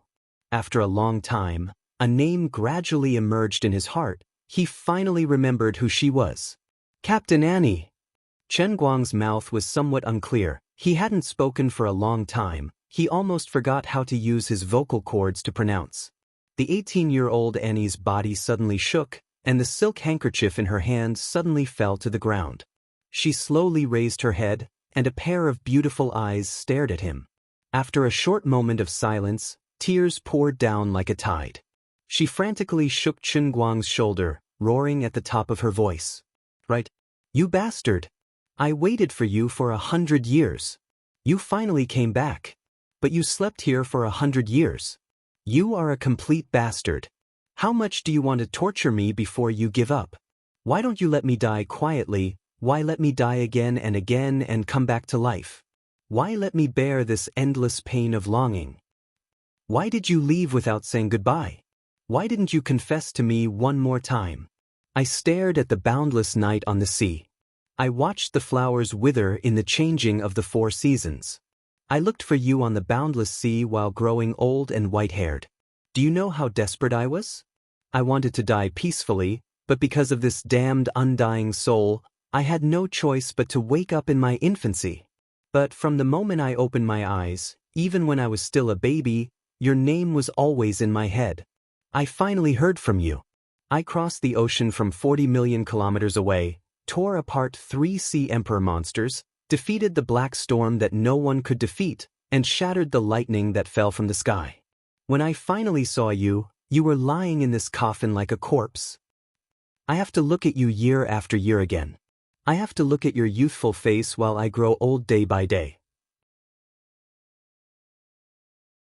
After a long time, a name gradually emerged in his heart. He finally remembered who she was. "Captain Annie." Qinguang's mouth was somewhat unclear. He hadn't spoken for a long time. He almost forgot how to use his vocal cords to pronounce. The 18-year-old Annie's body suddenly shook, and the silk handkerchief in her hand suddenly fell to the ground. She slowly raised her head, and a pair of beautiful eyes stared at him. After a short moment of silence, tears poured down like a tide. She frantically shook Qinguang's shoulder, roaring at the top of her voice. "Right? You bastard! I waited for you for 100 years. You finally came back. But you slept here for 100 years. You are a complete bastard. How much do you want to torture me before you give up? Why don't you let me die quietly? Why let me die again and come back to life? Why let me bear this endless pain of longing? Why did you leave without saying goodbye? Why didn't you confess to me one more time?" I stared at the boundless night on the sea. I watched the flowers wither in the changing of the 4 seasons. I looked for you on the boundless sea while growing old and white-haired. Do you know how desperate I was? I wanted to die peacefully, but because of this damned undying soul, I had no choice but to wake up in my infancy. But from the moment I opened my eyes, even when I was still a baby, your name was always in my head. I finally heard from you. I crossed the ocean from 40 million kilometers away, tore apart 3 sea emperor monsters, defeated the black storm that no one could defeat, and shattered the lightning that fell from the sky. When I finally saw you, you were lying in this coffin like a corpse. I have to look at you year after year again. I have to look at your youthful face while I grow old day by day.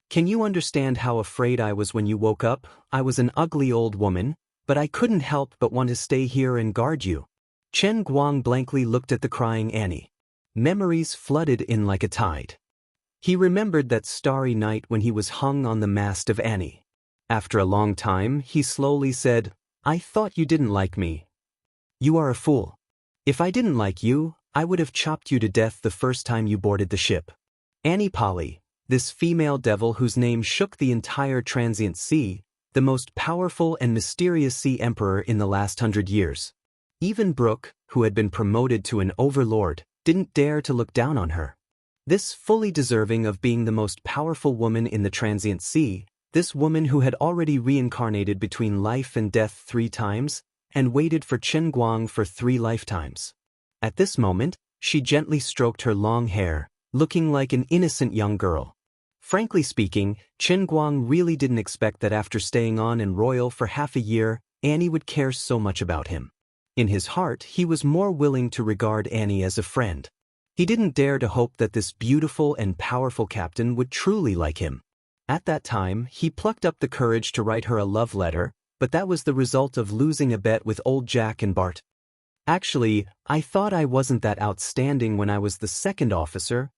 Can you understand how afraid I was when you woke up? I was an ugly old woman, but I couldn't help but want to stay here and guard you. Chen Guang blankly looked at the crying Annie. Memories flooded in like a tide. He remembered that starry night when he was hung on the mast of Annie. After a long time, he slowly said, I thought you didn't like me. You are a fool. If I didn't like you, I would have chopped you to death the first time you boarded the ship. Annie Polly, this female devil whose name shook the entire transient sea, the most powerful and mysterious sea emperor in the last 100 years. Even Brooke, who had been promoted to an overlord, didn't dare to look down on her. This fully deserving of being the most powerful woman in the transient sea, this woman who had already reincarnated between life and death 3 times, and waited for Chen Guang for 3 lifetimes. At this moment, she gently stroked her long hair, looking like an innocent young girl. Frankly speaking, Chen Guang really didn't expect that after staying on in Royal for half a year, Annie would care so much about him. In his heart, he was more willing to regard Annie as a friend. He didn't dare to hope that this beautiful and powerful captain would truly like him. At that time, he plucked up the courage to write her a love letter, but that was the result of losing a bet with old Jack and Bart. Actually, I thought I wasn't that outstanding when I was the 2nd officer.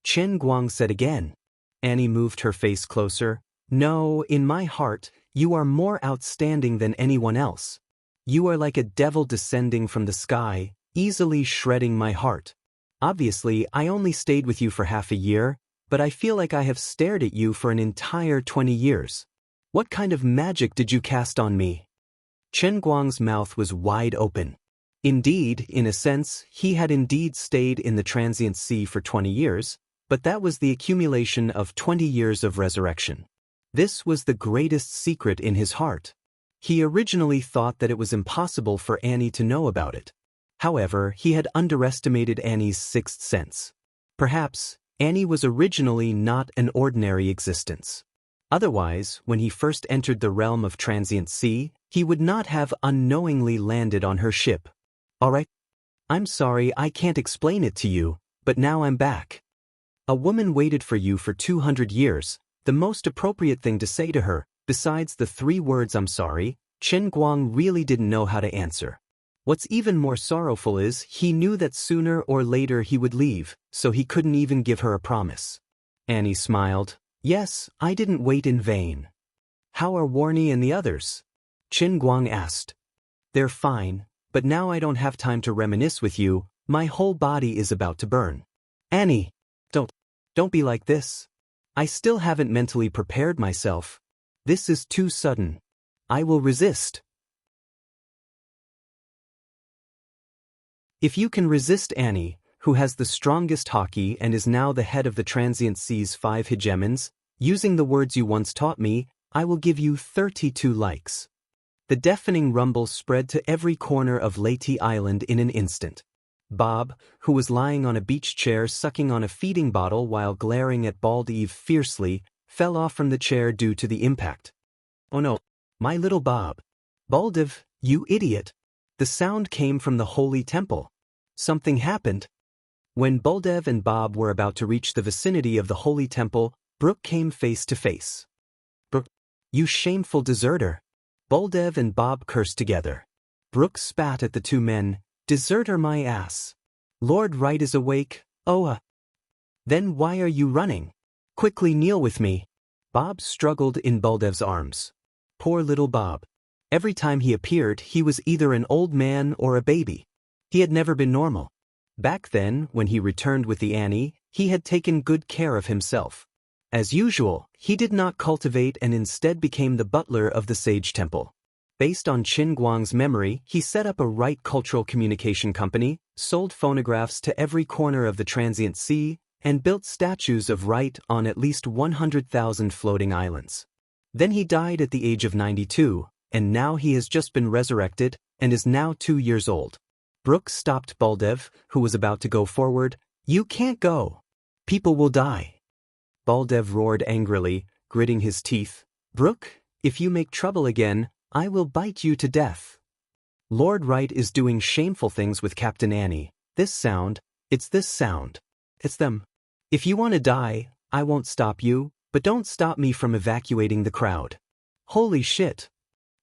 Chen Guang said again. Annie moved her face closer. No, in my heart, you are more outstanding than anyone else. You are like a devil descending from the sky, easily shredding my heart. Obviously, I only stayed with you for half a year, but I feel like I have stared at you for an entire 20 years. What kind of magic did you cast on me? Chen Guang's mouth was wide open. Indeed, in a sense, he had indeed stayed in the transient sea for 20 years, but that was the accumulation of 20 years of resurrection. This was the greatest secret in his heart. He originally thought that it was impossible for Annie to know about it. However, he had underestimated Annie's 6th sense. Perhaps, Annie was originally not an ordinary existence. Otherwise, when he first entered the realm of transient sea, he would not have unknowingly landed on her ship. All right. I'm sorry I can't explain it to you, but now I'm back. A woman waited for you for 200 years, the most appropriate thing to say to her, besides the 3 words I'm sorry, Chen Guang really didn't know how to answer. What's even more sorrowful is he knew that sooner or later he would leave, so he couldn't even give her a promise. Annie smiled. Yes, I didn't wait in vain. How are Warnie and the others? Chen Guang asked. They're fine, but now I don't have time to reminisce with you, my whole body is about to burn. Annie, don't be like this. I still haven't mentally prepared myself. This is too sudden. I will resist. If you can resist Annie, who has the strongest haki and is now the head of the transient sea's 5 hegemons, using the words you once taught me, I will give you 32 likes. The deafening rumble spread to every corner of Leyte Island in an instant. Bob, who was lying on a beach chair sucking on a feeding bottle while glaring at Bald Eve fiercely, fell off from the chair due to the impact. Oh no, my little Bob. Baldiv, you idiot. The sound came from the holy temple. Something happened. When Baldev and Bob were about to reach the vicinity of the holy temple, Brooke came face to face. Brooke, you shameful deserter. Baldev and Bob cursed together. Brooke spat at the 2 men. Deserter my ass. Lord Wright is awake, Then why are you running? Quickly kneel with me. Bob struggled in Baldev's arms. Poor little Bob. Every time he appeared, he was either an old man or a baby. He had never been normal. Back then, when he returned with the Annie, he had taken good care of himself. As usual, he did not cultivate and instead became the butler of the Sage Temple. Based on Qin Guang's memory, he set up a right cultural communication company, sold phonographs to every corner of the transient sea, and built statues of right on at least 100,000 floating islands. Then he died at the age of 92, and now he has just been resurrected and is now 2 years old. Brooks stopped Baldev, who was about to go forward. "You can't go. People will die." Baldev roared angrily, gritting his teeth. "Brook, if you make trouble again, I will bite you to death." Lord Wright is doing shameful things with Captain Annie. This sound, it's this sound. It's them. If you want to die, I won't stop you, but don't stop me from evacuating the crowd. Holy shit.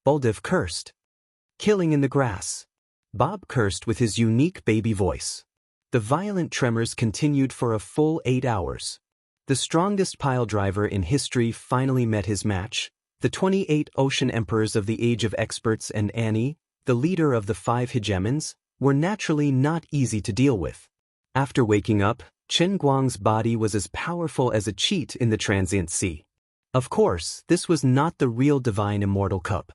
Baldev cursed. Killing in the grass. Bob cursed with his unique baby voice. The violent tremors continued for a full 8 hours. The strongest pile driver in history finally met his match. The 28 ocean emperors of the Age of Experts and Annie, the leader of the 5 hegemons, were naturally not easy to deal with. After waking up, Qin Guang's body was as powerful as a cheat in the transient sea. Of course, this was not the real divine immortal cup.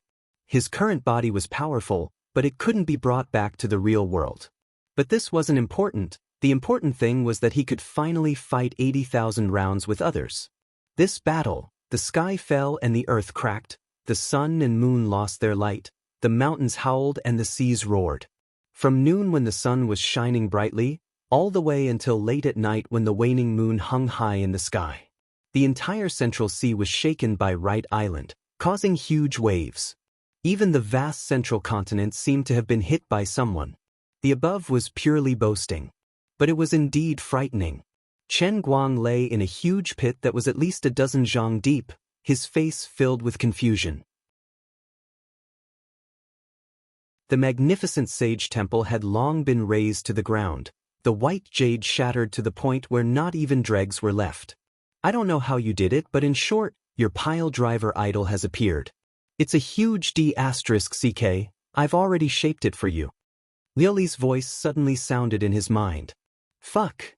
His current body was powerful, but it couldn't be brought back to the real world. But this wasn't important. The important thing was that he could finally fight 80,000 rounds with others. This battle, the sky fell and the earth cracked, the sun and moon lost their light, the mountains howled and the seas roared. From noon when the sun was shining brightly, all the way until late at night when the waning moon hung high in the sky. The entire Central Sea was shaken by Wright Island, causing huge waves. Even the vast central continent seemed to have been hit by someone. The above was purely boasting. But it was indeed frightening. Qin Guang lay in a huge pit that was at least a dozen zhang deep, his face filled with confusion. The magnificent sage temple had long been razed to the ground, the white jade shattered to the point where not even dregs were left. "I don't know how you did it, but in short, your pile driver idol has appeared. It's a huge D***CK, I've already shaped it for you." Liuli's voice suddenly sounded in his mind. Fuck.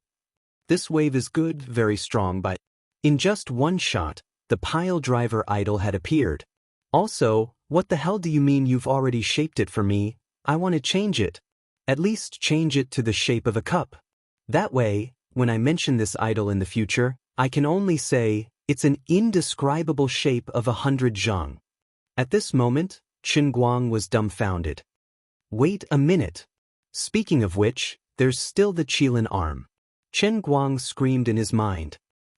This wave is good, very strong, but in just one shot, the pile driver idol had appeared. Also, what the hell do you mean you've already shaped it for me? I want to change it. At least change it to the shape of a cup. That way, when I mention this idol in the future, I can only say, it's an indescribable shape of 100 zhang. At this moment, Qin Guang was dumbfounded. Wait a minute. Speaking of which, there's still the Qilin arm. Qin Guang screamed in his mind.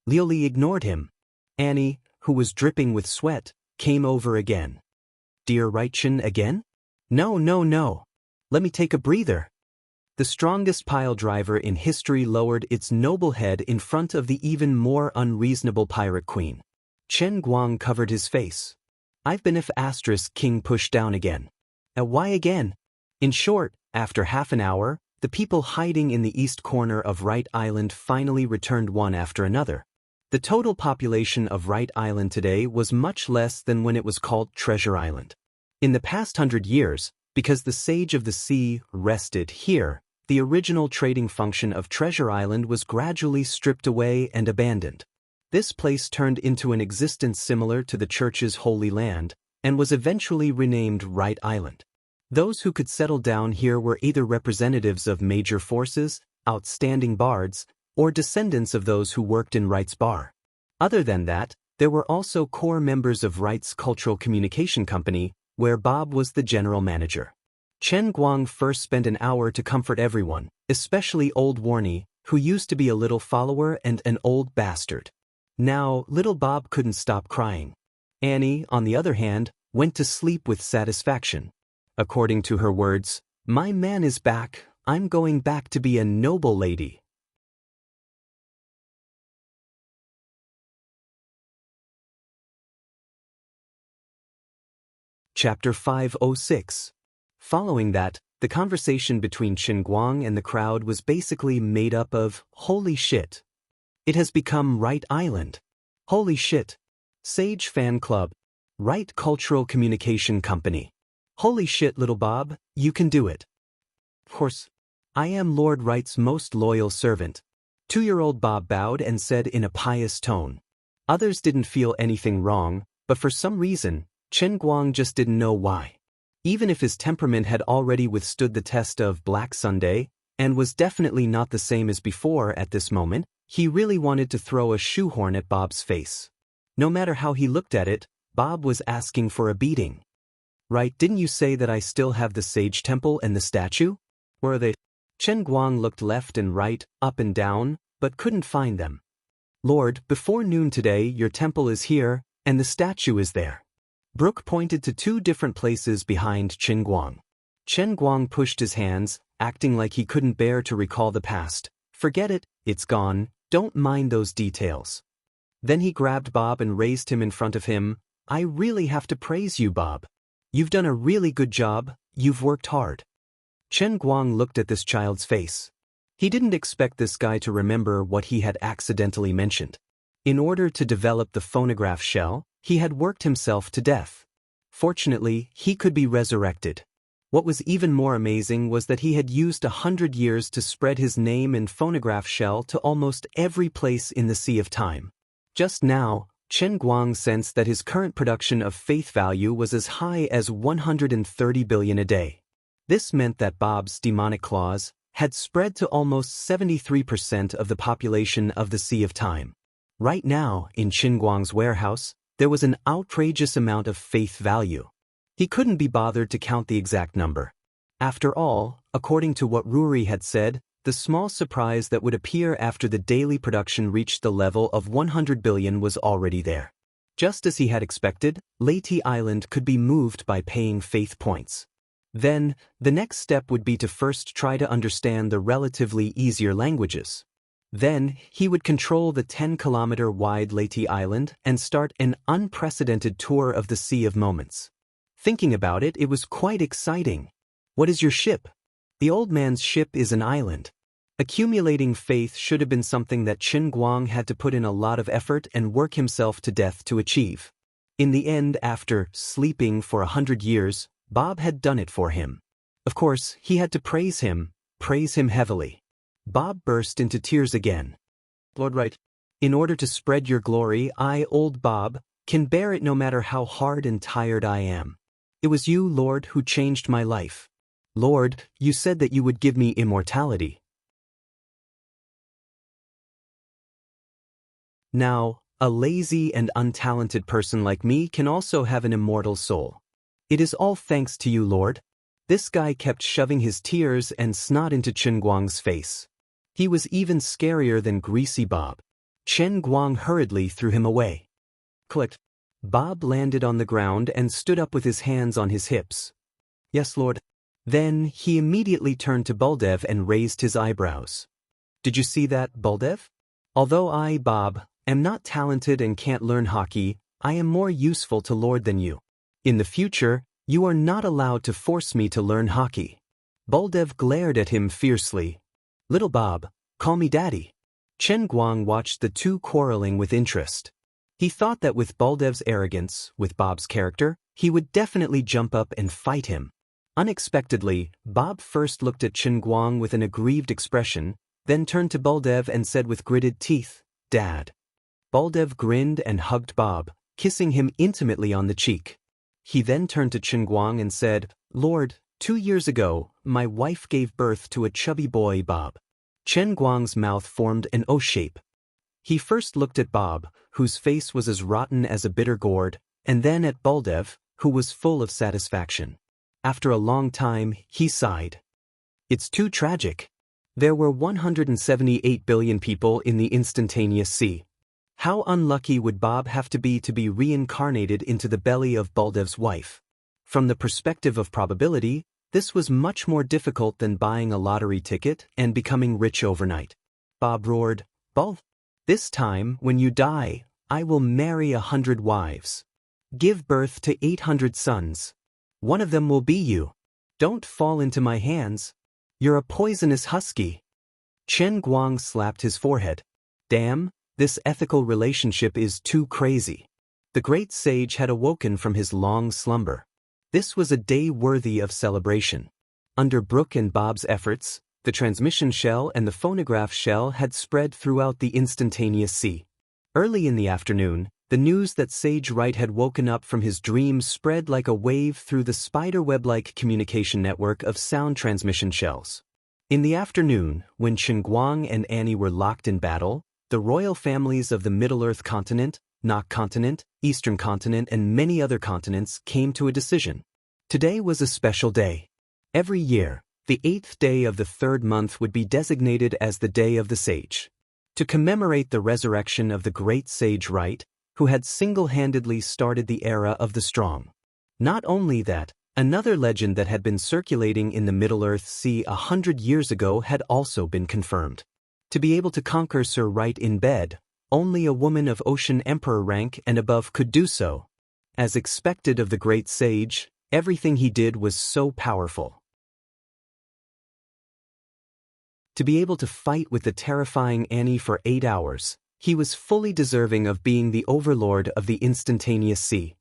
Liuli ignored him. Annie, who was dripping with sweat, came over again. "Dear Reichen again? No. Let me take a breather." The strongest pile driver in history lowered its noble head in front of the even more unreasonable pirate queen. Qin Guang covered his face. "I've been if *King pushed down again." Why again? In short, after half an hour, the people hiding in the east corner of Wright Island finally returned one after another. The total population of Wright Island today was much less than when it was called Treasure Island. In the past 100 years, because the Sage of the Sea rested here, the original trading function of Treasure Island was gradually stripped away and abandoned. This place turned into an existence similar to the Church's Holy Land, and was eventually renamed Wright Island. Those who could settle down here were either representatives of major forces, outstanding bards, or descendants of those who worked in Wright's bar. Other than that, there were also core members of Wright's Cultural Communication Company, where Bob was the general manager. Qin Guang first spent an hour to comfort everyone, especially old Warney, who used to be a little follower and an old bastard. Now, little Bob couldn't stop crying. Annie, on the other hand, went to sleep with satisfaction. According to her words, "My man is back, I'm going back to be a noble lady." Chapter 506. Following that, the conversation between Qin Guang and the crowd was basically made up of, "Holy shit. It has become Wright Island. Holy shit. Sage Fan Club. Wright Cultural Communication Company. Holy shit, little Bob, you can do it. Of course, I am Lord Wright's most loyal servant. 2-year-old Bob bowed and said in a pious tone. Others didn't feel anything wrong, but for some reason, Chen Guang just didn't know why. Even if his temperament had already withstood the test of Black Sunday, and was definitely not the same as before at this moment, he really wanted to throw a shoehorn at Bob's face. No matter how he looked at it, Bob was asking for a beating. Right, didn't you say that I still have the sage temple and the statue? Where are they? Chen Guang looked left and right, up and down, but couldn't find them. Lord, before noon today your temple is here, and the statue is there. Brooke pointed to 2 different places behind Chen Guang. Chen Guang pushed his hands, acting like he couldn't bear to recall the past. Forget it, it's gone, don't mind those details. Then he grabbed Bob and raised him in front of him. I really have to praise you, Bob. You've done a really good job, you've worked hard. Chen Guang looked at this child's face. He didn't expect this guy to remember what he had accidentally mentioned. In order to develop the phonograph shell, he had worked himself to death. Fortunately, he could be resurrected. What was even more amazing was that he had used 100 years to spread his name and phonograph shell to almost every place in the Sea of Time. Just now, Chen Guang sensed that his current production of faith value was as high as 130 billion a day. This meant that Bob's demonic claws had spread to almost 73% of the population of the Sea of Time. Right now, in Chen Guang's warehouse, there was an outrageous amount of faith value. He couldn't be bothered to count the exact number. After all, according to what Ruri had said, the small surprise that would appear after the daily production reached the level of 100 billion was already there. Just as he had expected, Leyte Island could be moved by paying faith points. Then, the next step would be to first try to understand the relatively easier languages. Then, he would control the 10-kilometer-wide Leyte Island and start an unprecedented tour of the Sea of Moments. Thinking about it, it was quite exciting. What is your ship? The old man's ship is an island. Accumulating faith should have been something that Chen Guang had to put in a lot of effort and work himself to death to achieve. In the end, after sleeping for 100 years, Bob had done it for him. Of course, he had to praise him heavily. Bob burst into tears again. Lord, right. In order to spread your glory, I, old Bob, can bear it no matter how hard and tired I am. It was you, Lord, who changed my life. Lord, you said that you would give me immortality. Now, a lazy and untalented person like me can also have an immortal soul. It is all thanks to you, Lord. This guy kept shoving his tears and snot into Chen Guang's face. He was even scarier than Greasy Bob. Chen Guang hurriedly threw him away. Clicked. Bob landed on the ground and stood up with his hands on his hips. Yes, Lord. Then, he immediately turned to Buldev and raised his eyebrows. Did you see that, Buldev? Although I, Bob, am not talented and can't learn hockey, I am more useful to Lord than you. In the future, you are not allowed to force me to learn hockey. Buldev glared at him fiercely. Little Bob, call me Daddy. Chen Guang watched the two quarreling with interest. He thought that with Buldev's arrogance, with Bob's character, he would definitely jump up and fight him. Unexpectedly, Bob first looked at Chen Guang with an aggrieved expression, then turned to Buldev and said with gritted teeth, Dad. Buldev grinned and hugged Bob, kissing him intimately on the cheek. He then turned to Chen Guang and said, Lord, 2 years ago, my wife gave birth to a chubby boy, Bob. Chen Guang's mouth formed an O shape. He first looked at Bob, whose face was as rotten as a bitter gourd, and then at Buldev, who was full of satisfaction. After a long time, he sighed. It's too tragic. There were 178 billion people in the instantaneous sea. How unlucky would Bob have to be reincarnated into the belly of Buldev's wife? From the perspective of probability, this was much more difficult than buying a lottery ticket and becoming rich overnight. Bob roared, Bul, this time, when you die, I will marry 100 wives. Give birth to 800 sons. One of them will be you. Don't fall into my hands. You're a poisonous husky. Chen Guang slapped his forehead. Damn, this ethical relationship is too crazy. The great sage had awoken from his long slumber. This was a day worthy of celebration. Under Brooke and Bob's efforts, The transmission shell and the phonograph shell had spread throughout the instantaneous sea. Early in the afternoon, the news that Sage Wright had woken up from his dreams spread like a wave through the spiderweb-like communication network of sound transmission shells. In the afternoon, when Guang and Annie were locked in battle, the royal families of the Middle-earth continent, Nok continent, Eastern continent, and many other continents came to a decision. Today was a special day. Every year, the 8th day of the 3rd month would be designated as the Day of the Sage. To commemorate the resurrection of the great Sage Wright, who had single-handedly started the era of the strong. Not only that, another legend that had been circulating in the Middle-earth Sea 100 years ago had also been confirmed. To be able to conquer Sir Wright in bed, only a woman of Ocean Emperor rank and above could do so. As expected of the great sage, everything he did was so powerful. To be able to fight with the terrifying Annie for 8 hours, he was fully deserving of being the overlord of the instantaneous sea.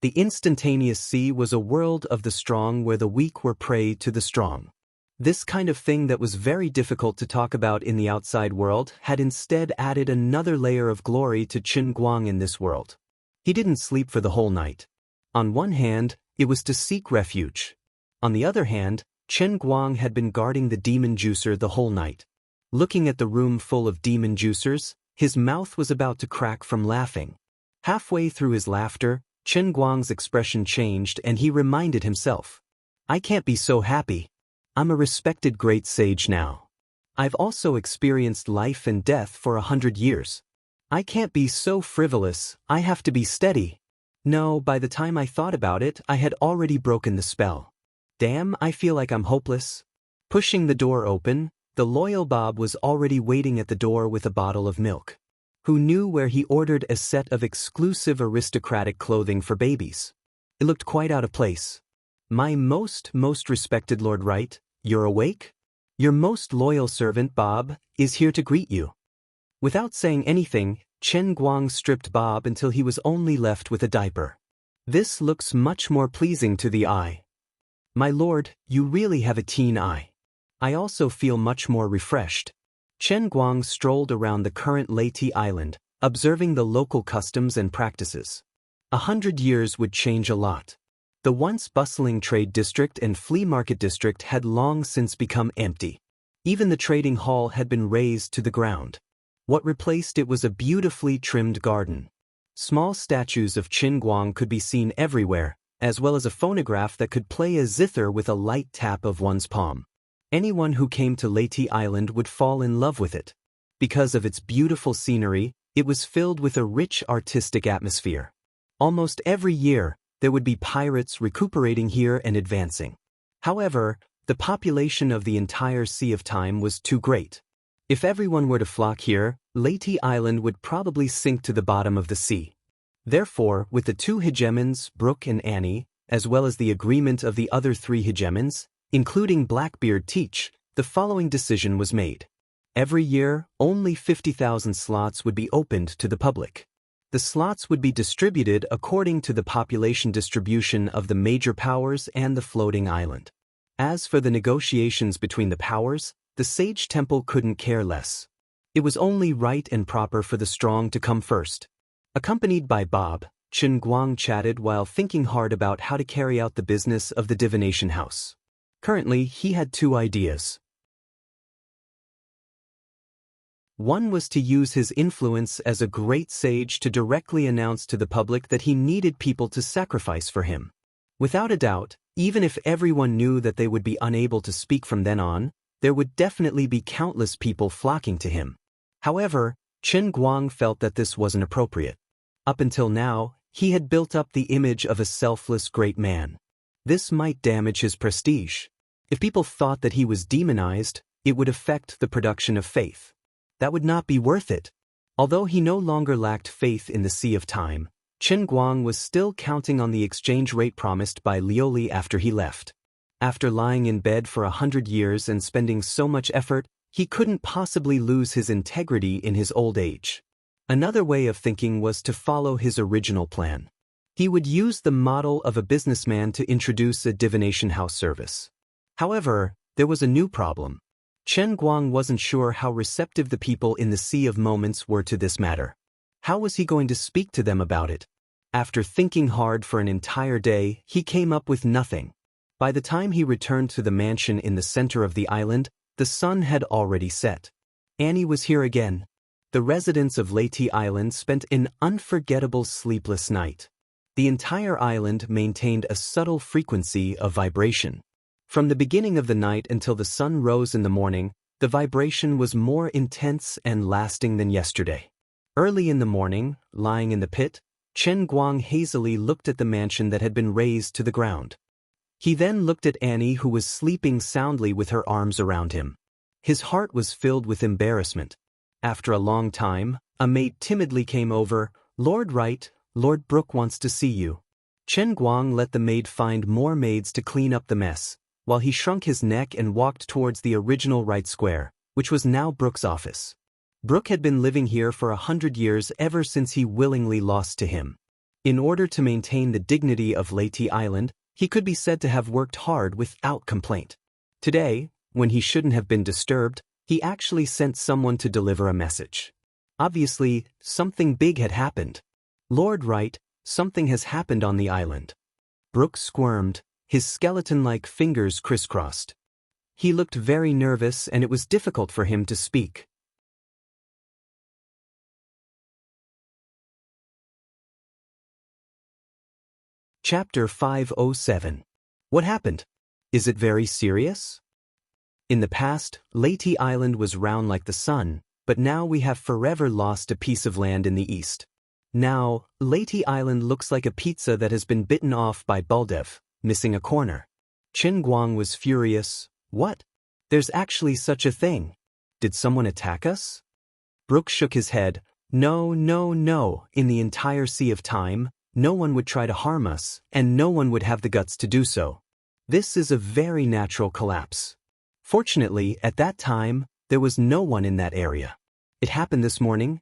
The instantaneous sea was a world of the strong where the weak were prey to the strong. This kind of thing that was very difficult to talk about in the outside world had instead added another layer of glory to Guang in this world. He didn't sleep for the whole night. On one hand, it was to seek refuge. On the other hand, Guang had been guarding the demon juicer the whole night. Looking at the room full of demon juicers, his mouth was about to crack from laughing. Halfway through his laughter, Guang's expression changed and he reminded himself, "I can't be so happy. I'm a respected great sage now. I've also experienced life and death for 100 years. I can't be so frivolous, I have to be steady." No, by the time I thought about it, I had already broken the spell. Damn, I feel like I'm hopeless. Pushing the door open, the loyal Bob was already waiting at the door with a bottle of milk. Who knew where he ordered a set of exclusive aristocratic clothing for babies? It looked quite out of place. "My most respected Lord Wright, you're awake? Your most loyal servant, Bob, is here to greet you." Without saying anything, Guang stripped Bob until he was only left with a diaper. "This looks much more pleasing to the eye. My lord, you really have a teen eye. I also feel much more refreshed." Guang strolled around the current Leyte Island, observing the local customs and practices. 100 years would change a lot. The once bustling trade district and flea market district had long since become empty. Even the trading hall had been razed to the ground. What replaced it was a beautifully trimmed garden. Small statues of Guang could be seen everywhere, as well as a phonograph that could play a zither with a light tap of one's palm. Anyone who came to Leyte Island would fall in love with it. Because of its beautiful scenery, it was filled with a rich artistic atmosphere. Almost every year, there would be pirates recuperating here and advancing. However, the population of the entire Sea of Time was too great. If everyone were to flock here, Leyte Island would probably sink to the bottom of the sea. Therefore, with the 2 hegemons, Brooke and Annie, as well as the agreement of the other 3 hegemons, including Blackbeard Teach, the following decision was made. Every year, only 50,000 slots would be opened to the public. The slots would be distributed according to the population distribution of the major powers and the floating island. As for the negotiations between the powers, the Sage Temple couldn't care less. It was only right and proper for the strong to come first. Accompanied by Bob, Guang chatted while thinking hard about how to carry out the business of the divination house. Currently, he had 2 ideas. One was to use his influence as a great sage to directly announce to the public that he needed people to sacrifice for him. Without a doubt, even if everyone knew that they would be unable to speak from then on, there would definitely be countless people flocking to him. However, Guang felt that this wasn't appropriate. Up until now, he had built up the image of a selfless great man. This might damage his prestige. If people thought that he was demonized, it would affect the production of faith. That would not be worth it. Although he no longer lacked faith in the Sea of Time, Guang was still counting on the exchange rate promised by Lioli after he left. After lying in bed for 100 years and spending so much effort, he couldn't possibly lose his integrity in his old age. Another way of thinking was to follow his original plan. He would use the model of a businessman to introduce a divination house service. However, there was a new problem. Chen Guang wasn't sure how receptive the people in the Sea of Moments were to this matter. How was he going to speak to them about it? After thinking hard for an entire day, he came up with nothing. By the time he returned to the mansion in the center of the island, the sun had already set. Annie was here again. The residents of Leyte Island spent an unforgettable sleepless night. The entire island maintained a subtle frequency of vibration. From the beginning of the night until the sun rose in the morning, the vibration was more intense and lasting than yesterday. Early in the morning, lying in the pit, Chen Guang hazily looked at the mansion that had been razed to the ground. He then looked at Annie, who was sleeping soundly with her arms around him. His heart was filled with embarrassment. After a long time, a maid timidly came over. "Lord Wright, Lord Brooke wants to see you." Chen Guang let the maid find more maids to clean up the mess, while he shrunk his neck and walked towards the original Wright Square, which was now Brooke's office. Brooke had been living here for 100 years ever since he willingly lost to him. In order to maintain the dignity of Leyte Island, he could be said to have worked hard without complaint. Today, when he shouldn't have been disturbed, he actually sent someone to deliver a message. Obviously, something big had happened. "Lord Wright, something has happened on the island." Brooke squirmed, his skeleton-like fingers crisscrossed. He looked very nervous and it was difficult for him to speak. Chapter 507. What happened? Is it very serious? In the past, Leyte Island was round like the sun, but now we have forever lost a piece of land in the east. Now, Leyte Island looks like a pizza that has been bitten off by Baldev, missing a corner. Chen Guang was furious. "What? There's actually such a thing. Did someone attack us?" Brooke shook his head. "No, no, no. In the entire Sea of Time, no one would try to harm us, and no one would have the guts to do so. This is a very natural collapse. Fortunately, at that time, there was no one in that area. It happened this morning."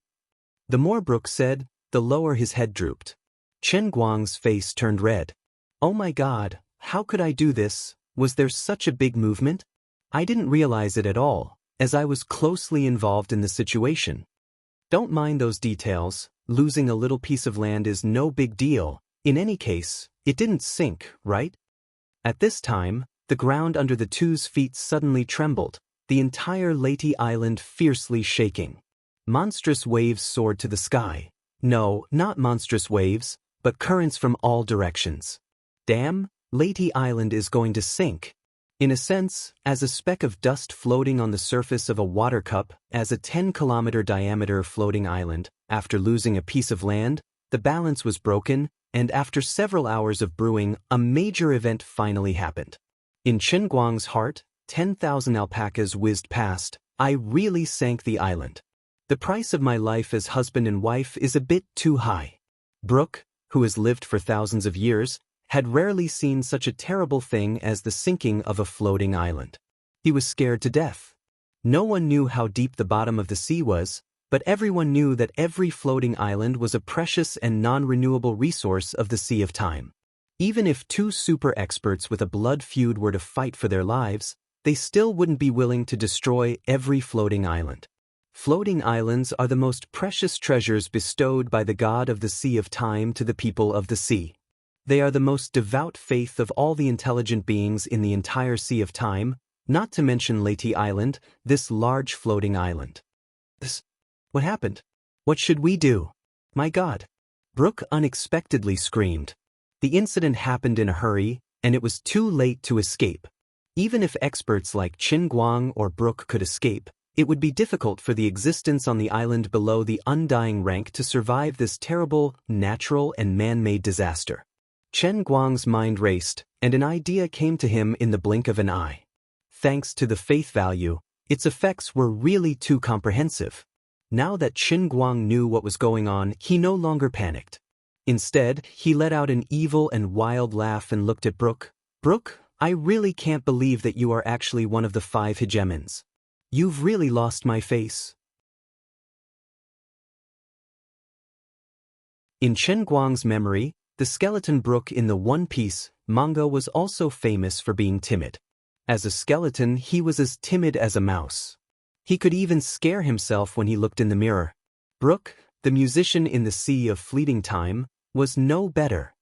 The more Brooke said, the lower his head drooped. Chen Guang's face turned red. "Oh my God, how could I do this? Was there such a big movement? I didn't realize it at all, as I was closely involved in the situation." "Don't mind those details. Losing a little piece of land is no big deal. In any case, it didn't sink, right?" At this time, the ground under the two's feet suddenly trembled, the entire Leyte Island fiercely shaking. Monstrous waves soared to the sky. No, not monstrous waves, but currents from all directions. Damn, Leyte Island is going to sink. In a sense, as a speck of dust floating on the surface of a water cup, as a 10-kilometer diameter floating island, after losing a piece of land, the balance was broken, and after several hours of brewing, a major event finally happened. In Chen Guang's heart, 10,000 alpacas whizzed past. I really sank the island. The price of my life as husband and wife is a bit too high. Brooke, who has lived for thousands of years, had rarely seen such a terrible thing as the sinking of a floating island. He was scared to death. No one knew how deep the bottom of the sea was, but everyone knew that every floating island was a precious and non-renewable resource of the Sea of Time. Even if two super experts with a blood feud were to fight for their lives, they still wouldn't be willing to destroy every floating island. Floating islands are the most precious treasures bestowed by the god of the Sea of Time to the people of the sea. They are the most devout faith of all the intelligent beings in the entire Sea of Time, not to mention Leyte Island, this large floating island. What happened? What should we do? My God! Brooke unexpectedly screamed. The incident happened in a hurry, and it was too late to escape. Even if experts like Chen Guang or Brooke could escape, it would be difficult for the existence on the island below the undying rank to survive this terrible, natural and man-made disaster. Chen Guang's mind raced, and an idea came to him in the blink of an eye. Thanks to the faith value, its effects were really too comprehensive. Now that Chen Guang knew what was going on, he no longer panicked. Instead, he let out an evil and wild laugh and looked at Brooke. "Brooke, I really can't believe that you are actually one of the 5 hegemons. You've really lost my face." In Chen Guang's memory, the skeleton Brooke in the One Piece manga was also famous for being timid. As a skeleton, he was as timid as a mouse. He could even scare himself when he looked in the mirror. Brooke, the musician in the sea of fleeting time, was no better.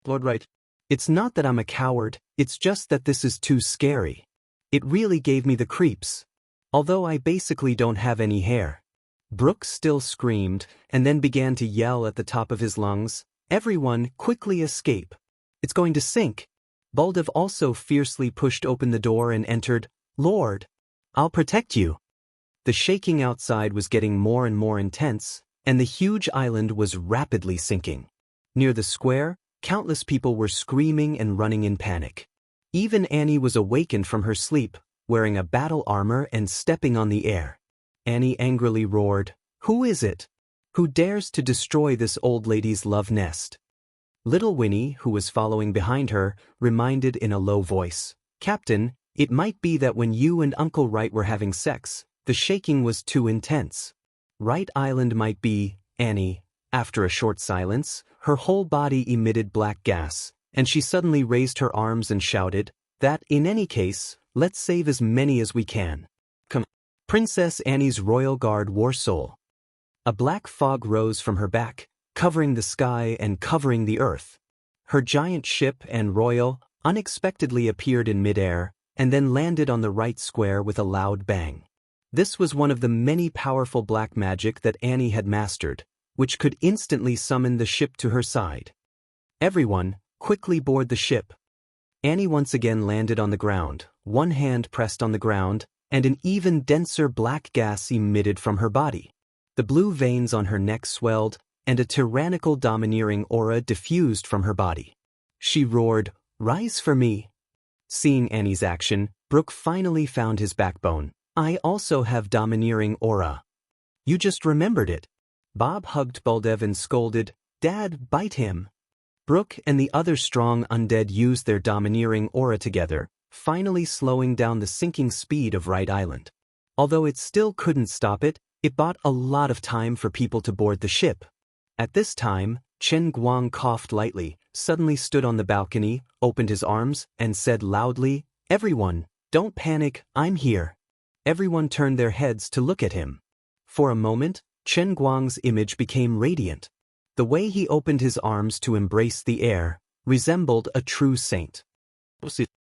Lord Right. It's not that I'm a coward, it's just that this is too scary. It really gave me the creeps. Although I basically don't have any hair. Brooke still screamed, and then began to yell at the top of his lungs, "Everyone, quickly escape. It's going to sink." Baldev also fiercely pushed open the door and entered. "Lord, I'll protect you." The shaking outside was getting more and more intense, and the huge island was rapidly sinking. Near the square, countless people were screaming and running in panic. Even Annie was awakened from her sleep, wearing a battle armor and stepping on the air. Annie angrily roared, "Who is it? Who dares to destroy this old lady's love nest?" Little Winnie, who was following behind her, reminded in a low voice, "Captain, it might be that when you and Uncle Wright were having sex, the shaking was too intense. Wright Island might be." Annie, after a short silence, her whole body emitted black gas, and she suddenly raised her arms and shouted, "That, in any case, let's save as many as we can. Come." Princess Annie's royal guard wore soul. A black fog rose from her back, covering the sky and covering the earth. Her giant ship and royal unexpectedly appeared in midair, and then landed on the right square with a loud bang. This was one of the many powerful black magic that Annie had mastered, which could instantly summon the ship to her side. "Everyone, quickly board the ship." Annie once again landed on the ground, one hand pressed on the ground, and an even denser black gas emitted from her body. The blue veins on her neck swelled, and a tyrannical domineering aura diffused from her body. She roared, "Rise for me." Seeing Annie's action, Brooke finally found his backbone. "I also have domineering aura." "You just remembered it." Bob hugged Baldev and scolded, "Dad, bite him." Brooke and the other strong undead used their domineering aura together, finally slowing down the sinking speed of Wright Island. Although it still couldn't stop it, it bought a lot of time for people to board the ship. At this time, Chen Guang coughed lightly, suddenly stood on the balcony, opened his arms, and said loudly, "Everyone, don't panic, I'm here." Everyone turned their heads to look at him. For a moment, Chen Guang's image became radiant. The way he opened his arms to embrace the air resembled a true saint.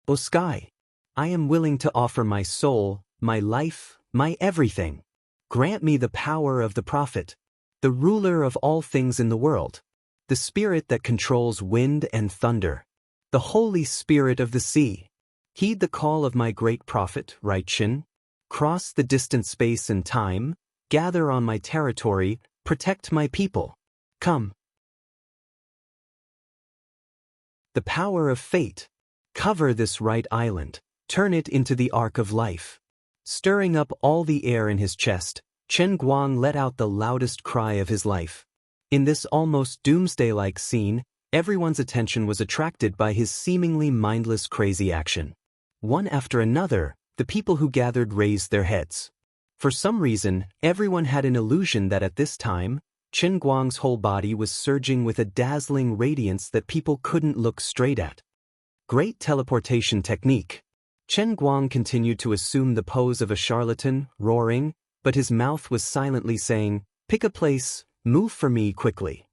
"O sky, I am willing to offer my soul, my life, my everything. Grant me the power of the prophet, the ruler of all things in the world, the spirit that controls wind and thunder, the Holy Spirit of the sea. Heed the call of my great prophet, Right Shin. Cross the distant space and time, gather on my territory, protect my people. Come." The power of fate. Cover this Wright Island, turn it into the Ark of Life. Stirring up all the air in his chest, Chen Guang let out the loudest cry of his life. In this almost doomsday-like scene, everyone's attention was attracted by his seemingly mindless crazy action. One after another, the people who gathered raised their heads. For some reason, everyone had an illusion that at this time, Chen Guang's whole body was surging with a dazzling radiance that people couldn't look straight at. Great teleportation technique. Chen Guang continued to assume the pose of a charlatan, roaring, but his mouth was silently saying, "Pick a place, move for me quickly."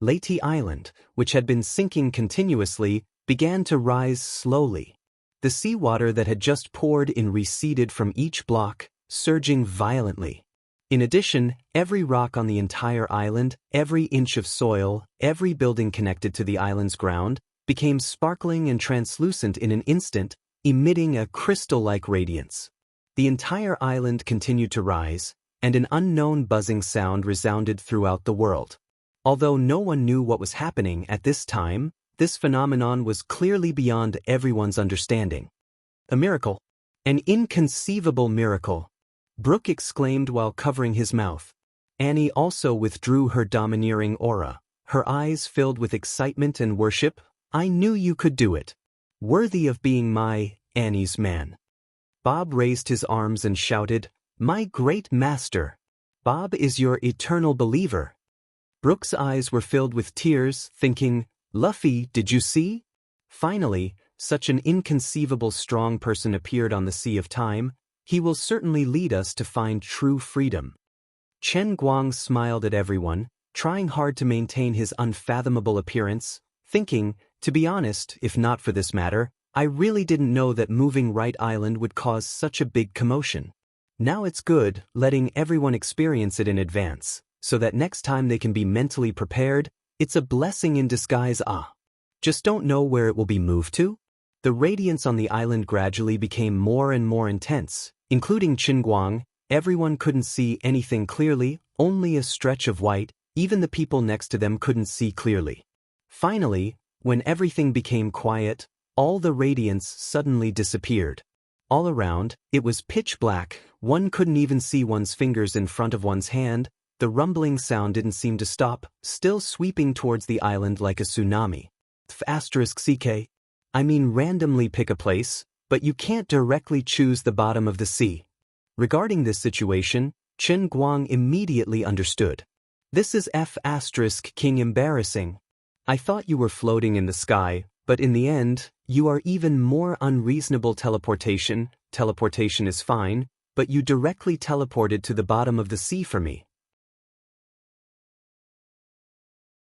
Leyte Island, which had been sinking continuously, began to rise slowly. The seawater that had just poured in receded from each block, surging violently. In addition, every rock on the entire island, every inch of soil, every building connected to the island's ground, became sparkling and translucent in an instant, emitting a crystal-like radiance. The entire island continued to rise, and an unknown buzzing sound resounded throughout the world. Although no one knew what was happening at this time, this phenomenon was clearly beyond everyone's understanding. "A miracle. An inconceivable miracle," Brooke exclaimed while covering his mouth. Annie also withdrew her domineering aura, her eyes filled with excitement and worship. "I knew you could do it. Worthy of being my, Annie's man." Bob raised his arms and shouted, "My great master! Bob is your eternal believer." Brooke's eyes were filled with tears, thinking, "Luffy, did you see?" Finally, Such an inconceivable strong person appeared on the sea of time. He will certainly lead us to find true freedom. Chen Guang smiled at everyone, trying hard to maintain his unfathomable appearance, thinking, to be honest, if not for this matter, I really didn't know that moving Right Island would cause such a big commotion. Now it's good, letting everyone experience it in advance, so that next time they can be mentally prepared. It's a blessing in disguise. Just don't know where it will be moved to? The radiance on the island gradually became more and more intense, including Chen Guang. Everyone couldn't see anything clearly, only a stretch of white. Even the people next to them couldn't see clearly. Finally, when everything became quiet, all the radiance suddenly disappeared. All around, it was pitch black. One couldn't even see one's fingers in front of one's hand. The rumbling sound didn't seem to stop, still sweeping towards the island like a tsunami. *CK. I mean, randomly pick a place, but you can't directly choose the bottom of the sea. Regarding this situation, Chen Guang immediately understood. This is King embarrassing. I thought you were floating in the sky, but in the end, you are even more unreasonable. Teleportation is fine, but you directly teleported to the bottom of the sea for me.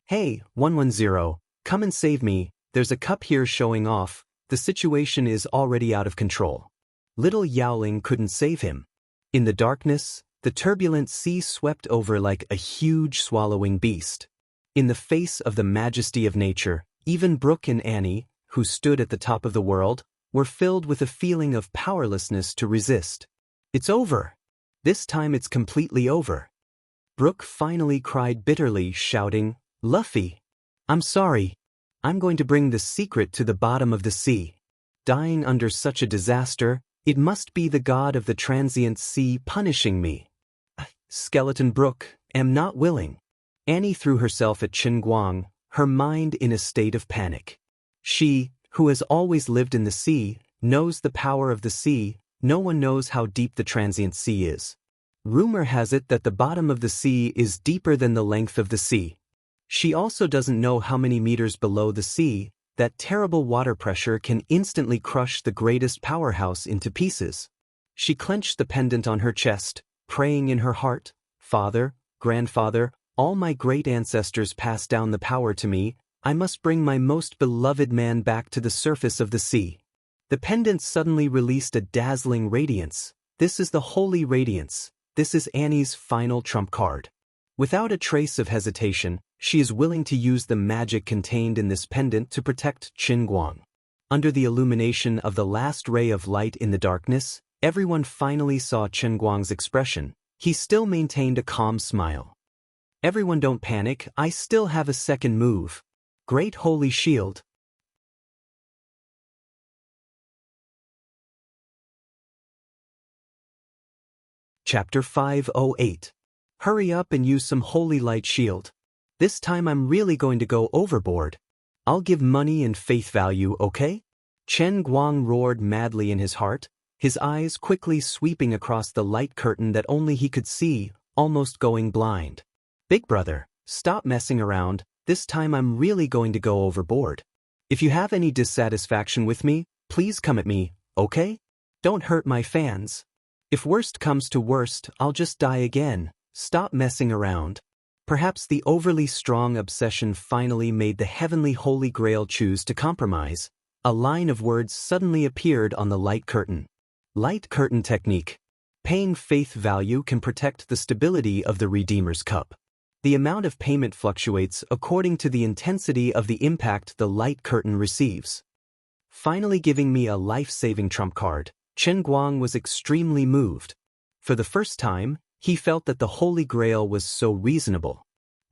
Hey, 110, come and save me. There's a cup here showing off. The situation is already out of control. Little Yaoling couldn't save him. In the darkness, the turbulent sea swept over like a huge swallowing beast. In the face of the majesty of nature, even Brooke and Annie, who stood at the top of the world, were filled with a feeling of powerlessness to resist. It's over. This time it's completely over. Brooke finally cried bitterly, shouting, Luffy, I'm sorry. I'm going to bring the secret to the bottom of the sea. Dying under such a disaster, it must be the god of the transient sea punishing me. Skeleton Brooke, am not willing. Annie threw herself at Chen Guang, her mind in a state of panic. She, who has always lived in the sea, knows the power of the sea. No one knows how deep the transient sea is. Rumor has it that the bottom of the sea is deeper than the length of the sea. She also doesn't know how many meters below the sea, that terrible water pressure can instantly crush the greatest powerhouse into pieces. She clenched the pendant on her chest, praying in her heart, Father, Grandfather, all my great ancestors passed down the power to me. I must bring my most beloved man back to the surface of the sea. The pendant suddenly released a dazzling radiance. This is the holy radiance. This is Annie's final trump card. Without a trace of hesitation, she is willing to use the magic contained in this pendant to protect Chen Guang. Under the illumination of the last ray of light in the darkness, everyone finally saw Chen Guang's expression. He still maintained a calm smile. Everyone don't panic, I still have a second move. Great Holy Shield. Chapter 508. Hurry up and use some Holy Light Shield. This time I'm really going to go overboard. I'll give money and faith value, okay? Chen Guang roared madly in his heart, his eyes quickly sweeping across the light curtain that only he could see, almost going blind. Big brother, stop messing around, this time I'm really going to go overboard. If you have any dissatisfaction with me, please come at me, okay? Don't hurt my fans. If worst comes to worst, I'll just die again. Stop messing around. Perhaps the overly strong obsession finally made the heavenly Holy Grail choose to compromise. A line of words suddenly appeared on the light curtain. Light curtain technique. Paying faith value can protect the stability of the Redeemer's Cup. The amount of payment fluctuates according to the intensity of the impact the light curtain receives. Finally giving me a life-saving trump card, Chen Guang was extremely moved. For the first time, he felt that the Holy Grail was so reasonable.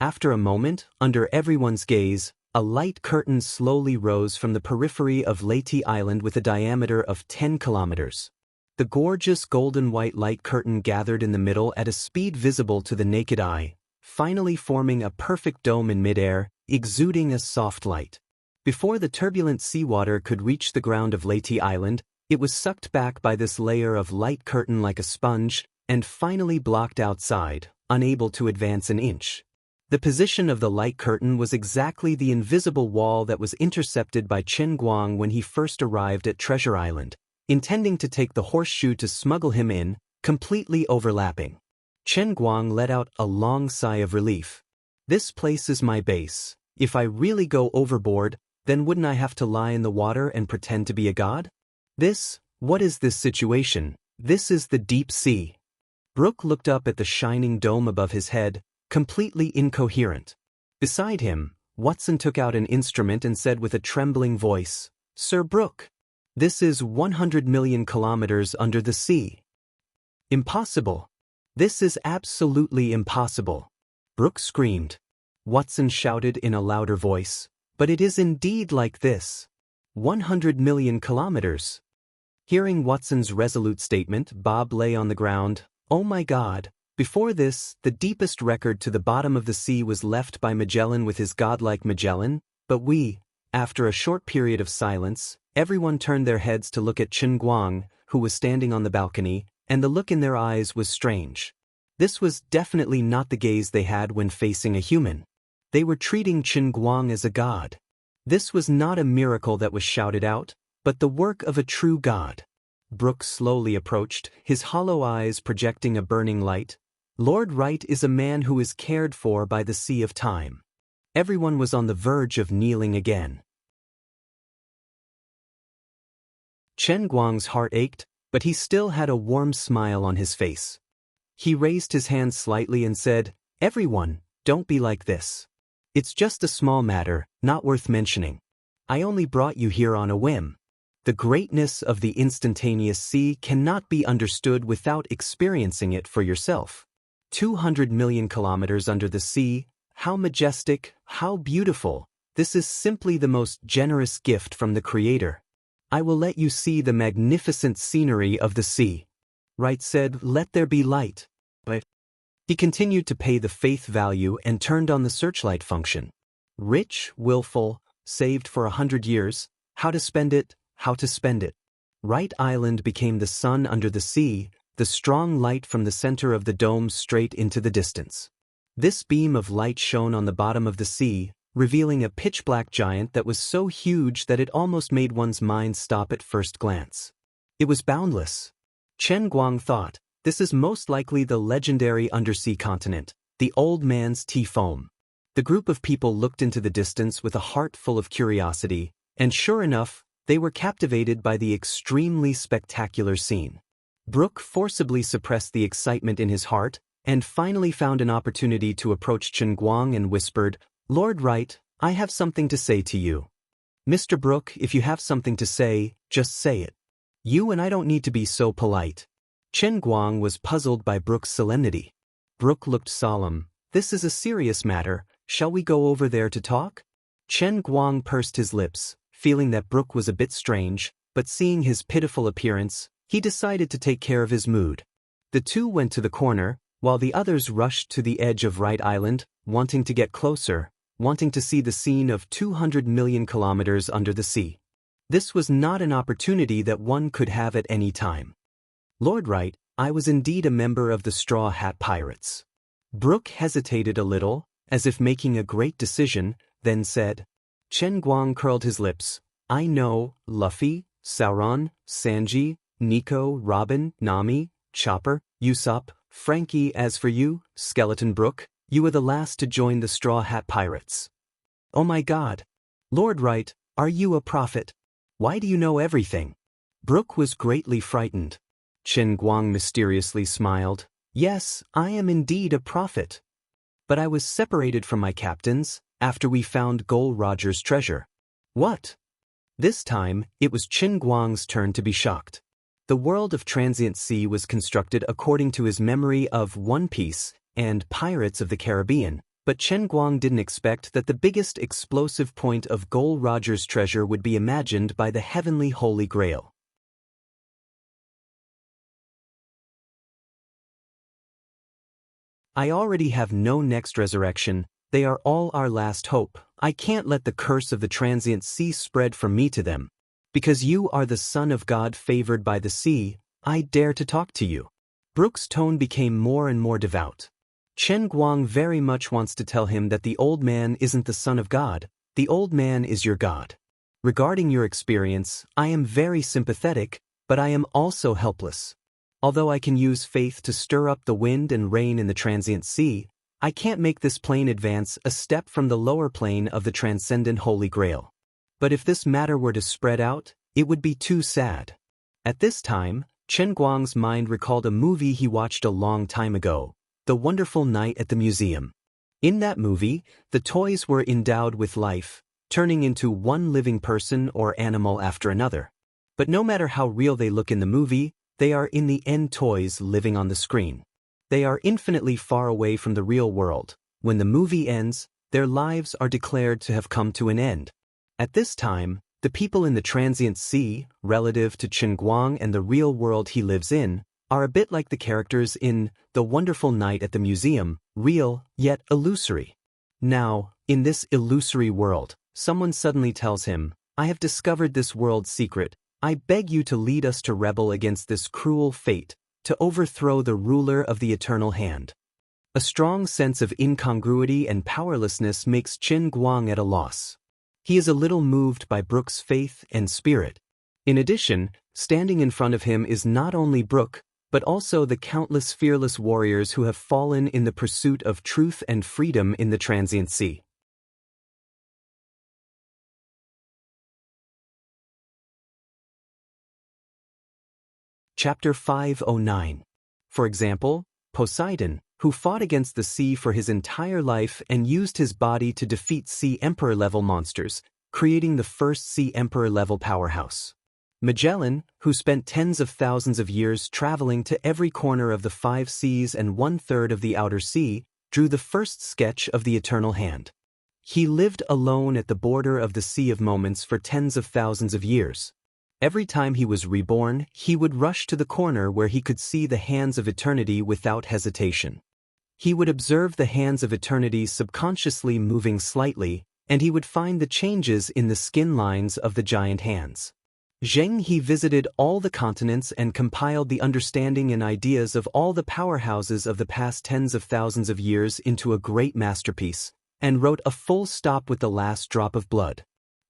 After a moment, under everyone's gaze, a light curtain slowly rose from the periphery of Leyte Island with a diameter of 10 kilometers. The gorgeous golden white light curtain gathered in the middle at a speed visible to the naked eye, finally forming a perfect dome in midair, exuding a soft light. Before the turbulent seawater could reach the ground of Leyte Island, it was sucked back by this layer of light curtain like a sponge, and finally blocked outside, unable to advance an inch. The position of the light curtain was exactly the invisible wall that was intercepted by Chen Guang when he first arrived at Treasure Island, intending to take the horseshoe to smuggle him in, completely overlapping. Chen Guang let out a long sigh of relief. This place is my base. If I really go overboard, then wouldn't I have to lie in the water and pretend to be a god? What is this situation? This is the deep sea. Brooke looked up at the shining dome above his head, completely incoherent. Beside him, Watson took out an instrument and said with a trembling voice, "Sir Brooke, this is 100 million kilometers under the sea." "Impossible. This is absolutely impossible." Brooke screamed. Watson shouted in a louder voice, "But it is indeed like this. 100 million kilometers." Hearing Watson's resolute statement, Bob lay on the ground. "Oh my God. Before this, the deepest record to the bottom of the sea was left by Magellan with his godlike Magellan, but after a short period of silence, everyone turned their heads to look at Chen Guang, who was standing on the balcony, and the look in their eyes was strange. This was definitely not the gaze they had when facing a human. They were treating Chen Guang as a god. This was not a miracle that was shouted out, but the work of a true god. Brooke slowly approached, his hollow eyes projecting a burning light. Lord Wright is a man who is cared for by the sea of time. Everyone was on the verge of kneeling again. Chen Guang's heart ached, but he still had a warm smile on his face. He raised his hand slightly and said, "Everyone, don't be like this. It's just a small matter, not worth mentioning. I only brought you here on a whim. The greatness of the instantaneous sea cannot be understood without experiencing it for yourself. 200 million kilometers under the sea, how majestic, how beautiful. This is simply the most generous gift from the Creator. I will let you see the magnificent scenery of the sea." Wright said, "Let there be light." But he continued to pay the faith value and turned on the searchlight function. Rich, willful, saved for 100 years, how to spend it, how to spend it. Wright Island became the sun under the sea, the strong light from the center of the dome straight into the distance. This beam of light shone on the bottom of the sea, revealing a pitch-black giant that was so huge that it almost made one's mind stop at first glance. It was boundless. Chen Guang thought, this is most likely the legendary undersea continent, the old man's tea foam. The group of people looked into the distance with a heart full of curiosity, and sure enough, they were captivated by the extremely spectacular scene. Brooke forcibly suppressed the excitement in his heart, and finally found an opportunity to approach Chen Guang and whispered, "Lord Wright, I have something to say to you. Mr. Brooke, if you have something to say, just say it. You and I don't need to be so polite." Chen Guang was puzzled by Brooke's solemnity. Brooke looked solemn. "This is a serious matter. Shall we go over there to talk?" Chen Guang pursed his lips, feeling that Brooke was a bit strange, but seeing his pitiful appearance, he decided to take care of his mood. The two went to the corner, while the others rushed to the edge of Wright Island, wanting to get closer, wanting to see the scene of 200 million kilometers under the sea. This was not an opportunity that one could have at any time. "Lord Wright, I was indeed a member of the Straw Hat Pirates." Brooke hesitated a little, as if making a great decision, then said. Chen Guang curled his lips. "I know Luffy, Sauron, Sanji, Nico, Robin, Nami, Chopper, Usopp, Frankie. As for you, Skeleton Brooke, you were the last to join the Straw Hat Pirates." "Oh my God. Lord Wright, are you a prophet? Why do you know everything?" Brooke was greatly frightened. Chen Guang mysteriously smiled. "Yes, I am indeed a prophet. But I was separated from my captains after we found Gold Roger's treasure." "What?" This time, it was Chen Guang's turn to be shocked. The world of Transient Sea was constructed according to his memory of One Piece and Pirates of the Caribbean, but Chen Guang didn't expect that the biggest explosive point of Gold Roger's treasure would be imagined by the heavenly Holy Grail. "I already have no next resurrection. They are all our last hope. I can't let the curse of the Transient Sea spread from me to them. Because you are the son of God favored by the sea, I dare to talk to you." Brooke's tone became more and more devout. Chen Guang very much wants to tell him that the old man isn't the son of God, the old man is your God. Regarding your experience, I am very sympathetic, but I am also helpless. Although I can use faith to stir up the wind and rain in the transient sea, I can't make this plane advance a step from the lower plane of the transcendent Holy Grail. But if this matter were to spread out, it would be too sad. At this time, Chen Guang's mind recalled a movie he watched a long time ago, The Wonderful Night at the Museum. In that movie, the toys were endowed with life, turning into one living person or animal after another. But no matter how real they look in the movie, they are in the end toys living on the screen. They are infinitely far away from the real world. When the movie ends, their lives are declared to have come to an end. At this time, the people in the transient sea, relative to Chen Guang and the real world he lives in, are a bit like the characters in The Wonderful Night at the Museum, real, yet illusory. Now, in this illusory world, someone suddenly tells him, "I have discovered this world's secret. I beg you to lead us to rebel against this cruel fate, to overthrow the ruler of the eternal hand." A strong sense of incongruity and powerlessness makes Chen Guang at a loss. He is a little moved by Brook's faith and spirit. In addition, standing in front of him is not only Brook, but also the countless fearless warriors who have fallen in the pursuit of truth and freedom in the transient sea. Chapter 509. For example, Poseidon, who fought against the sea for his entire life and used his body to defeat Sea Emperor-level monsters, creating the first Sea Emperor-level powerhouse. Magellan, who spent tens of thousands of years traveling to every corner of the 5 seas and 1/3 of the outer sea, drew the first sketch of the eternal hand. He lived alone at the border of the Sea of Moments for tens of thousands of years. Every time he was reborn, he would rush to the corner where he could see the hands of eternity without hesitation. He would observe the hands of eternity subconsciously moving slightly, and he would find the changes in the skin lines of the giant hands. He visited all the continents and compiled the understanding and ideas of all the powerhouses of the past tens of thousands of years into a great masterpiece, and wrote a full stop with the last drop of blood.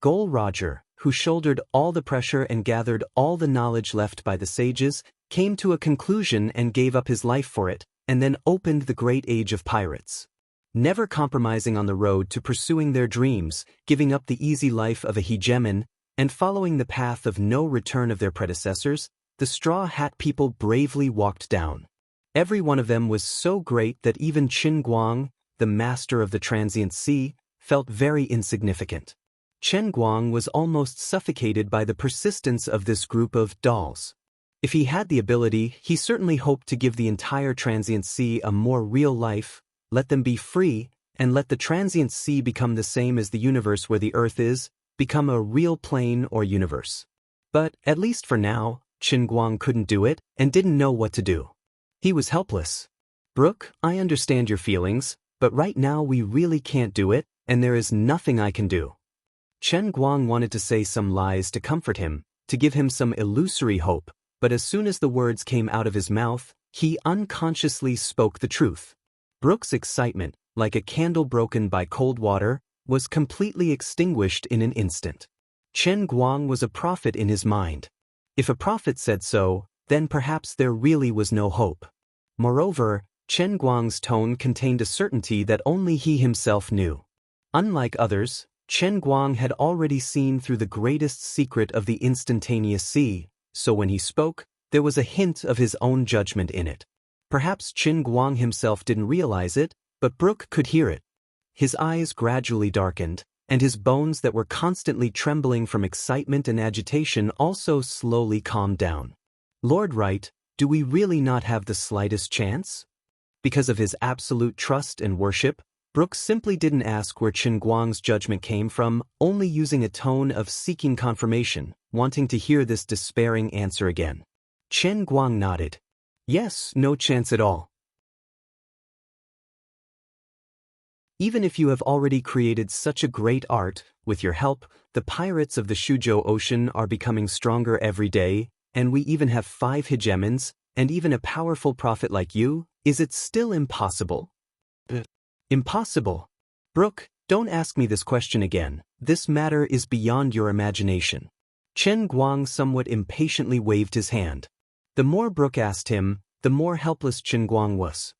Roger, who shouldered all the pressure and gathered all the knowledge left by the sages, came to a conclusion and gave up his life for it, and then opened the great age of pirates. Never compromising on the road to pursuing their dreams, giving up the easy life of a hegemon, and following the path of no return of their predecessors, the Straw Hat people bravely walked down. Every one of them was so great that even Chen Guang, the master of the transient sea, felt very insignificant. Chen Guang was almost suffocated by the persistence of this group of dolls. If he had the ability, he certainly hoped to give the entire transient sea a more real life, let them be free, and let the transient sea become the same as the universe where the earth is, become a real plane or universe. But, at least for now, Chen Guang couldn't do it and didn't know what to do. He was helpless. "Brook, I understand your feelings, but right now we really can't do it, and there is nothing I can do." Chen Guang wanted to say some lies to comfort him, to give him some illusory hope, but as soon as the words came out of his mouth, he unconsciously spoke the truth. Brook's excitement, like a candle broken by cold water, was completely extinguished in an instant. Chen Guang was a prophet in his mind. If a prophet said so, then perhaps there really was no hope. Moreover, Chen Guang's tone contained a certainty that only he himself knew. Unlike others, Chen Guang had already seen through the greatest secret of the instantaneous sea, so when he spoke, there was a hint of his own judgment in it. Perhaps Chen Guang himself didn't realize it, but Brook could hear it. His eyes gradually darkened, and his bones that were constantly trembling from excitement and agitation also slowly calmed down. "Lord Wright, do we really not have the slightest chance?" Because of his absolute trust and worship, Brook simply didn't ask where Chen Guang's judgment came from, only using a tone of seeking confirmation, wanting to hear this despairing answer again. Chen Guang nodded. "Yes, no chance at all. Even if you have already created such a great art, with your help, the pirates of the Shuzhou Ocean are becoming stronger every day, and we even have 5 hegemons, and even a powerful prophet like you, is it still impossible?" Impossible. Brook, don't ask me this question again. This matter is beyond your imagination. Chen Guang somewhat impatiently waved his hand. The more Brook asked him, the more helpless Chen Guang was.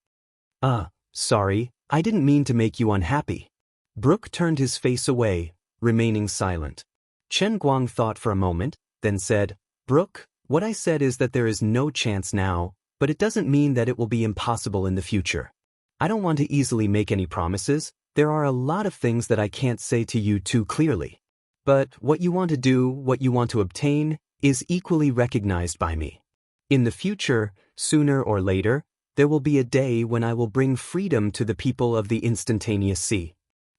Sorry, I didn't mean to make you unhappy. Brook turned his face away, remaining silent. Chen Guang thought for a moment, then said, Brook, what I said is that there is no chance now, but it doesn't mean that it will be impossible in the future. I don't want to easily make any promises. There are a lot of things that I can't say to you too clearly. But what you want to do, what you want to obtain, is equally recognized by me. In the future, sooner or later, there will be a day when I will bring freedom to the people of the instantaneous sea.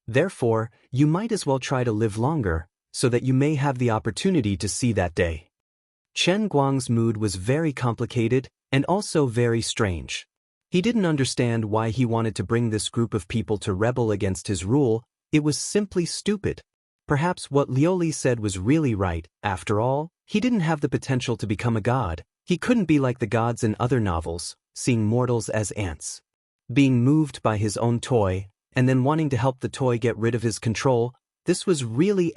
Therefore, you might as well try to live longer, so that you may have the opportunity to see that day. Chen Guang's mood was very complicated and also very strange. He didn't understand why he wanted to bring this group of people to rebel against his rule. It was simply stupid. Perhaps what Lioli said was really right. After all, he didn't have the potential to become a god. He couldn't be like the gods in other novels, seeing mortals as ants. Being moved by his own toy, and then wanting to help the toy get rid of his control, this was really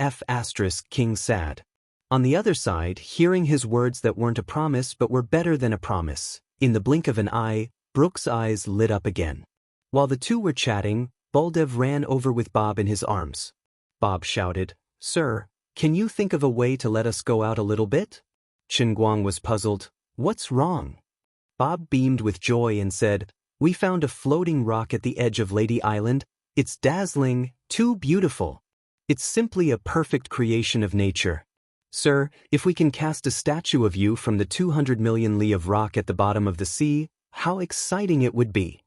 King sad. On the other side, hearing his words that weren't a promise but were better than a promise. In the blink of an eye, Brook's eyes lit up again. While the two were chatting, Baldev ran over with Bob in his arms. Bob shouted, Sir, can you think of a way to let us go out a little bit? Chen Guang was puzzled. What's wrong? Bob beamed with joy and said, We found a floating rock at the edge of Lady Island. It's dazzling, too beautiful. It's simply a perfect creation of nature. Sir, if we can cast a statue of you from the 200 million li of rock at the bottom of the sea, how exciting it would be.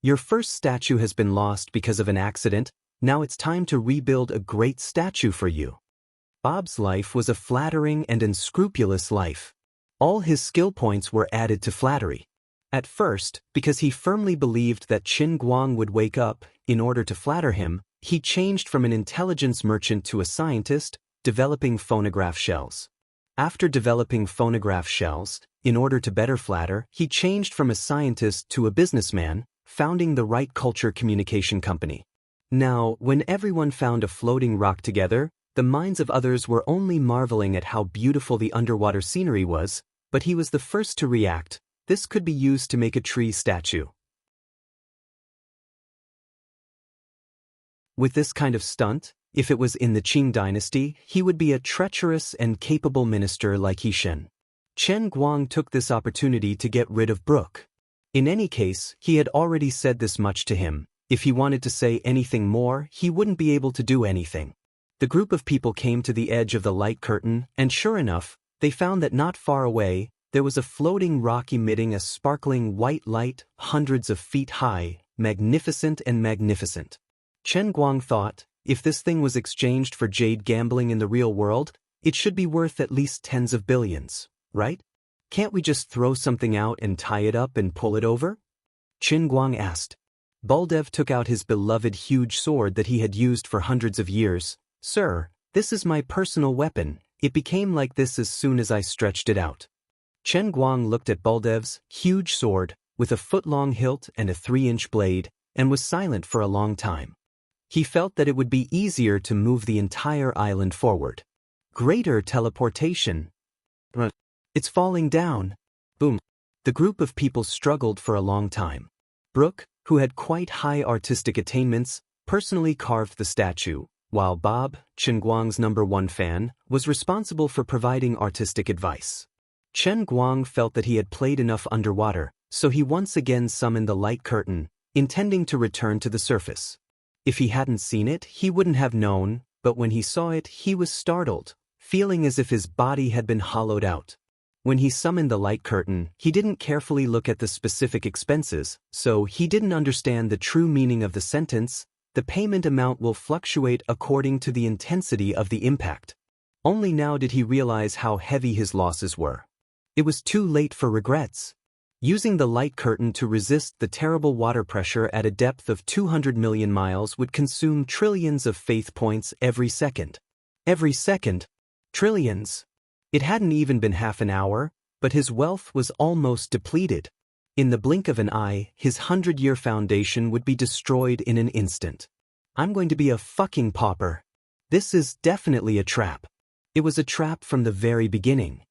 Your first statue has been lost because of an accident. Now it's time to rebuild a great statue for you. Bob's life was a flattering and unscrupulous life. All his skill points were added to flattery. At first, because he firmly believed that Chen Guang would wake up, in order to flatter him, he changed from an intelligence merchant to a scientist, developing phonograph shells. After developing phonograph shells, in order to better flatter, he changed from a scientist to a businessman, founding the Right Culture Communication Company. Now, when everyone found a floating rock together, the minds of others were only marveling at how beautiful the underwater scenery was, but he was the first to react. This could be used to make a tree statue. With this kind of stunt, if it was in the Qing dynasty, he would be a treacherous and capable minister like Hishen. Chen Guang took this opportunity to get rid of Brook. In any case, he had already said this much to him. If he wanted to say anything more, he wouldn't be able to do anything. The group of people came to the edge of the light curtain, and sure enough, they found that not far away, there was a floating rock emitting a sparkling white light, hundreds of feet high, magnificent and magnificent. Chen Guang thought, if this thing was exchanged for jade gambling in the real world, it should be worth at least tens of billions, right? Can't we just throw something out and tie it up and pull it over? Chen Guang asked. Baldev took out his beloved huge sword that he had used for hundreds of years. Sir, this is my personal weapon. It became like this as soon as I stretched it out. Chen Guang looked at Baldev's huge sword, with a foot-long hilt and a 3-inch blade, and was silent for a long time. He felt that it would be easier to move the entire island forward. Greater teleportation. It's falling down. Boom. The group of people struggled for a long time. Brook, who had quite high artistic attainments, personally carved the statue, while Bob, Chen Guang's #1 fan, was responsible for providing artistic advice. Chen Guang felt that he had played enough underwater, so he once again summoned the light curtain, intending to return to the surface. If he hadn't seen it, he wouldn't have known, but when he saw it, he was startled, feeling as if his body had been hollowed out. When he summoned the light curtain, he didn't carefully look at the specific expenses, so he didn't understand the true meaning of the sentence. The payment amount will fluctuate according to the intensity of the impact. Only now did he realize how heavy his losses were. It was too late for regrets. Using the light curtain to resist the terrible water pressure at a depth of 200 million miles would consume trillions of faith points every second. Every second. Trillions. It hadn't even been half an hour, but his wealth was almost depleted. In the blink of an eye, his 100-year foundation would be destroyed in an instant. I'm going to be a fucking pauper. This is definitely a trap. It was a trap from the very beginning.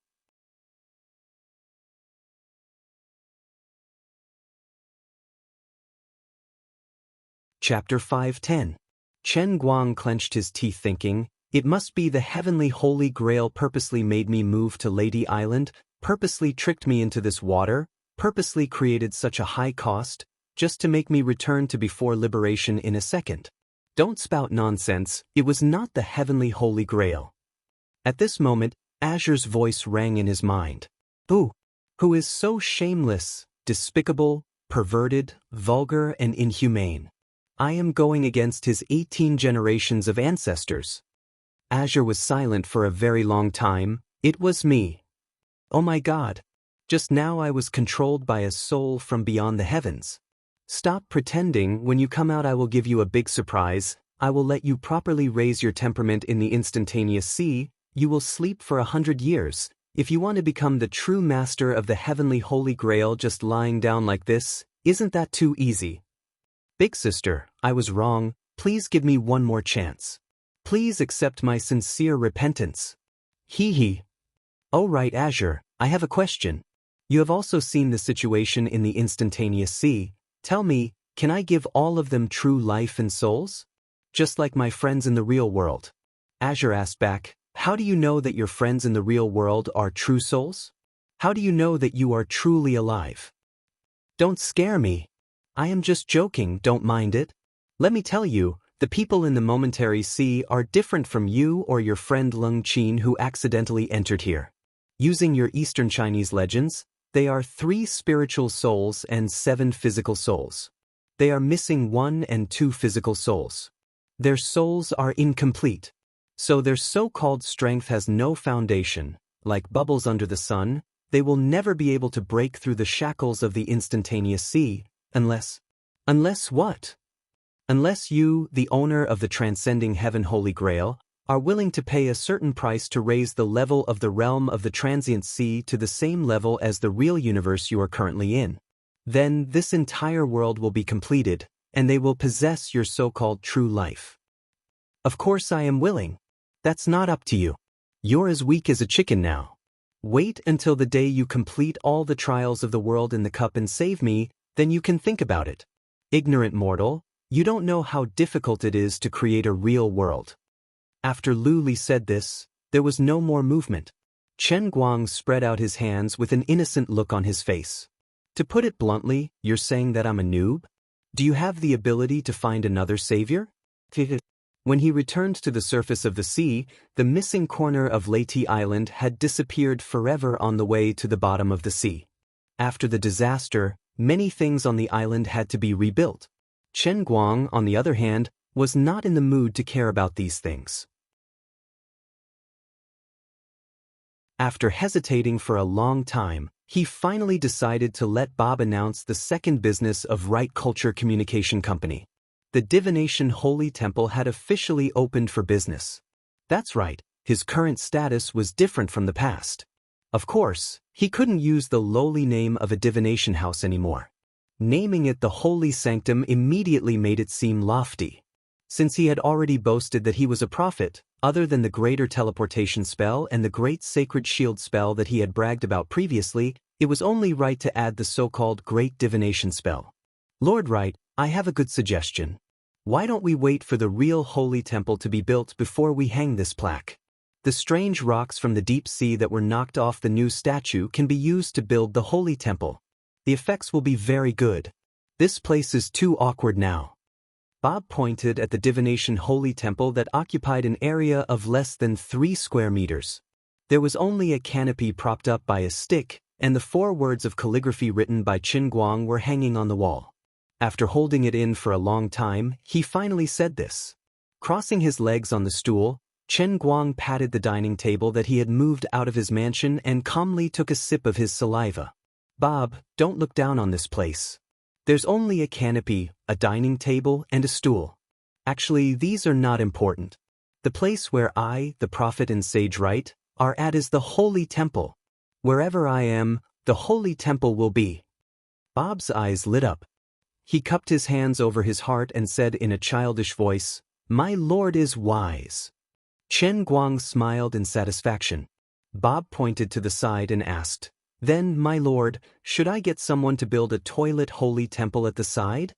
Chapter 5:10. Chen Guang clenched his teeth thinking, it must be the heavenly holy grail purposely made me move to Lady Island, purposely tricked me into this water, purposely created such a high cost, just to make me return to before liberation in a second. Don't spout nonsense, it was not the heavenly holy grail. At this moment, Azure's voice rang in his mind. Who is so shameless, despicable, perverted, vulgar, and inhumane? I am going against his 18 generations of ancestors. Azure was silent for a very long time. It was me. Oh my God. Just now I was controlled by a soul from beyond the heavens. Stop pretending. When you come out I will give you a big surprise. I will let you properly raise your temperament in the instantaneous sea. You will sleep for 100 years. If you want to become the true master of the heavenly holy grail just lying down like this, isn't that too easy? Big sister, I was wrong. Please give me one more chance. Please accept my sincere repentance. Hee hee. Oh right, Azure, I have a question. You have also seen the situation in the instantaneous sea. Tell me, can I give all of them true life and souls? Just like my friends in the real world. Azure asked back, how do you know that your friends in the real world are true souls? How do you know that you are truly alive? Don't scare me. I am just joking, don't mind it. Let me tell you, the people in the momentary sea are different from you or your friend Lung Qin who accidentally entered here. Using your Eastern Chinese legends, they are 3 spiritual souls and 7 physical souls. They are missing 1 and 2 physical souls. Their souls are incomplete. So their so-called strength has no foundation. Like bubbles under the sun, they will never be able to break through the shackles of the instantaneous sea, unless what? Unless you, the owner of the transcending heaven holy grail, are willing to pay a certain price to raise the level of the realm of the transient sea to the same level as the real universe you are currently in. Then this entire world will be completed, and they will possess your so-called true life. Of course I am willing. That's not up to you. You're as weak as a chicken now. Wait until the day you complete all the trials of the world in the cup and save me, then you can think about it. Ignorant mortal, you don't know how difficult it is to create a real world. After Lu Li said this, there was no more movement. Chen Guang spread out his hands with an innocent look on his face. To put it bluntly, you're saying that I'm a noob? Do you have the ability to find another savior? When he returned to the surface of the sea, the missing corner of Leyte Island had disappeared forever on the way to the bottom of the sea. After the disaster, many things on the island had to be rebuilt. Chen Guang, on the other hand, was not in the mood to care about these things. After hesitating for a long time, he finally decided to let Bob announce the second business of Right Culture Communication Company. The Divination Holy Temple had officially opened for business. That's right, his current status was different from the past. Of course, he couldn't use the lowly name of a divination house anymore. Naming it the Holy Sanctum immediately made it seem lofty. Since he had already boasted that he was a prophet, other than the greater teleportation spell and the great sacred shield spell that he had bragged about previously, it was only right to add the so-called great divination spell. Lord Right, I have a good suggestion. Why don't we wait for the real holy temple to be built before we hang this plaque? The strange rocks from the deep sea that were knocked off the new statue can be used to build the holy temple. The effects will be very good. This place is too awkward now. Bob pointed at the divination holy temple that occupied an area of less than 3 square meters. There was only a canopy propped up by a stick, and the 4 words of calligraphy written by Chen Guang were hanging on the wall. After holding it in for a long time, he finally said this. Crossing his legs on the stool, Chen Guang patted the dining table that he had moved out of his mansion and calmly took a sip of his saliva. Bob, don't look down on this place. There's only a canopy, a dining table, and a stool. Actually, these are not important. The place where I, the prophet and sage Right, are at is the holy temple. Wherever I am, the holy temple will be. Bob's eyes lit up. He cupped his hands over his heart and said in a childish voice, "My lord is wise." Chen Guang smiled in satisfaction. Bob pointed to the side and asked, "Then, my lord, should I get someone to build a toilet holy temple at the side?"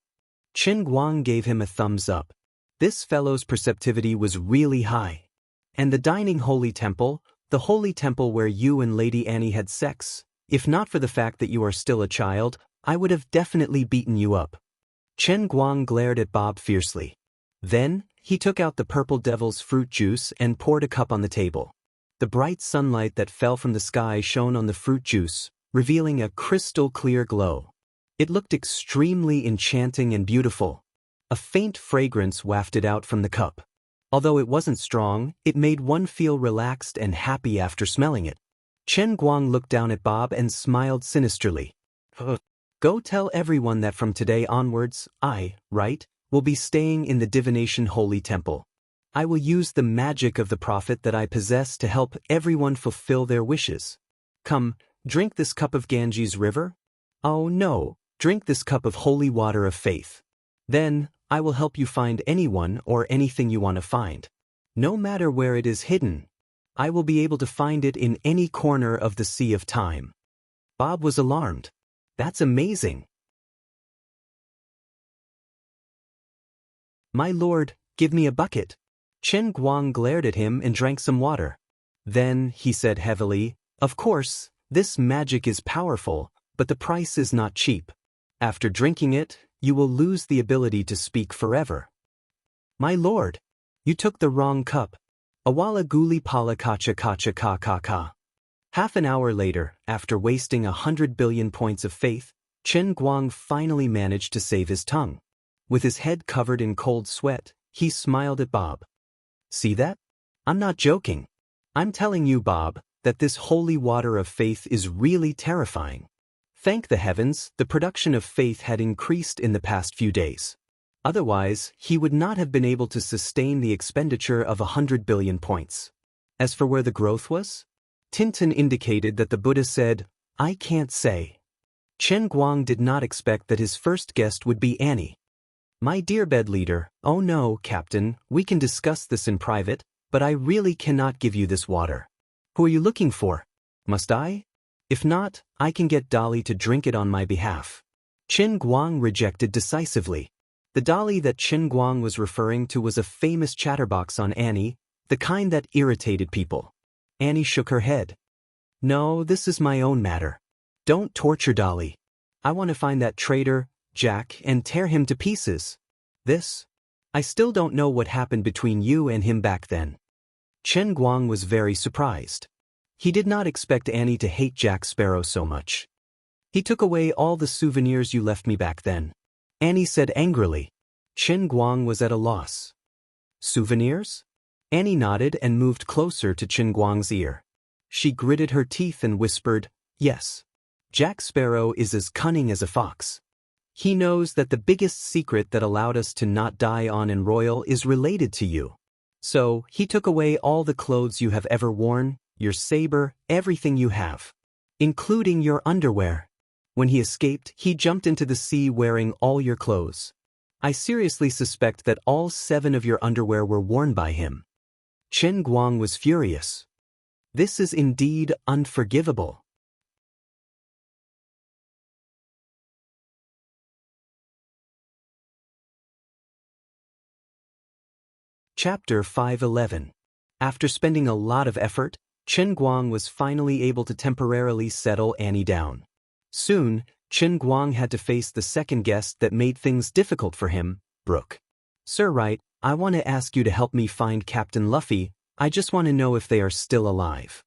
Chen Guang gave him a thumbs up. This fellow's perceptivity was really high. "And the dining holy temple, the holy temple where you and Lady Annie had sex, if not for the fact that you are still a child, I would have definitely beaten you up." Chen Guang glared at Bob fiercely. Then, he took out the purple devil's fruit juice and poured a cup on the table. The bright sunlight that fell from the sky shone on the fruit juice, revealing a crystal-clear glow. It looked extremely enchanting and beautiful. A faint fragrance wafted out from the cup. Although it wasn't strong, it made one feel relaxed and happy after smelling it. Chen Guang looked down at Bob and smiled sinisterly. "Go tell everyone that from today onwards, will be staying in the divination holy temple. I will use the magic of the prophet that I possess to help everyone fulfill their wishes. Come, drink this cup of Ganges River. Oh no, drink this cup of holy water of faith. Then, I will help you find anyone or anything you want to find. No matter where it is hidden, I will be able to find it in any corner of the sea of time." Bob was alarmed. "That's amazing." "My lord, give me a bucket." Chen Guang glared at him and drank some water. Then, he said heavily, "Of course, this magic is powerful, but the price is not cheap. After drinking it, you will lose the ability to speak forever." "My lord, you took the wrong cup. Awala guli pala kacha kacha ka ka ka." Half an hour later, after wasting 100 billion points of faith, Chen Guang finally managed to save his tongue. With his head covered in cold sweat, he smiled at Bob. "See that? I'm not joking. I'm telling you, Bob, that this holy water of faith is really terrifying. Thank the heavens, the production of faith had increased in the past few days. Otherwise, he would not have been able to sustain the expenditure of 100 billion points. As for where the growth was? Tintin indicated that the Buddha said, "I can't say." Chen Guang did not expect that his first guest would be Annie. "My dear bed leader, oh no, Captain, we can discuss this in private, but I really cannot give you this water. Who are you looking for? Must I? If not, I can get Dolly to drink it on my behalf." Chen Guang rejected decisively. The Dolly that Chen Guang was referring to was a famous chatterbox on Annie, the kind that irritated people. Annie shook her head. "No, this is my own matter. Don't torture Dolly. I want to find that traitor, Jack, and tear him to pieces. I still don't know what happened between you and him back then." Chen Guang was very surprised. He did not expect Annie to hate Jack Sparrow so much. "He took away all the souvenirs you left me back then," Annie said angrily. Chen Guang was at a loss. "Souvenirs?" Annie nodded and moved closer to Chen Guang's ear. She gritted her teeth and whispered, "Yes. Jack Sparrow is as cunning as a fox. He knows that the biggest secret that allowed us to not die on in Royal is related to you. So, he took away all the clothes you have ever worn, your saber, everything you have. Including your underwear. When he escaped, he jumped into the sea wearing all your clothes. I seriously suspect that all 7 of your underwear were worn by him." Chen Guang was furious. This is indeed unforgivable. Chapter 511. After spending a lot of effort, Chen Guang was finally able to temporarily settle Annie down. Soon, Chen Guang had to face the second guest that made things difficult for him, Brooke. "Sir Wright, I want to ask you to help me find Captain Luffy. I just want to know if they are still alive."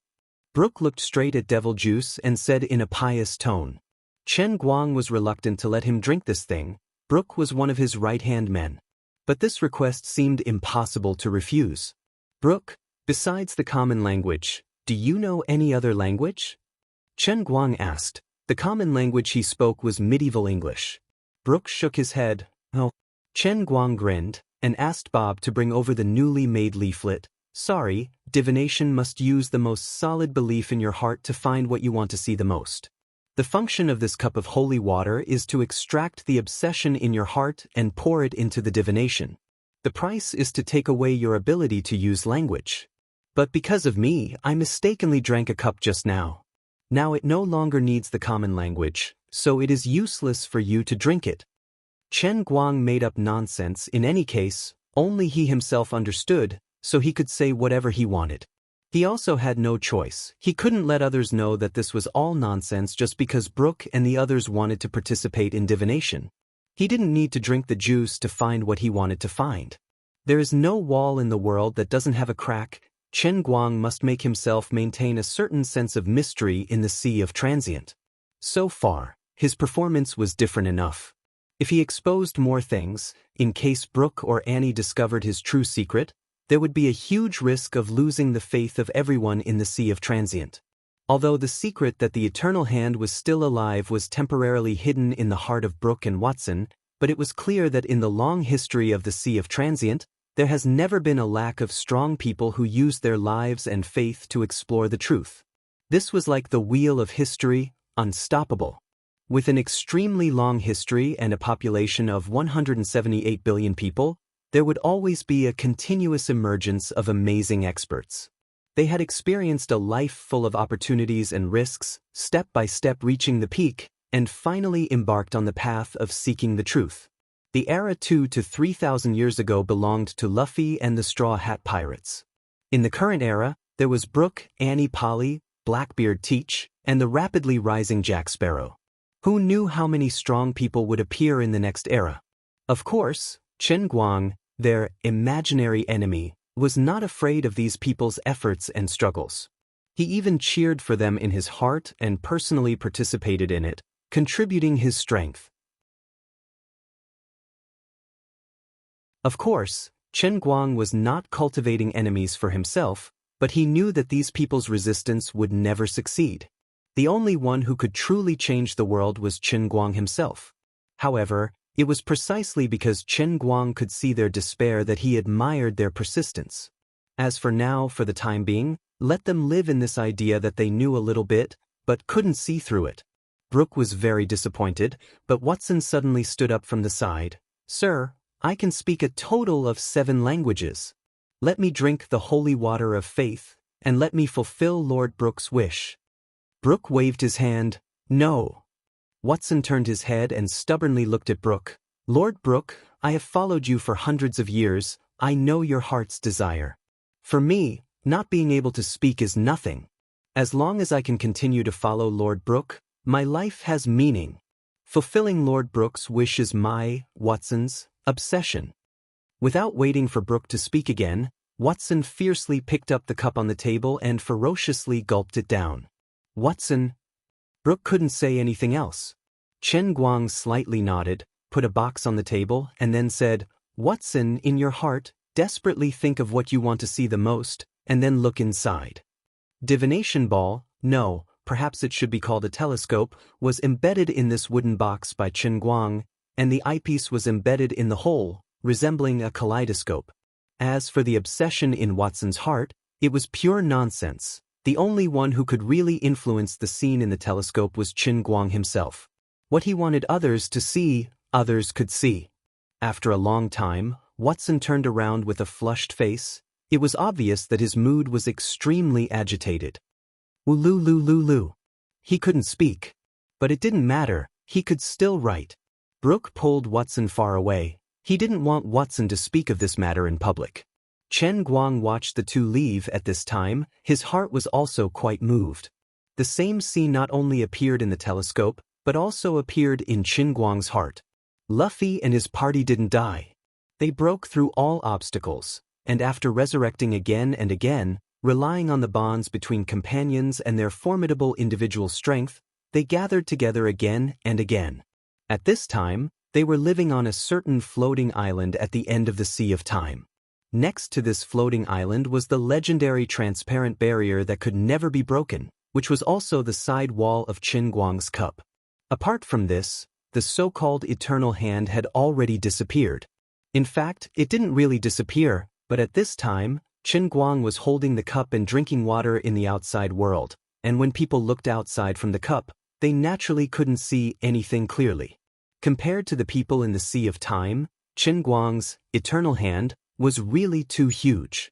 Brooke looked straight at Devil Juice and said in a pious tone. Chen Guang was reluctant to let him drink this thing. Brooke was one of his right-hand men. But this request seemed impossible to refuse. "Brooke, besides the common language, do you know any other language?" Chen Guang asked. The common language he spoke was medieval English. Brooke shook his head. "Oh." Chen Guang grinned and asked Bob to bring over the newly made leaflet. "Sorry, divination must use the most solid belief in your heart to find what you want to see the most. The function of this cup of holy water is to extract the obsession in your heart and pour it into the divination. The price is to take away your ability to use language. But because of me, I mistakenly drank a cup just now. Now it no longer needs the common language, so it is useless for you to drink it. Chen Guang made up nonsense in any case, only he himself understood, so he could say whatever he wanted. He also had no choice. He couldn't let others know that this was all nonsense just because Brooke and the others wanted to participate in divination. He didn't need to drink the juice to find what he wanted to find. There is no wall in the world that doesn't have a crack. Chen Guang must make himself maintain a certain sense of mystery in the sea of transient. So far, his performance was different enough. If he exposed more things, in case Brooke or Annie discovered his true secret, there would be a huge risk of losing the faith of everyone in the sea of transient. Although the secret that the Eternal Hand was still alive was temporarily hidden in the heart of Brooke and Watson, but it was clear that in the long history of the sea of transient, there has never been a lack of strong people who used their lives and faith to explore the truth. This was like the wheel of history, unstoppable. With an extremely long history and a population of 178 billion people, there would always be a continuous emergence of amazing experts. They had experienced a life full of opportunities and risks, step by step reaching the peak, and finally embarked on the path of seeking the truth. The era 2 to 3,000 years ago belonged to Luffy and the Straw Hat Pirates. In the current era, there was Brooke, Annie Polly, Blackbeard Teach, and the rapidly rising Jack Sparrow. Who knew how many strong people would appear in the next era? Of course, Chen Guang, their imaginary enemy, was not afraid of these people's efforts and struggles. He even cheered for them in his heart and personally participated in it, contributing his strength. Of course, Chen Guang was not cultivating enemies for himself, but he knew that these people's resistance would never succeed. The only one who could truly change the world was Chen Guang himself. However, it was precisely because Chen Guang could see their despair that he admired their persistence. As for now, for the time being, let them live in this idea that they knew a little bit, but couldn't see through it. Brooke was very disappointed, but Watson suddenly stood up from the side. "Sir, I can speak a total of 7 languages. Let me drink the holy water of faith, and let me fulfill Lord Brooke's wish." Brooke waved his hand. "No." Watson turned his head and stubbornly looked at Brooke. "Lord Brooke, I have followed you for hundreds of years. I know your heart's desire. For me, not being able to speak is nothing. As long as I can continue to follow Lord Brooke, my life has meaning. Fulfilling Lord Brooke's wish is my, Watson's, obsession." Without waiting for Brooke to speak again, Watson fiercely picked up the cup on the table and ferociously gulped it down. "Watson." Brooke couldn't say anything else. Chen Guang slightly nodded, put a box on the table, and then said, "Watson, in your heart, desperately think of what you want to see the most, and then look inside." Divination ball, no, perhaps it should be called a telescope, was embedded in this wooden box by Chen Guang, and the eyepiece was embedded in the hole, resembling a kaleidoscope. As for the obsession in Watson's heart, it was pure nonsense. The only one who could really influence the scene in the telescope was Chen Guang himself. What he wanted others to see, others could see. After a long time, Watson turned around with a flushed face. It was obvious that his mood was extremely agitated. Woo-loo-loo-loo-loo. He couldn't speak. But it didn't matter, he could still write. Brooke pulled Watson far away. He didn't want Watson to speak of this matter in public. Chen Guang watched the two leave at this time. His heart was also quite moved. The same scene not only appeared in the telescope, but also appeared in Chen Guang's heart. Luffy and his party didn't die. They broke through all obstacles, and after resurrecting again and again, relying on the bonds between companions and their formidable individual strength, they gathered together again and again. At this time, they were living on a certain floating island at the end of the Sea of Time. Next to this floating island was the legendary transparent barrier that could never be broken, which was also the side wall of Chen Guang's cup. Apart from this, the so-called Eternal Hand had already disappeared. In fact, it didn't really disappear, but at this time, Chen Guang was holding the cup and drinking water in the outside world, and when people looked outside from the cup, they naturally couldn't see anything clearly. Compared to the people in the Sea of Time, Chen Guang's eternal hand was really too huge.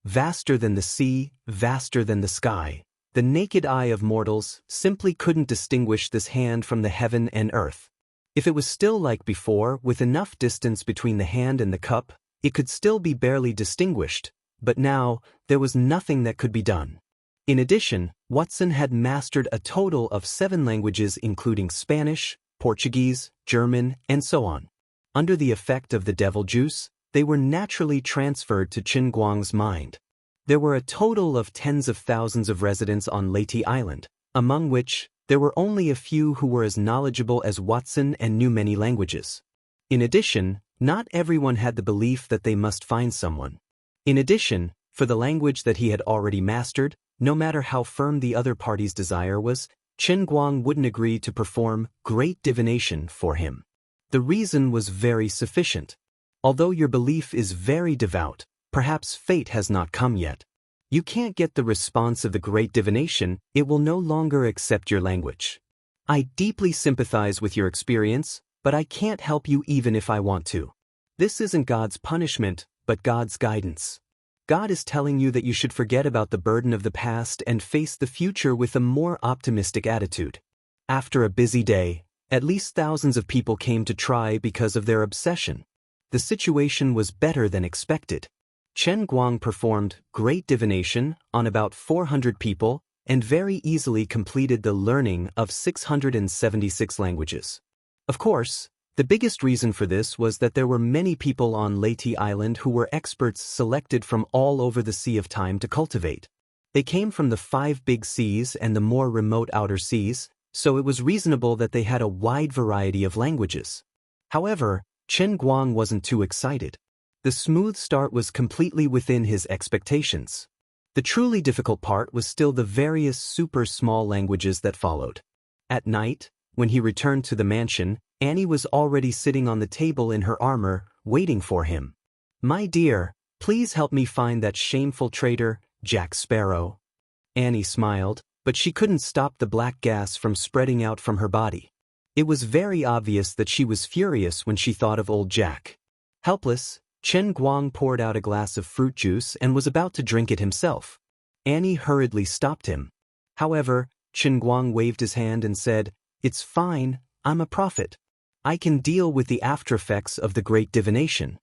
Vaster than the sea, vaster than the sky, the naked eye of mortals simply couldn't distinguish this hand from the heaven and earth. If it was still like before, with enough distance between the hand and the cup, it could still be barely distinguished, but now, there was nothing that could be done. In addition, Wuxia had mastered a total of 7 languages including Spanish, Portuguese, German, and so on. Under the effect of the devil juice, they were naturally transferred to Chen Guang's mind. There were a total of tens of thousands of residents on Leyte Island, among which, there were only a few who were as knowledgeable as Wuxia and knew many languages. In addition, not everyone had the belief that they must find someone. In addition, for the language that he had already mastered, no matter how firm the other party's desire was, Chen Guang wouldn't agree to perform great divination for him. The reason was very sufficient. Although your belief is very devout, perhaps fate has not come yet. You can't get the response of the great divination, it will no longer accept your language. I deeply sympathize with your experience, but I can't help you even if I want to. This isn't God's punishment, but God's guidance. God is telling you that you should forget about the burden of the past and face the future with a more optimistic attitude. After a busy day, at least thousands of people came to try because of their obsession. The situation was better than expected. Chen Guang performed great divination on about 400 people and very easily completed the learning of 676 languages. Of course, the biggest reason for this was that there were many people on Leyte Island who were experts selected from all over the Sea of Time to cultivate. They came from the 5 big seas and the more remote outer seas, so it was reasonable that they had a wide variety of languages. However, Chen Guang wasn't too excited. The smooth start was completely within his expectations. The truly difficult part was still the various super small languages that followed. At night, when he returned to the mansion, Annie was already sitting on the table in her armor, waiting for him. "My dear, please help me find that shameful traitor, Jack Sparrow." Annie smiled, but she couldn't stop the black gas from spreading out from her body. It was very obvious that she was furious when she thought of old Jack. Helpless, Chen Guang poured out a glass of fruit juice and was about to drink it himself. Annie hurriedly stopped him. However, Chen Guang waved his hand and said, "It's fine, I'm a prophet. I can deal with the aftereffects of the great divination."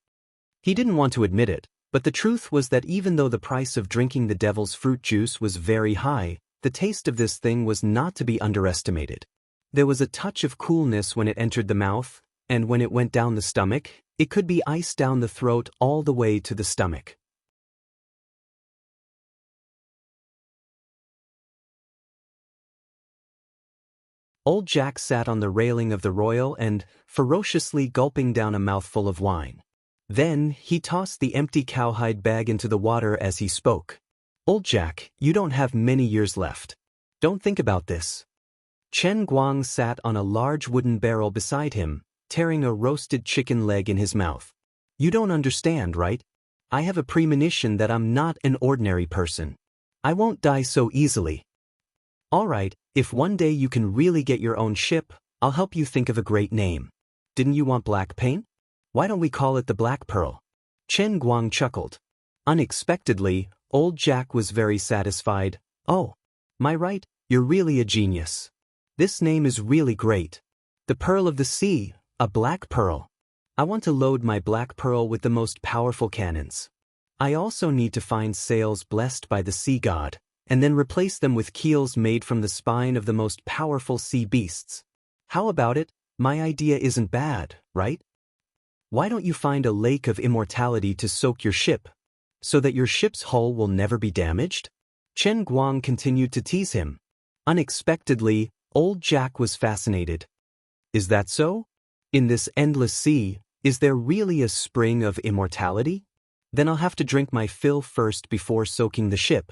He didn't want to admit it, but the truth was that even though the price of drinking the devil's fruit juice was very high, the taste of this thing was not to be underestimated. There was a touch of coolness when it entered the mouth, and when it went down the stomach, it could be iced down the throat all the way to the stomach. Old Jack sat on the railing of the royal and, ferociously gulping down a mouthful of wine. Then, he tossed the empty cowhide bag into the water as he spoke. "Old Jack, you don't have many years left. Don't think about this." Chen Guang sat on a large wooden barrel beside him, tearing a roasted chicken leg in his mouth. "You don't understand, right? I have a premonition that I'm not an ordinary person. I won't die so easily. All right, if one day you can really get your own ship, I'll help you think of a great name. Didn't you want black paint? Why don't we call it the Black Pearl?" Chen Guang chuckled. Unexpectedly, old Jack was very satisfied. "Oh, my right, you're really a genius. This name is really great. The Pearl of the Sea, a black pearl. I want to load my black pearl with the most powerful cannons. I also need to find sails blessed by the sea god, and then replace them with keels made from the spine of the most powerful sea beasts. How about it? My idea isn't bad, right? Why don't you find a lake of immortality to soak your ship, so that your ship's hull will never be damaged?" Chen Guang continued to tease him. Unexpectedly, old Jack was fascinated. "Is that so? In this endless sea, is there really a spring of immortality? Then I'll have to drink my fill first before soaking the ship."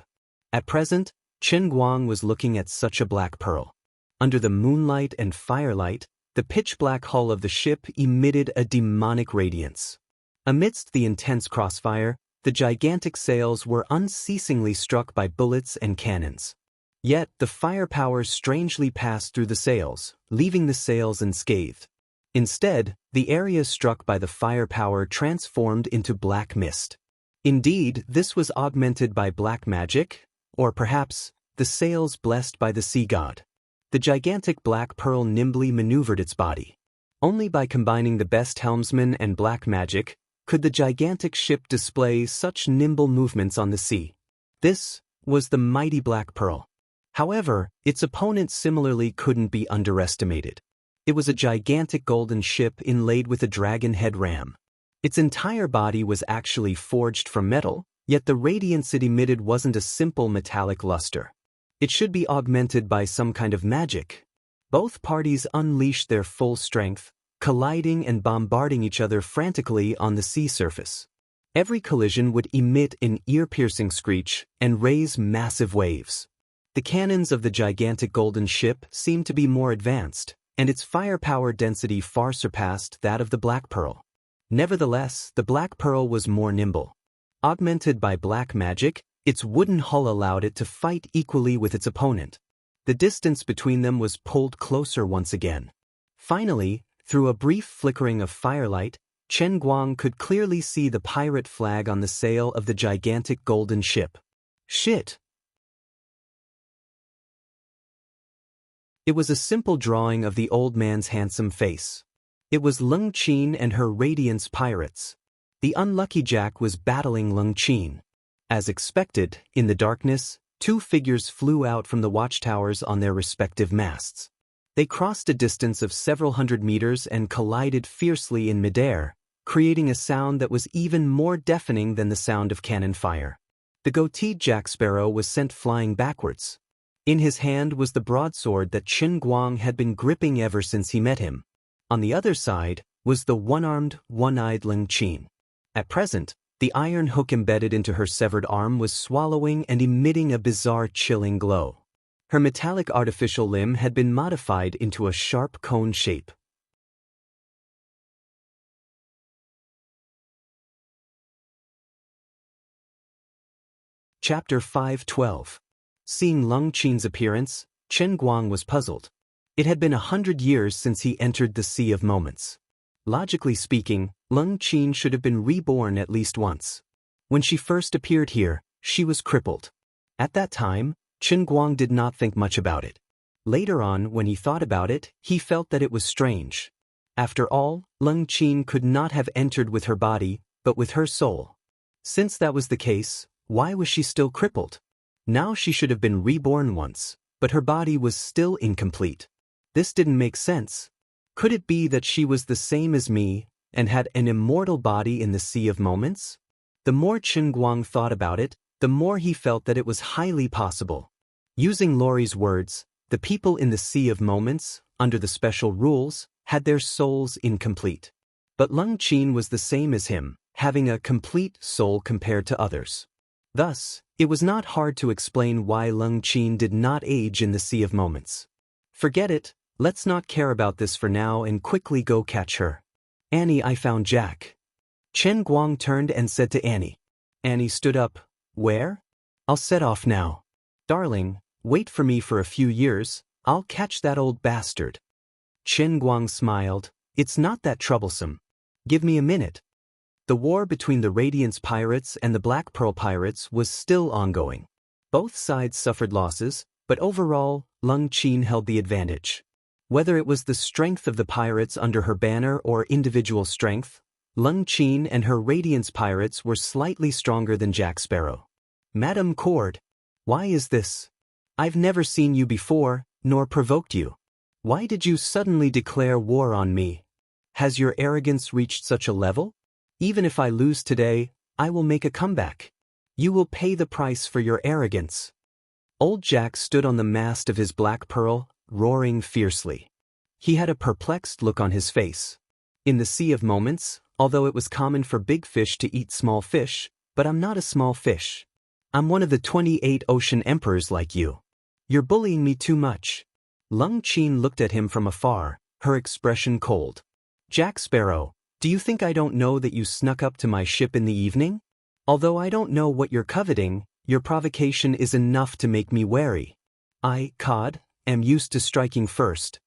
At present, Chen Guang was looking at such a black pearl. Under the moonlight and firelight, the pitch-black hull of the ship emitted a demonic radiance. Amidst the intense crossfire, the gigantic sails were unceasingly struck by bullets and cannons. Yet, the firepower strangely passed through the sails, leaving the sails unscathed. Instead, the area struck by the firepower transformed into black mist. Indeed, this was augmented by black magic, or perhaps, the sails blessed by the sea god. The gigantic black pearl nimbly maneuvered its body. Only by combining the best helmsman and black magic could the gigantic ship display such nimble movements on the sea. This was the mighty Black Pearl. However, its opponent similarly couldn't be underestimated. It was a gigantic golden ship inlaid with a dragon head ram. Its entire body was actually forged from metal, yet the radiance it emitted wasn't a simple metallic luster. It should be augmented by some kind of magic. Both parties unleashed their full strength, colliding and bombarding each other frantically on the sea surface. Every collision would emit an ear-piercing screech and raise massive waves. The cannons of the gigantic golden ship seemed to be more advanced, and its firepower density far surpassed that of the Black Pearl. Nevertheless, the Black Pearl was more nimble. Augmented by black magic, its wooden hull allowed it to fight equally with its opponent. The distance between them was pulled closer once again. Finally, through a brief flickering of firelight, Chen Guang could clearly see the pirate flag on the sail of the gigantic golden ship. Shit! It was a simple drawing of the old man's handsome face. It was Lung Qin and her Radiance pirates. The unlucky Jack was battling Lung Qin. As expected, in the darkness, two figures flew out from the watchtowers on their respective masts. They crossed a distance of several hundred meters and collided fiercely in midair, creating a sound that was even more deafening than the sound of cannon fire. The goateed Jack Sparrow was sent flying backwards. In his hand was the broadsword that Chen Guang had been gripping ever since he met him. On the other side was the one-armed, one-eyed Lung Qin. At present, the iron hook embedded into her severed arm was swallowing and emitting a bizarre chilling glow. Her metallic artificial limb had been modified into a sharp cone shape. Chapter 5:12. Seeing Lung Qin's appearance, Chen Guang was puzzled. It had been 100 years since he entered the Sea of Moments. Logically speaking, Lung Qin should have been reborn at least once. When she first appeared here, she was crippled. At that time, Chen Guang did not think much about it. Later on, when he thought about it, he felt that it was strange. After all, Lung Qin could not have entered with her body, but with her soul. Since that was the case, why was she still crippled? Now she should have been reborn once, but her body was still incomplete. This didn't make sense. Could it be that she was the same as me, and had an immortal body in the Sea of Moments? The more Chen Guang thought about it, the more he felt that it was highly possible. Using Laurie's words, the people in the Sea of Moments, under the special rules, had their souls incomplete. But Lung Qin was the same as him, having a complete soul compared to others. Thus, it was not hard to explain why Lung Qin did not age in the Sea of Moments. Forget it, let's not care about this for now and quickly go catch her. Annie, I found Jack. Chen Guang turned and said to Annie. Annie stood up. Where? I'll set off now. Darling, wait for me for a few years, I'll catch that old bastard. Chen Guang smiled. It's not that troublesome. Give me a minute. The war between the Radiance pirates and the Black Pearl pirates was still ongoing. Both sides suffered losses, but overall, Lung Qin held the advantage. Whether it was the strength of the pirates under her banner or individual strength, Lung Qin and her Radiance pirates were slightly stronger than Jack Sparrow. Madame Cord, why is this? I've never seen you before, nor provoked you. Why did you suddenly declare war on me? Has your arrogance reached such a level? Even if I lose today, I will make a comeback. You will pay the price for your arrogance. Old Jack stood on the mast of his Black Pearl, roaring fiercely. He had a perplexed look on his face. In the Sea of Moments, although it was common for big fish to eat small fish, but I'm not a small fish. I'm one of the 28 ocean emperors like you. You're bullying me too much. Lung Qin looked at him from afar, her expression cold. Jack Sparrow, do you think I don't know that you snuck up to my ship in the evening? Although I don't know what you're coveting, your provocation is enough to make me wary. I, Cod, am used to striking first.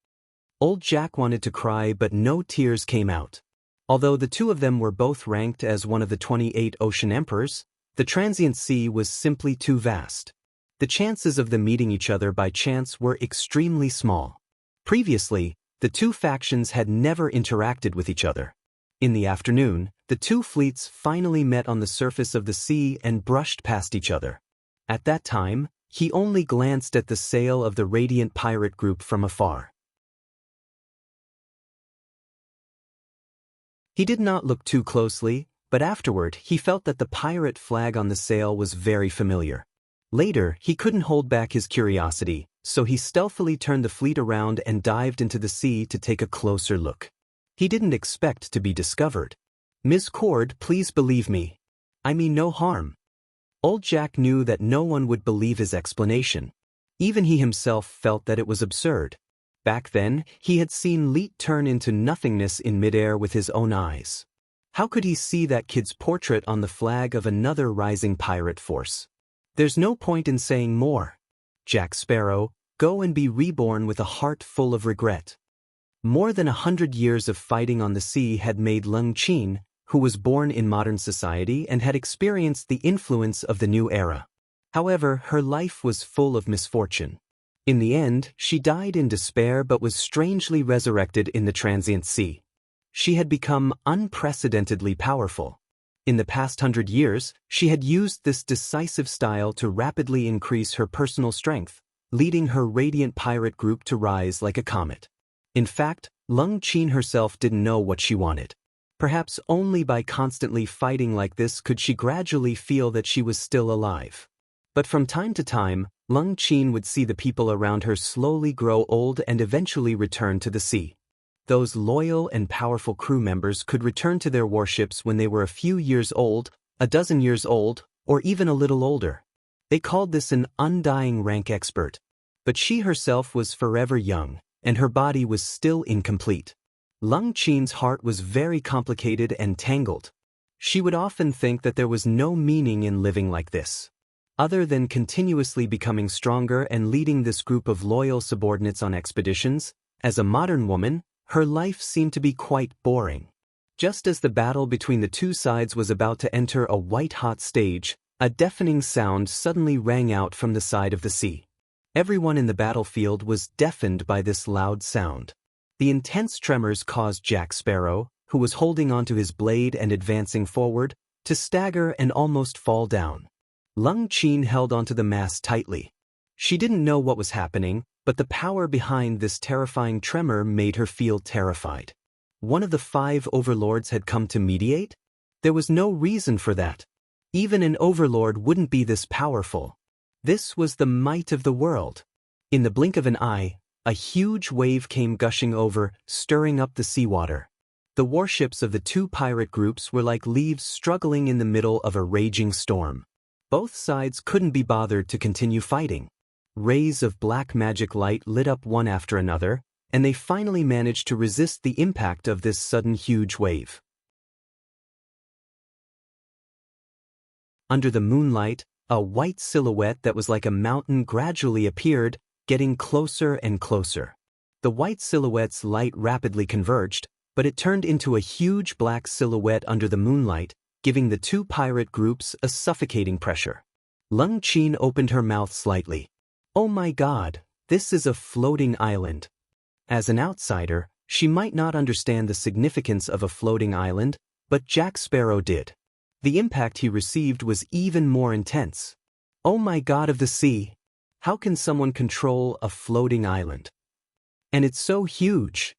Old Jack wanted to cry, but no tears came out. Although the two of them were both ranked as one of the 28 ocean emperors, the transient sea was simply too vast. The chances of them meeting each other by chance were extremely small. Previously, the two factions had never interacted with each other. In the afternoon, the two fleets finally met on the surface of the sea and brushed past each other. At that time, he only glanced at the sail of the radiant pirate group from afar. He did not look too closely, but afterward he felt that the pirate flag on the sail was very familiar. Later, he couldn't hold back his curiosity, so he stealthily turned the fleet around and dived into the sea to take a closer look. He didn't expect to be discovered. Ms. Cord, please believe me. I mean no harm. Old Jack knew that no one would believe his explanation. Even he himself felt that it was absurd. Back then, he had seen Leet turn into nothingness in midair with his own eyes. How could he see that kid's portrait on the flag of another rising pirate force? There's no point in saying more. Jack Sparrow, go and be reborn with a heart full of regret. More than 100 years of fighting on the sea had made Lung Qin, who was born in modern society and had experienced the influence of the new era. However, her life was full of misfortune. In the end, she died in despair but was strangely resurrected in the transient sea. She had become unprecedentedly powerful. In the past 100 years, she had used this decisive style to rapidly increase her personal strength, leading her radiant pirate group to rise like a comet. In fact, Lung Qin herself didn't know what she wanted. Perhaps only by constantly fighting like this could she gradually feel that she was still alive. But from time to time, Lung Qin would see the people around her slowly grow old and eventually return to the sea. Those loyal and powerful crew members could return to their warships when they were a few years old, a dozen years old, or even a little older. They called this an undying rank expert. But she herself was forever young, and her body was still incomplete. Lung Qin's heart was very complicated and tangled. She would often think that there was no meaning in living like this, other than continuously becoming stronger and leading this group of loyal subordinates on expeditions. As a modern woman, her life seemed to be quite boring. Just as the battle between the two sides was about to enter a white-hot stage, a deafening sound suddenly rang out from the side of the sea. Everyone in the battlefield was deafened by this loud sound. The intense tremors caused Jack Sparrow, who was holding onto his blade and advancing forward, to stagger and almost fall down. Lung Qin held onto the mast tightly. She didn't know what was happening, but the power behind this terrifying tremor made her feel terrified. One of the 5 overlords had come to mediate? There was no reason for that. Even an overlord wouldn't be this powerful. This was the might of the world. In the blink of an eye, a huge wave came gushing over, stirring up the seawater. The warships of the two pirate groups were like leaves struggling in the middle of a raging storm. Both sides couldn't be bothered to continue fighting. Rays of black magic light lit up one after another, and they finally managed to resist the impact of this sudden huge wave. Under the moonlight, a white silhouette that was like a mountain gradually appeared, getting closer and closer. The white silhouette's light rapidly converged, but it turned into a huge black silhouette under the moonlight, giving the two pirate groups a suffocating pressure. Lung Qin opened her mouth slightly. Oh my God, this is a floating island. As an outsider, she might not understand the significance of a floating island, but Jack Sparrow did. The impact he received was even more intense. Oh my God of the sea! How can someone control a floating island? And it's so huge.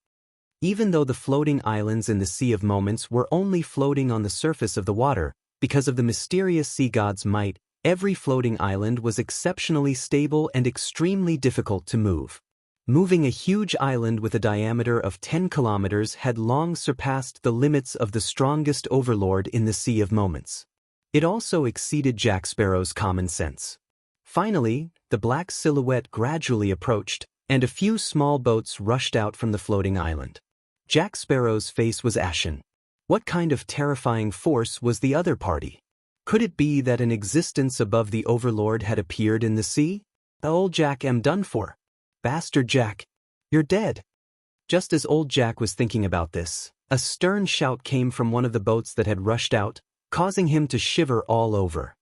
Even though the floating islands in the Sea of Moments were only floating on the surface of the water, because of the mysterious sea god's might, every floating island was exceptionally stable and extremely difficult to move. Moving a huge island with a diameter of 10 kilometers had long surpassed the limits of the strongest overlord in the Sea of Moments. It also exceeded Jack Sparrow's common sense. Finally, the black silhouette gradually approached, and a few small boats rushed out from the floating island. Jack Sparrow's face was ashen. What kind of terrifying force was the other party? Could it be that an existence above the overlord had appeared in the sea? Old Jack am done for. Bastard Jack. You're dead. Just as old Jack was thinking about this, a stern shout came from one of the boats that had rushed out, causing him to shiver all over.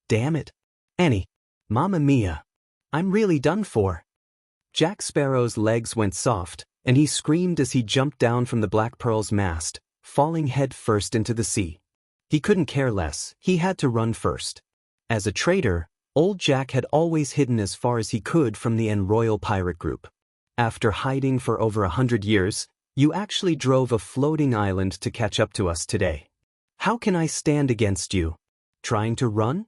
Damn it. Annie. Mamma mia. I'm really done for. Jack Sparrow's legs went soft, and he screamed as he jumped down from the Black Pearl's mast, falling head first into the sea. He couldn't care less, he had to run first. As a traitor, old Jack had always hidden as far as he could from the Royal Pirate Group. After hiding for over 100 years, you actually drove a floating island to catch up to us today. How can I stand against you? Trying to run?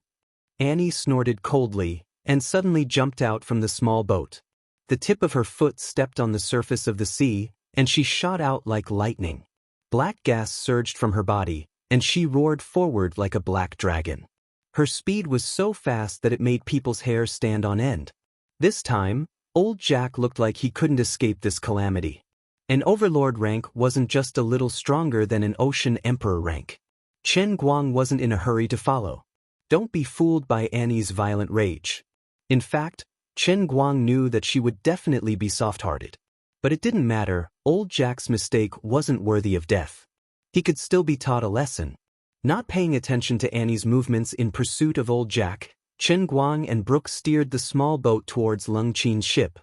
Annie snorted coldly, and suddenly jumped out from the small boat. The tip of her foot stepped on the surface of the sea, and she shot out like lightning. Black gas surged from her body, and she roared forward like a black dragon. Her speed was so fast that it made people's hair stand on end. This time, old Jack looked like he couldn't escape this calamity. An overlord rank wasn't just a little stronger than an ocean emperor rank. Chen Guang wasn't in a hurry to follow. Don't be fooled by Annie's violent rage. In fact, Chen Guang knew that she would definitely be soft-hearted. But it didn't matter, old Jack's mistake wasn't worthy of death. He could still be taught a lesson. Not paying attention to Annie's movements in pursuit of old Jack, Chen Guang and Brooke steered the small boat towards Lung Qin's ship.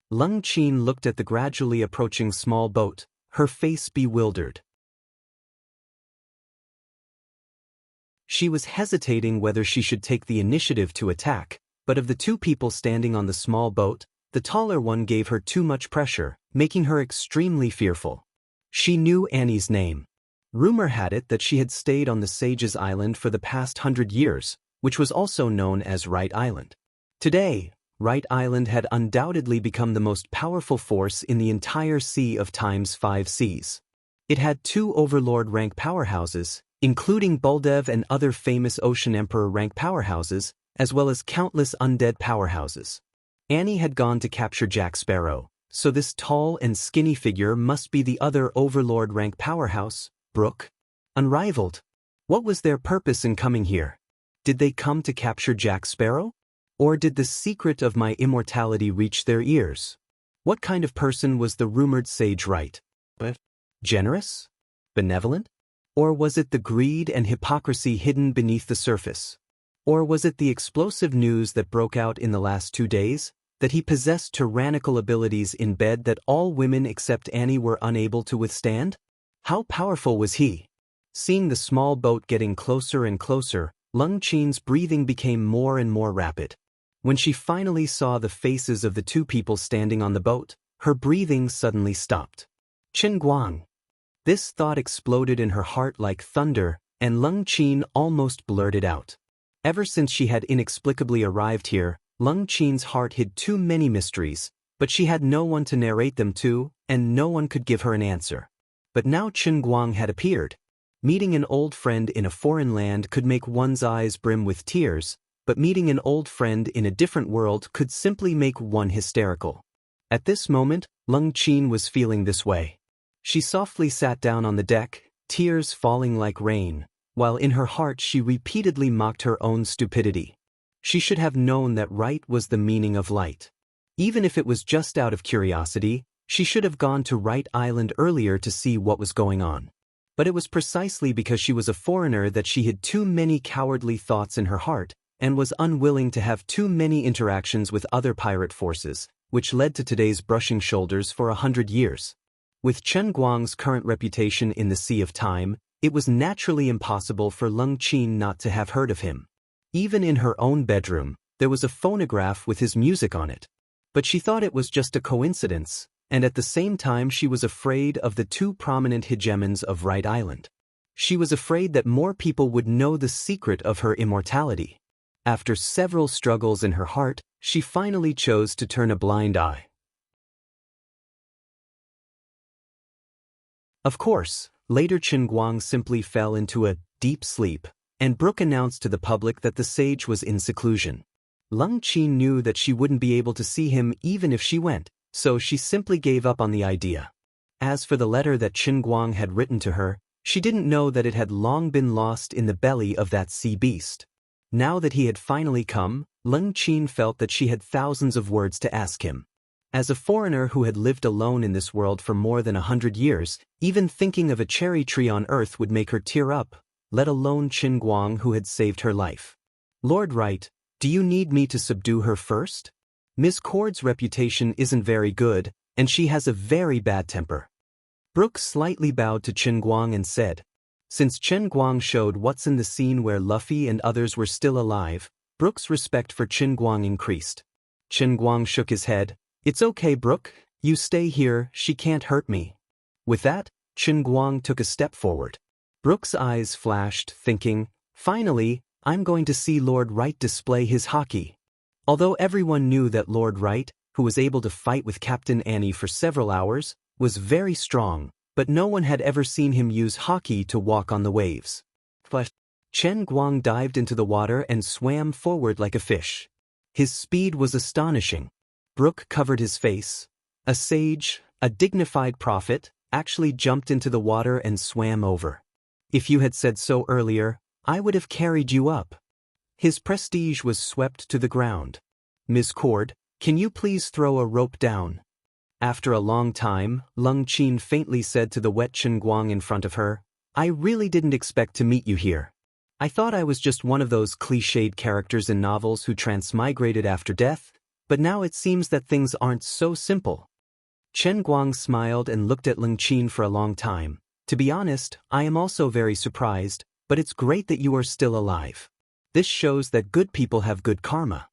Lung Qin looked at the gradually approaching small boat, her face bewildered. She was hesitating whether she should take the initiative to attack, but of the two people standing on the small boat, the taller one gave her too much pressure, making her extremely fearful. She knew Annie's name. Rumor had it that she had stayed on the Sage's Island for the past 100 years, which was also known as Right Island. Today, Right Island had undoubtedly become the most powerful force in the entire Sea of Time's 5 seas. It had 2 Overlord rank powerhouses, including Buldev and other famous Ocean Emperor rank powerhouses, as well as countless undead powerhouses. Annie had gone to capture Jack Sparrow, so this tall and skinny figure must be the other Overlord rank powerhouse, Brooke. Unrivaled. What was their purpose in coming here? Did they come to capture Jack Sparrow? Or did the secret of my immortality reach their ears? What kind of person was the rumored Sage Right? Generous? Benevolent? Or was it the greed and hypocrisy hidden beneath the surface? Or was it the explosive news that broke out in the last 2 days, that he possessed tyrannical abilities in bed that all women except Annie were unable to withstand? How powerful was he? Seeing the small boat getting closer and closer, Lung Qin's breathing became more and more rapid. When she finally saw the faces of the 2 people standing on the boat, her breathing suddenly stopped. Chen Guang. This thought exploded in her heart like thunder, and Lung Qin almost blurted out. Ever since she had inexplicably arrived here, Lung Qin's heart hid too many mysteries, but she had no one to narrate them to, and no one could give her an answer. But now Chen Guang had appeared. Meeting an old friend in a foreign land could make one's eyes brim with tears, but meeting an old friend in a different world could simply make one hysterical. At this moment, Lung Qin was feeling this way. She softly sat down on the deck, tears falling like rain, while in her heart she repeatedly mocked her own stupidity. She should have known that right was the meaning of light. Even if it was just out of curiosity, she should have gone to Right Island earlier to see what was going on. But it was precisely because she was a foreigner that she hid too many cowardly thoughts in her heart, and was unwilling to have too many interactions with other pirate forces, which led to today's brushing shoulders for 100 years. With Chen Guang's current reputation in the Sea of Time, it was naturally impossible for Lung Qin not to have heard of him. Even in her own bedroom, there was a phonograph with his music on it. But she thought it was just a coincidence, and at the same time she was afraid of the 2 prominent hegemons of Right Island. She was afraid that more people would know the secret of her immortality. After several struggles in her heart, she finally chose to turn a blind eye. Of course, later Chen Guang simply fell into a deep sleep, and Brooke announced to the public that the sage was in seclusion. Lung Qin knew that she wouldn't be able to see him even if she went, so she simply gave up on the idea. As for the letter that Chen Guang had written to her, she didn't know that it had long been lost in the belly of that sea beast. Now that he had finally come, Leng Qin felt that she had thousands of words to ask him. As a foreigner who had lived alone in this world for more than 100 years, even thinking of a cherry tree on earth would make her tear up, let alone Qin Guang who had saved her life. Lord Wright, do you need me to subdue her first? Ms. Cord's reputation isn't very good, and she has a very bad temper. Brooke slightly bowed to Qin Guang and said. Since Qin Guang showed what's in the scene where Luffy and others were still alive, Brooke's respect for Qin Guang increased. Qin Guang shook his head. It's okay, Brooke, you stay here, she can't hurt me. With that, Qin Guang took a step forward. Brooke's eyes flashed, thinking, finally, I'm going to see Lord Wright display his hockey. Although everyone knew that Lord Wright, who was able to fight with Captain Annie for several hours, was very strong, but no one had ever seen him use hockey to walk on the waves. Qin Guang dived into the water and swam forward like a fish. His speed was astonishing. Brooke covered his face. A sage, a dignified prophet, actually jumped into the water and swam over. If you had said so earlier, I would have carried you up. His prestige was swept to the ground. Ms. Cord, can you please throw a rope down? After a long time, Leng Qin faintly said to the wet Qin Guang in front of her, I really didn't expect to meet you here. I thought I was just one of those cliched characters in novels who transmigrated after death, but now it seems that things aren't so simple. Qin Guang smiled and looked at Leng Qin for a long time. To be honest, I am also very surprised, but it's great that you are still alive. This shows that good people have good karma.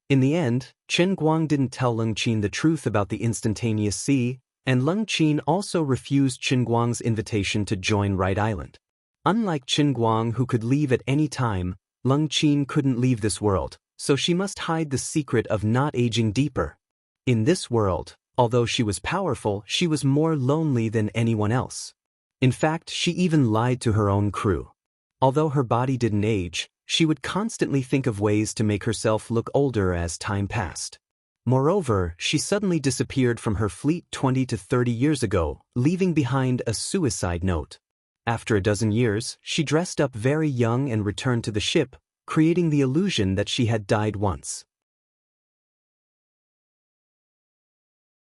In the end, Qin Guang didn't tell Leng Qin the truth about the instantaneous sea, and Leng Qin also refused Qin Guang's invitation to join Wright Island. Unlike Qin Guang who could leave at any time, Leng Qin couldn't leave this world, so she must hide the secret of not aging deeper. In this world, although she was powerful, she was more lonely than anyone else. In fact, she even lied to her own crew. Although her body didn't age, she would constantly think of ways to make herself look older as time passed. Moreover, she suddenly disappeared from her fleet 20 to 30 years ago, leaving behind a suicide note. After a dozen years, she dressed up very young and returned to the ship, creating the illusion that she had died once.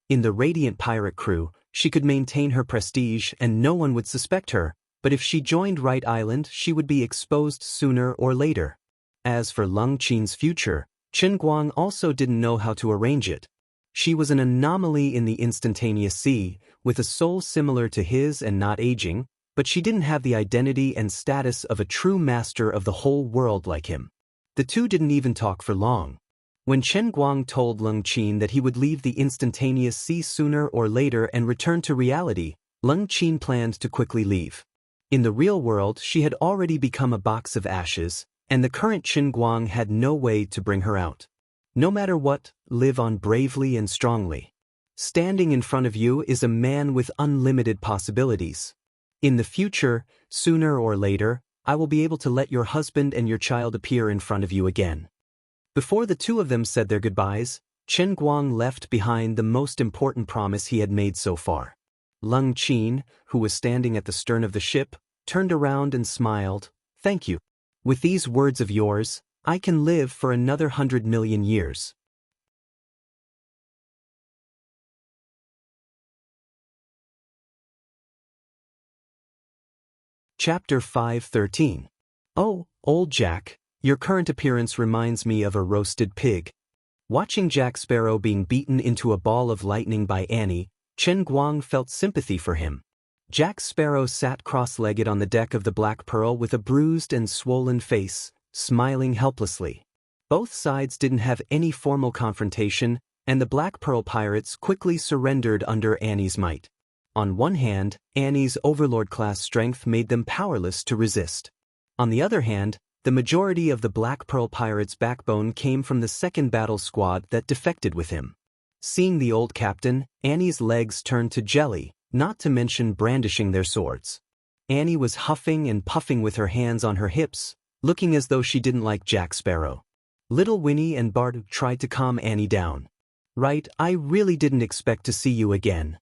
In the Radiant pirate crew, she could maintain her prestige and no one would suspect her, but if she joined Wright Island, she would be exposed sooner or later. As for Leng Qin's future, Qin Guang also didn't know how to arrange it. She was an anomaly in the instantaneous sea, with a soul similar to his and not aging, but she didn't have the identity and status of a true master of the whole world like him. The two didn't even talk for long. When Qin Guang told Leng Qin that he would leave the instantaneous sea sooner or later and return to reality, Leng Qin planned to quickly leave. In the real world, she had already become a box of ashes, and the current Qin Guang had no way to bring her out. No matter what, live on bravely and strongly. Standing in front of you is a man with unlimited possibilities. In the future, sooner or later, I will be able to let your husband and your child appear in front of you again. Before the two of them said their goodbyes, Qin Guang left behind the most important promise he had made so far. Leng Qin, who was standing at the stern of the ship, turned around and smiled, Thank you. With these words of yours, I can live for another 100 million years. Chapter 5:13. Oh, old Jack, your current appearance reminds me of a roasted pig. Watching Jack Sparrow being beaten into a ball of lightning by Annie, Qin Guang felt sympathy for him. Jack Sparrow sat cross-legged on the deck of the Black Pearl with a bruised and swollen face, smiling helplessly. Both sides didn't have any formal confrontation, and the Black Pearl pirates quickly surrendered under Annie's might. On one hand, Annie's overlord-class strength made them powerless to resist. On the other hand, the majority of the Black Pearl pirates' backbone came from the second battle squad that defected with him. Seeing the old captain, Annie's legs turned to jelly, not to mention brandishing their swords. Annie was huffing and puffing with her hands on her hips, looking as though she didn't like Jack Sparrow. Little Winnie and Bart tried to calm Annie down. Right, I really didn't expect to see you again.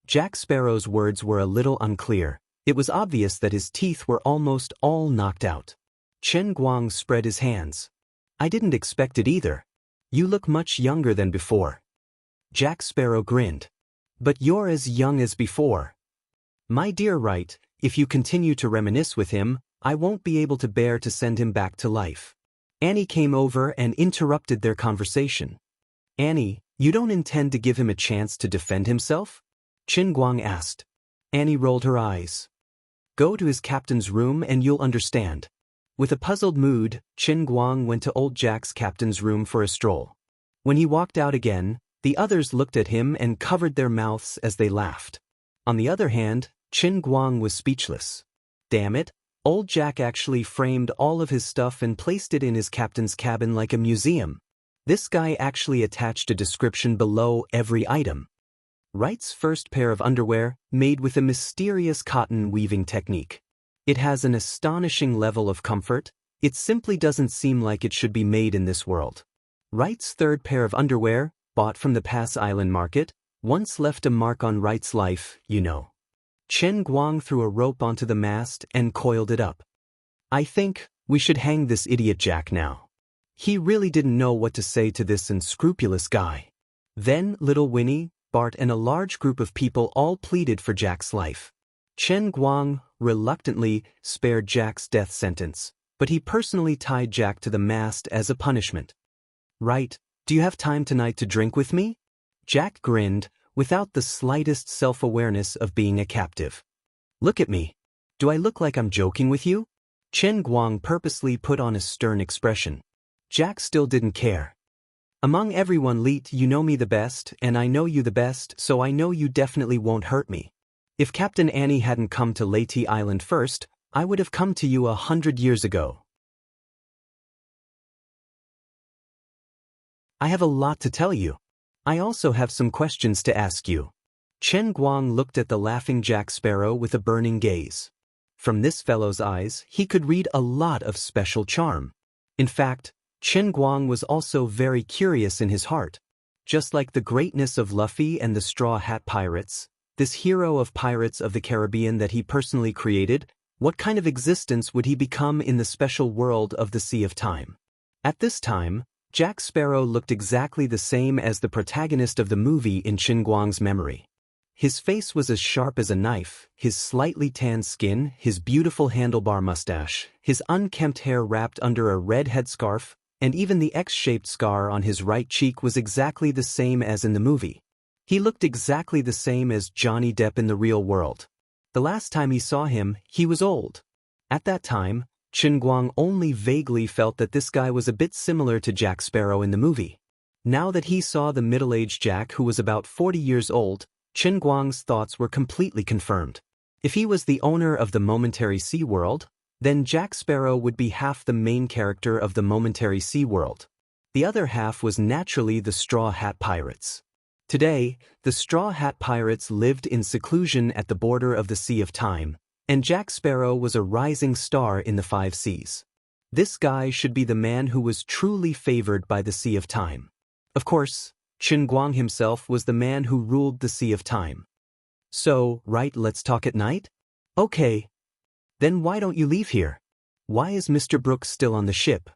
Jack Sparrow's words were a little unclear. It was obvious that his teeth were almost all knocked out. Chen Guang spread his hands. I didn't expect it either. You look much younger than before. Jack Sparrow grinned. But you're as young as before. My dear Wright, if you continue to reminisce with him, I won't be able to bear to send him back to life. Annie came over and interrupted their conversation. Annie, you don't intend to give him a chance to defend himself? Chen Guang asked. Annie rolled her eyes. Go to his captain's room and you'll understand. With a puzzled mood, Chen Guang went to old Jack's captain's room for a stroll. When he walked out again, the others looked at him and covered their mouths as they laughed. On the other hand, Chen Guang was speechless. Damn it, old Jack actually framed all of his stuff and placed it in his captain's cabin like a museum. This guy actually attached a description below every item. Wright's first pair of underwear, made with a mysterious cotton weaving technique. It has an astonishing level of comfort. It simply doesn't seem like it should be made in this world. Wright's third pair of underwear, bought from the Pass Island market, once left a mark on Wright's life, you know. Chen Guang threw a rope onto the mast and coiled it up. I think we should hang this idiot Jack now. He really didn't know what to say to this unscrupulous guy. Then little Winnie, Bart and a large group of people all pleaded for Jack's life. Chen Guang reluctantly spared Jack's death sentence, but he personally tied Jack to the mast as a punishment. Right, do you have time tonight to drink with me? Jack grinned, without the slightest self-awareness of being a captive. Look at me. Do I look like I'm joking with you? Chen Guang purposely put on a stern expression. Jack still didn't care. Among everyone Leet, you know me the best, and I know you the best, so I know you definitely won't hurt me. If Captain Annie hadn't come to Leyte Island first, I would have come to you 100 years ago. I have a lot to tell you. I also have some questions to ask you. Chen Guang looked at the laughing Jack Sparrow with a burning gaze. From this fellow's eyes, he could read a lot of special charm. In fact, Chen Guang was also very curious in his heart. Just like the greatness of Luffy and the Straw Hat Pirates, this hero of Pirates of the Caribbean that he personally created, what kind of existence would he become in the special world of the Sea of Time? At this time, Jack Sparrow looked exactly the same as the protagonist of the movie in Chen Guang's memory. His face was as sharp as a knife, his slightly tanned skin, his beautiful handlebar mustache, his unkempt hair wrapped under a red headscarf, and even the X-shaped scar on his right cheek was exactly the same as in the movie. He looked exactly the same as Johnny Depp in the real world. The last time he saw him, he was old. At that time, Chen Guang only vaguely felt that this guy was a bit similar to Jack Sparrow in the movie. Now that he saw the middle-aged Jack who was about 40 years old, Chen Guang's thoughts were completely confirmed. If he was the owner of the Momentary Sea World, then Jack Sparrow would be half the main character of the Momentary Sea World. The other half was naturally the Straw Hat Pirates. Today, the Straw Hat Pirates lived in seclusion at the border of the Sea of Time, and Jack Sparrow was a rising star in the 5 seas. This guy should be the man who was truly favored by the Sea of Time. Of course, Chen Guang himself was the man who ruled the Sea of Time. So, right, let's talk at night? Okay. Then why don't you leave here? Why is Mr. Brooks still on the ship?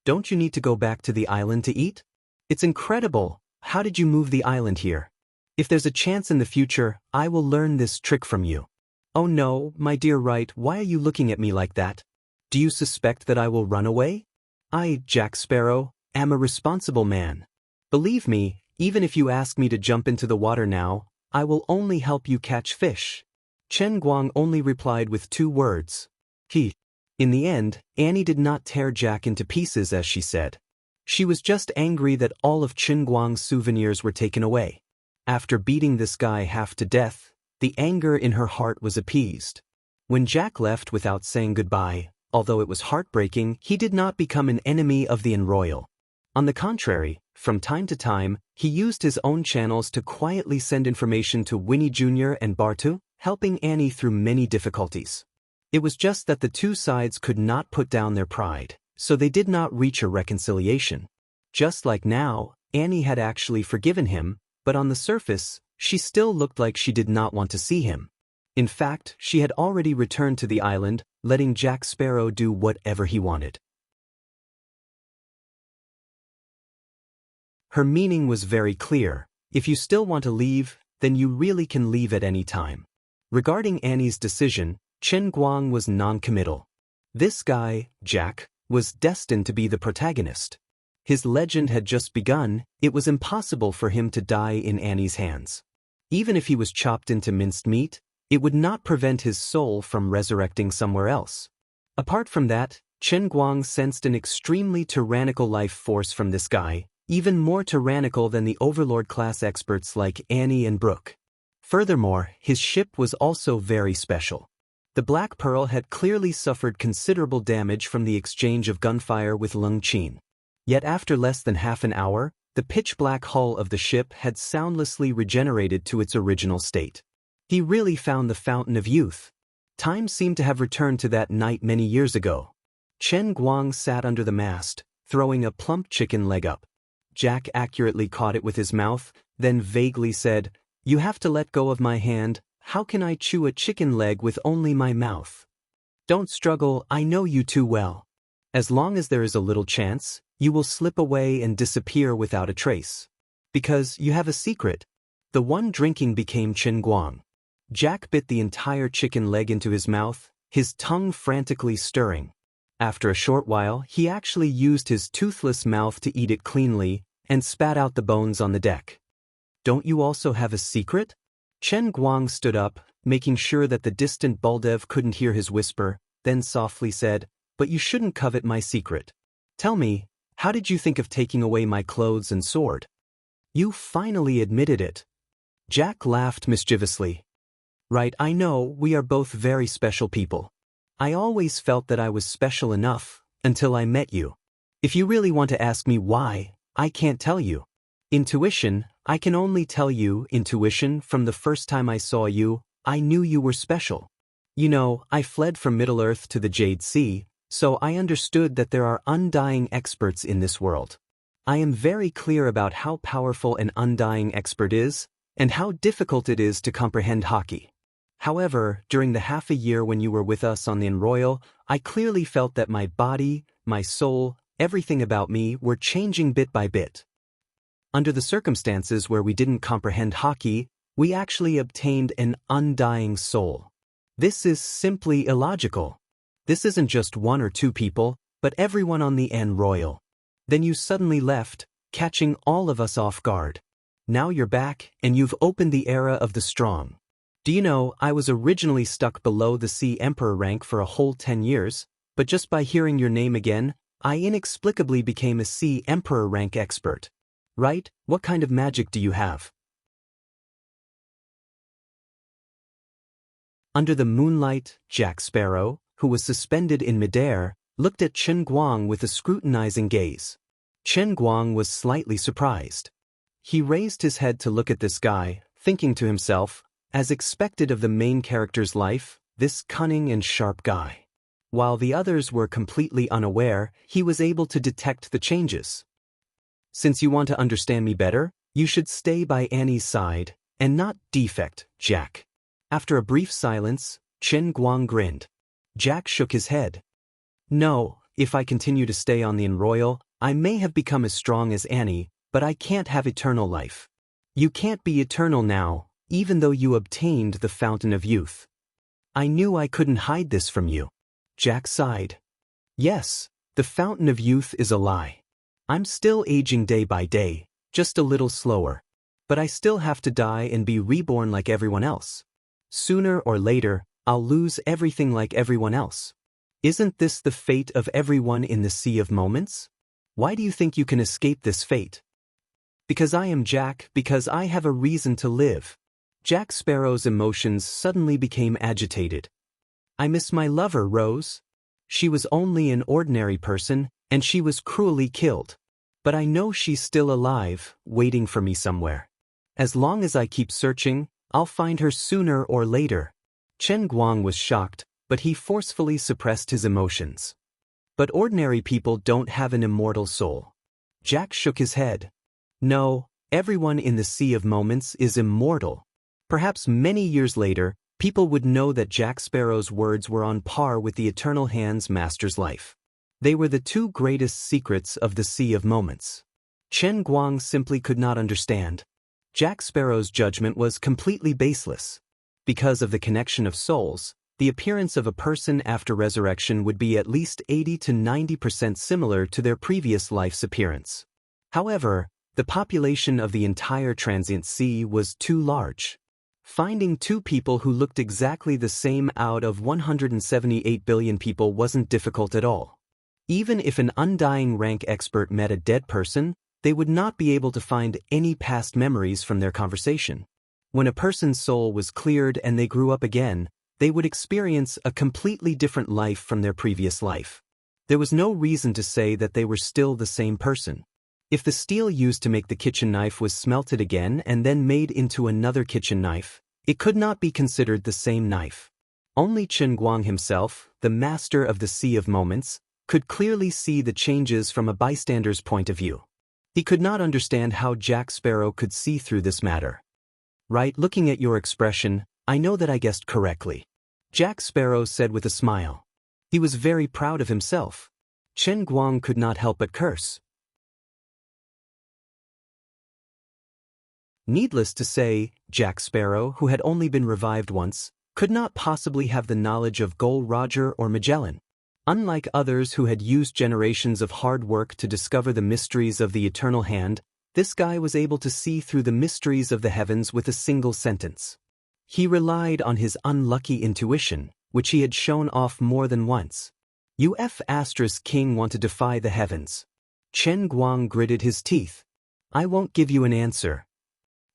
Don't you need to go back to the island to eat? It's incredible. How did you move the island here? If there's a chance in the future, I will learn this trick from you. Oh no, my dear Wright, why are you looking at me like that? Do you suspect that I will run away? I, Jack Sparrow, am a responsible man. Believe me, even if you ask me to jump into the water now, I will only help you catch fish. Chen Guang only replied with 2 words. He. In the end, Annie did not tear Jack into pieces as she said. She was just angry that all of Chen Guang's souvenirs were taken away. After beating this guy half to death, the anger in her heart was appeased. When Jack left without saying goodbye, although it was heartbreaking, he did not become an enemy of the Enroyal. On the contrary, from time to time, he used his own channels to quietly send information to Winnie Jr. and Bartu, helping Annie through many difficulties. It was just that the 2 sides could not put down their pride, so they did not reach a reconciliation. Just like now, Annie had actually forgiven him, but on the surface, she still looked like she did not want to see him. In fact, she had already returned to the island, letting Jack Sparrow do whatever he wanted. Her meaning was very clear. If you still want to leave, then you really can leave at any time. Regarding Annie's decision, Chen Guang was non-committal. This guy, Jack, was destined to be the protagonist. His legend had just begun. It was impossible for him to die in Annie's hands. Even if he was chopped into minced meat, it would not prevent his soul from resurrecting somewhere else. Apart from that, Chen Guang sensed an extremely tyrannical life force from this guy, even more tyrannical than the overlord class experts like Annie and Brooke. Furthermore, his ship was also very special. The Black Pearl had clearly suffered considerable damage from the exchange of gunfire with Lung Qin. Yet after less than half an hour, the pitch-black hull of the ship had soundlessly regenerated to its original state. He really found the fountain of youth. Time seemed to have returned to that night many years ago. Chen Guang sat under the mast, throwing a plump chicken leg up. Jack accurately caught it with his mouth, then vaguely said, "You have to let go of my hand. How can I chew a chicken leg with only my mouth? Don't struggle, I know you too well. As long as there is a little chance, you will slip away and disappear without a trace. Because you have a secret." The one drinking became Chen Guang. Jack bit the entire chicken leg into his mouth, his tongue frantically stirring. After a short while, he actually used his toothless mouth to eat it cleanly and spat out the bones on the deck. "Don't you also have a secret?" Chen Guang stood up, making sure that the distant Baldev couldn't hear his whisper, then softly said, "But you shouldn't covet my secret. Tell me, how did you think of taking away my clothes and sword?" "You finally admitted it." Jack laughed mischievously. "Right, I know, we are both very special people. I always felt that I was special enough, until I met you. If you really want to ask me why, I can't tell you. Intuition, I can only tell you, intuition, from the first time I saw you, I knew you were special. You know, I fled from Middle-earth to the Jade Sea, so I understood that there are undying experts in this world. I am very clear about how powerful an undying expert is, and how difficult it is to comprehend hockey. However, during the half a year when you were with us on the Royal, I clearly felt that my body, my soul, everything about me were changing bit by bit. Under the circumstances where we didn't comprehend hockey, we actually obtained an undying soul. This is simply illogical. This isn't just one or two people, but everyone on the Royal. Then you suddenly left, catching all of us off guard. Now you're back, and you've opened the era of the strong. Do you know, I was originally stuck below the Sea Emperor rank for a whole 10 years, but just by hearing your name again, I inexplicably became a Sea Emperor rank expert. Right? What kind of magic do you have?" Under the moonlight, Jack Sparrow, who was suspended in midair, looked at Chen Guang with a scrutinizing gaze. Chen Guang was slightly surprised. He raised his head to look at this guy, thinking to himself, as expected of the main character's life, this cunning and sharp guy. While the others were completely unaware, he was able to detect the changes. "Since you want to understand me better, you should stay by Annie's side, and not defect, Jack." After a brief silence, Chen Guang grinned. Jack shook his head. "No, if I continue to stay on the Royal, I may have become as strong as Annie, but I can't have eternal life. You can't be eternal now, even though you obtained the Fountain of Youth. I knew I couldn't hide this from you." Jack sighed. "Yes, the Fountain of Youth is a lie. I'm still aging day by day, just a little slower. But I still have to die and be reborn like everyone else. Sooner or later, I'll lose everything like everyone else. Isn't this the fate of everyone in the Sea of Moments? Why do you think you can escape this fate?" "Because I am Jack, because I have a reason to live." Jack Sparrow's emotions suddenly became agitated. "I miss my lover, Rose. She was only an ordinary person, and she was cruelly killed. But I know she's still alive, waiting for me somewhere. As long as I keep searching, I'll find her sooner or later." Chen Guang was shocked, but he forcefully suppressed his emotions. "But ordinary people don't have an immortal soul." Jack shook his head. "No, everyone in the Sea of Moments is immortal. Perhaps many years later, People would know that Jack Sparrow's words were on par with the Eternal Hand's master's life. They were the two greatest secrets of the Sea of Moments. Chen Guang simply could not understand. Jack Sparrow's judgment was completely baseless. Because of the connection of souls, the appearance of a person after resurrection would be at least 80 to 90% similar to their previous life's appearance. However, the population of the entire transient sea was too large. Finding two people who looked exactly the same out of 178 billion people wasn't difficult at all. Even if an undying rank expert met a dead person, they would not be able to find any past memories from their conversation. When a person's soul was cleared and they grew up again, they would experience a completely different life from their previous life. There was no reason to say that they were still the same person. If the steel used to make the kitchen knife was smelted again and then made into another kitchen knife, it could not be considered the same knife. Only Chen Guang himself, the master of the Sea of Moments, could clearly see the changes from a bystander's point of view. He could not understand how Jack Sparrow could see through this matter. Right, looking at your expression, I know that I guessed correctly. Jack Sparrow said with a smile. He was very proud of himself. Chen Guang could not help but curse. Needless to say, Jack Sparrow, who had only been revived once, could not possibly have the knowledge of Gold Roger or Magellan. Unlike others who had used generations of hard work to discover the mysteries of the Eternal Hand, this guy was able to see through the mysteries of the heavens with a single sentence. He relied on his unlucky intuition, which he had shown off more than once. King want to defy the heavens. Chen Guang gritted his teeth. I won't give you an answer.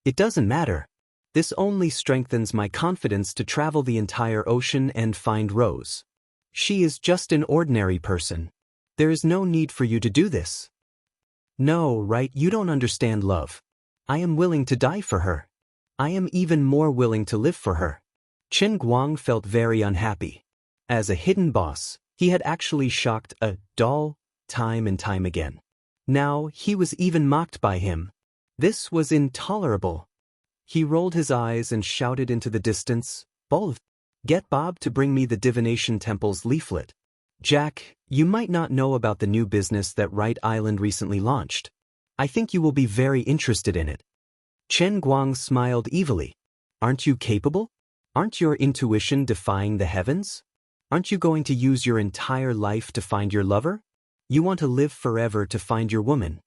It doesn't matter. This only strengthens my confidence to travel the entire ocean and find Rose. She is just an ordinary person. There is no need for you to do this. No, right, you don't understand love. I am willing to die for her. I am even more willing to live for her. Chen Guang felt very unhappy. As a hidden boss, he had actually shocked a doll time and time again. Now he was even mocked by him. This was intolerable. He rolled his eyes and shouted into the distance, "Both! Get Bob to bring me the Divination Temple's leaflet. Jack, you might not know about the new business that Wright Island recently launched. I think you will be very interested in it." Chen Guang smiled evilly. Aren't you capable? Aren't your intuition defying the heavens? Aren't you going to use your entire life to find your lover? You want to live forever to find your woman.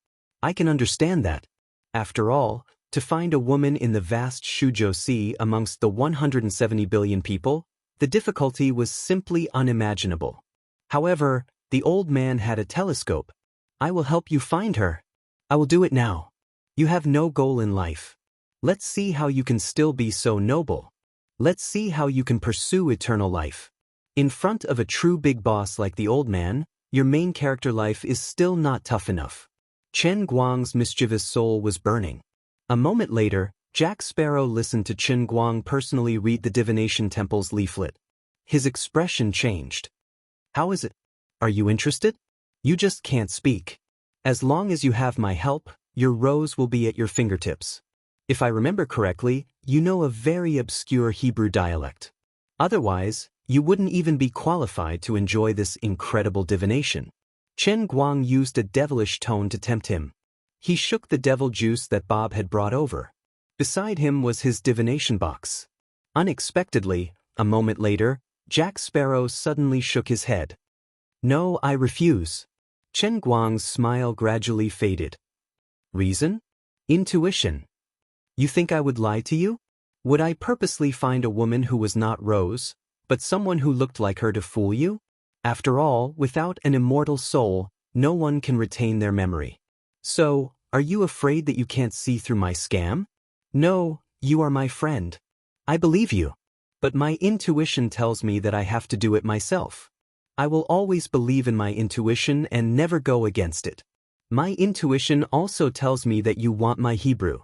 I can understand that. After all, to find a woman in the vast Shuzhou Sea amongst the 170 billion people, the difficulty was simply unimaginable. However, the old man had a telescope. I will help you find her. I will do it now. You have no goal in life. Let's see how you can still be so noble. Let's see how you can pursue eternal life. In front of a true big boss like the old man, your main character life is still not tough enough. Chen Guang's mischievous soul was burning. A moment later, Jack Sparrow listened to Chen Guang personally read the Divination Temple's leaflet. His expression changed. How is it? Are you interested? You just can't speak. As long as you have my help, your rose will be at your fingertips. If I remember correctly, you know a very obscure Hebrew dialect. Otherwise, you wouldn't even be qualified to enjoy this incredible divination. Chen Guang used a devilish tone to tempt him. He shook the devil juice that Bob had brought over. Beside him was his divination box. Unexpectedly, a moment later, Jack Sparrow suddenly shook his head. No, I refuse. Chen Guang's smile gradually faded. Reason? Intuition. You think I would lie to you? Would I purposely find a woman who was not Rose, but someone who looked like her to fool you? After all, without an immortal soul, no one can retain their memory. So, are you afraid that you can't see through my scam? No, you are my friend. I believe you. But my intuition tells me that I have to do it myself. I will always believe in my intuition and never go against it. My intuition also tells me that you want my Hebrew.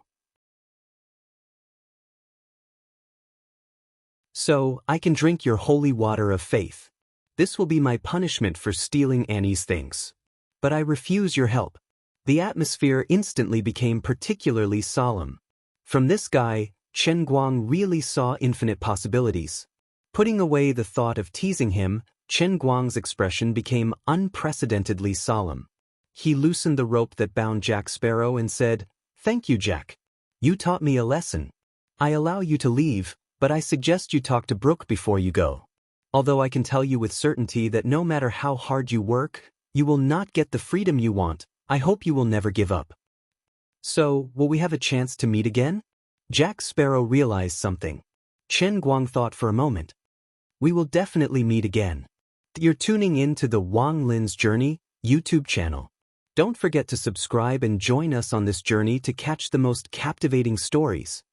So, I can drink your holy water of faith. This will be my punishment for stealing Annie's things. But I refuse your help. The atmosphere instantly became particularly solemn. From this guy, Chen Guang really saw infinite possibilities. Putting away the thought of teasing him, Chen Guang's expression became unprecedentedly solemn. He loosened the rope that bound Jack Sparrow and said, "Thank you, Jack. You taught me a lesson. I allow you to leave, but I suggest you talk to Brooke before you go. Although I can tell you with certainty that no matter how hard you work, you will not get the freedom you want. I hope you will never give up." "So, will we have a chance to meet again?" Jack Sparrow realized something. Chen Guang thought for a moment. "We will definitely meet again." You're tuning in to the Wang Lin's Journey YouTube channel. Don't forget to subscribe and join us on this journey to catch the most captivating stories.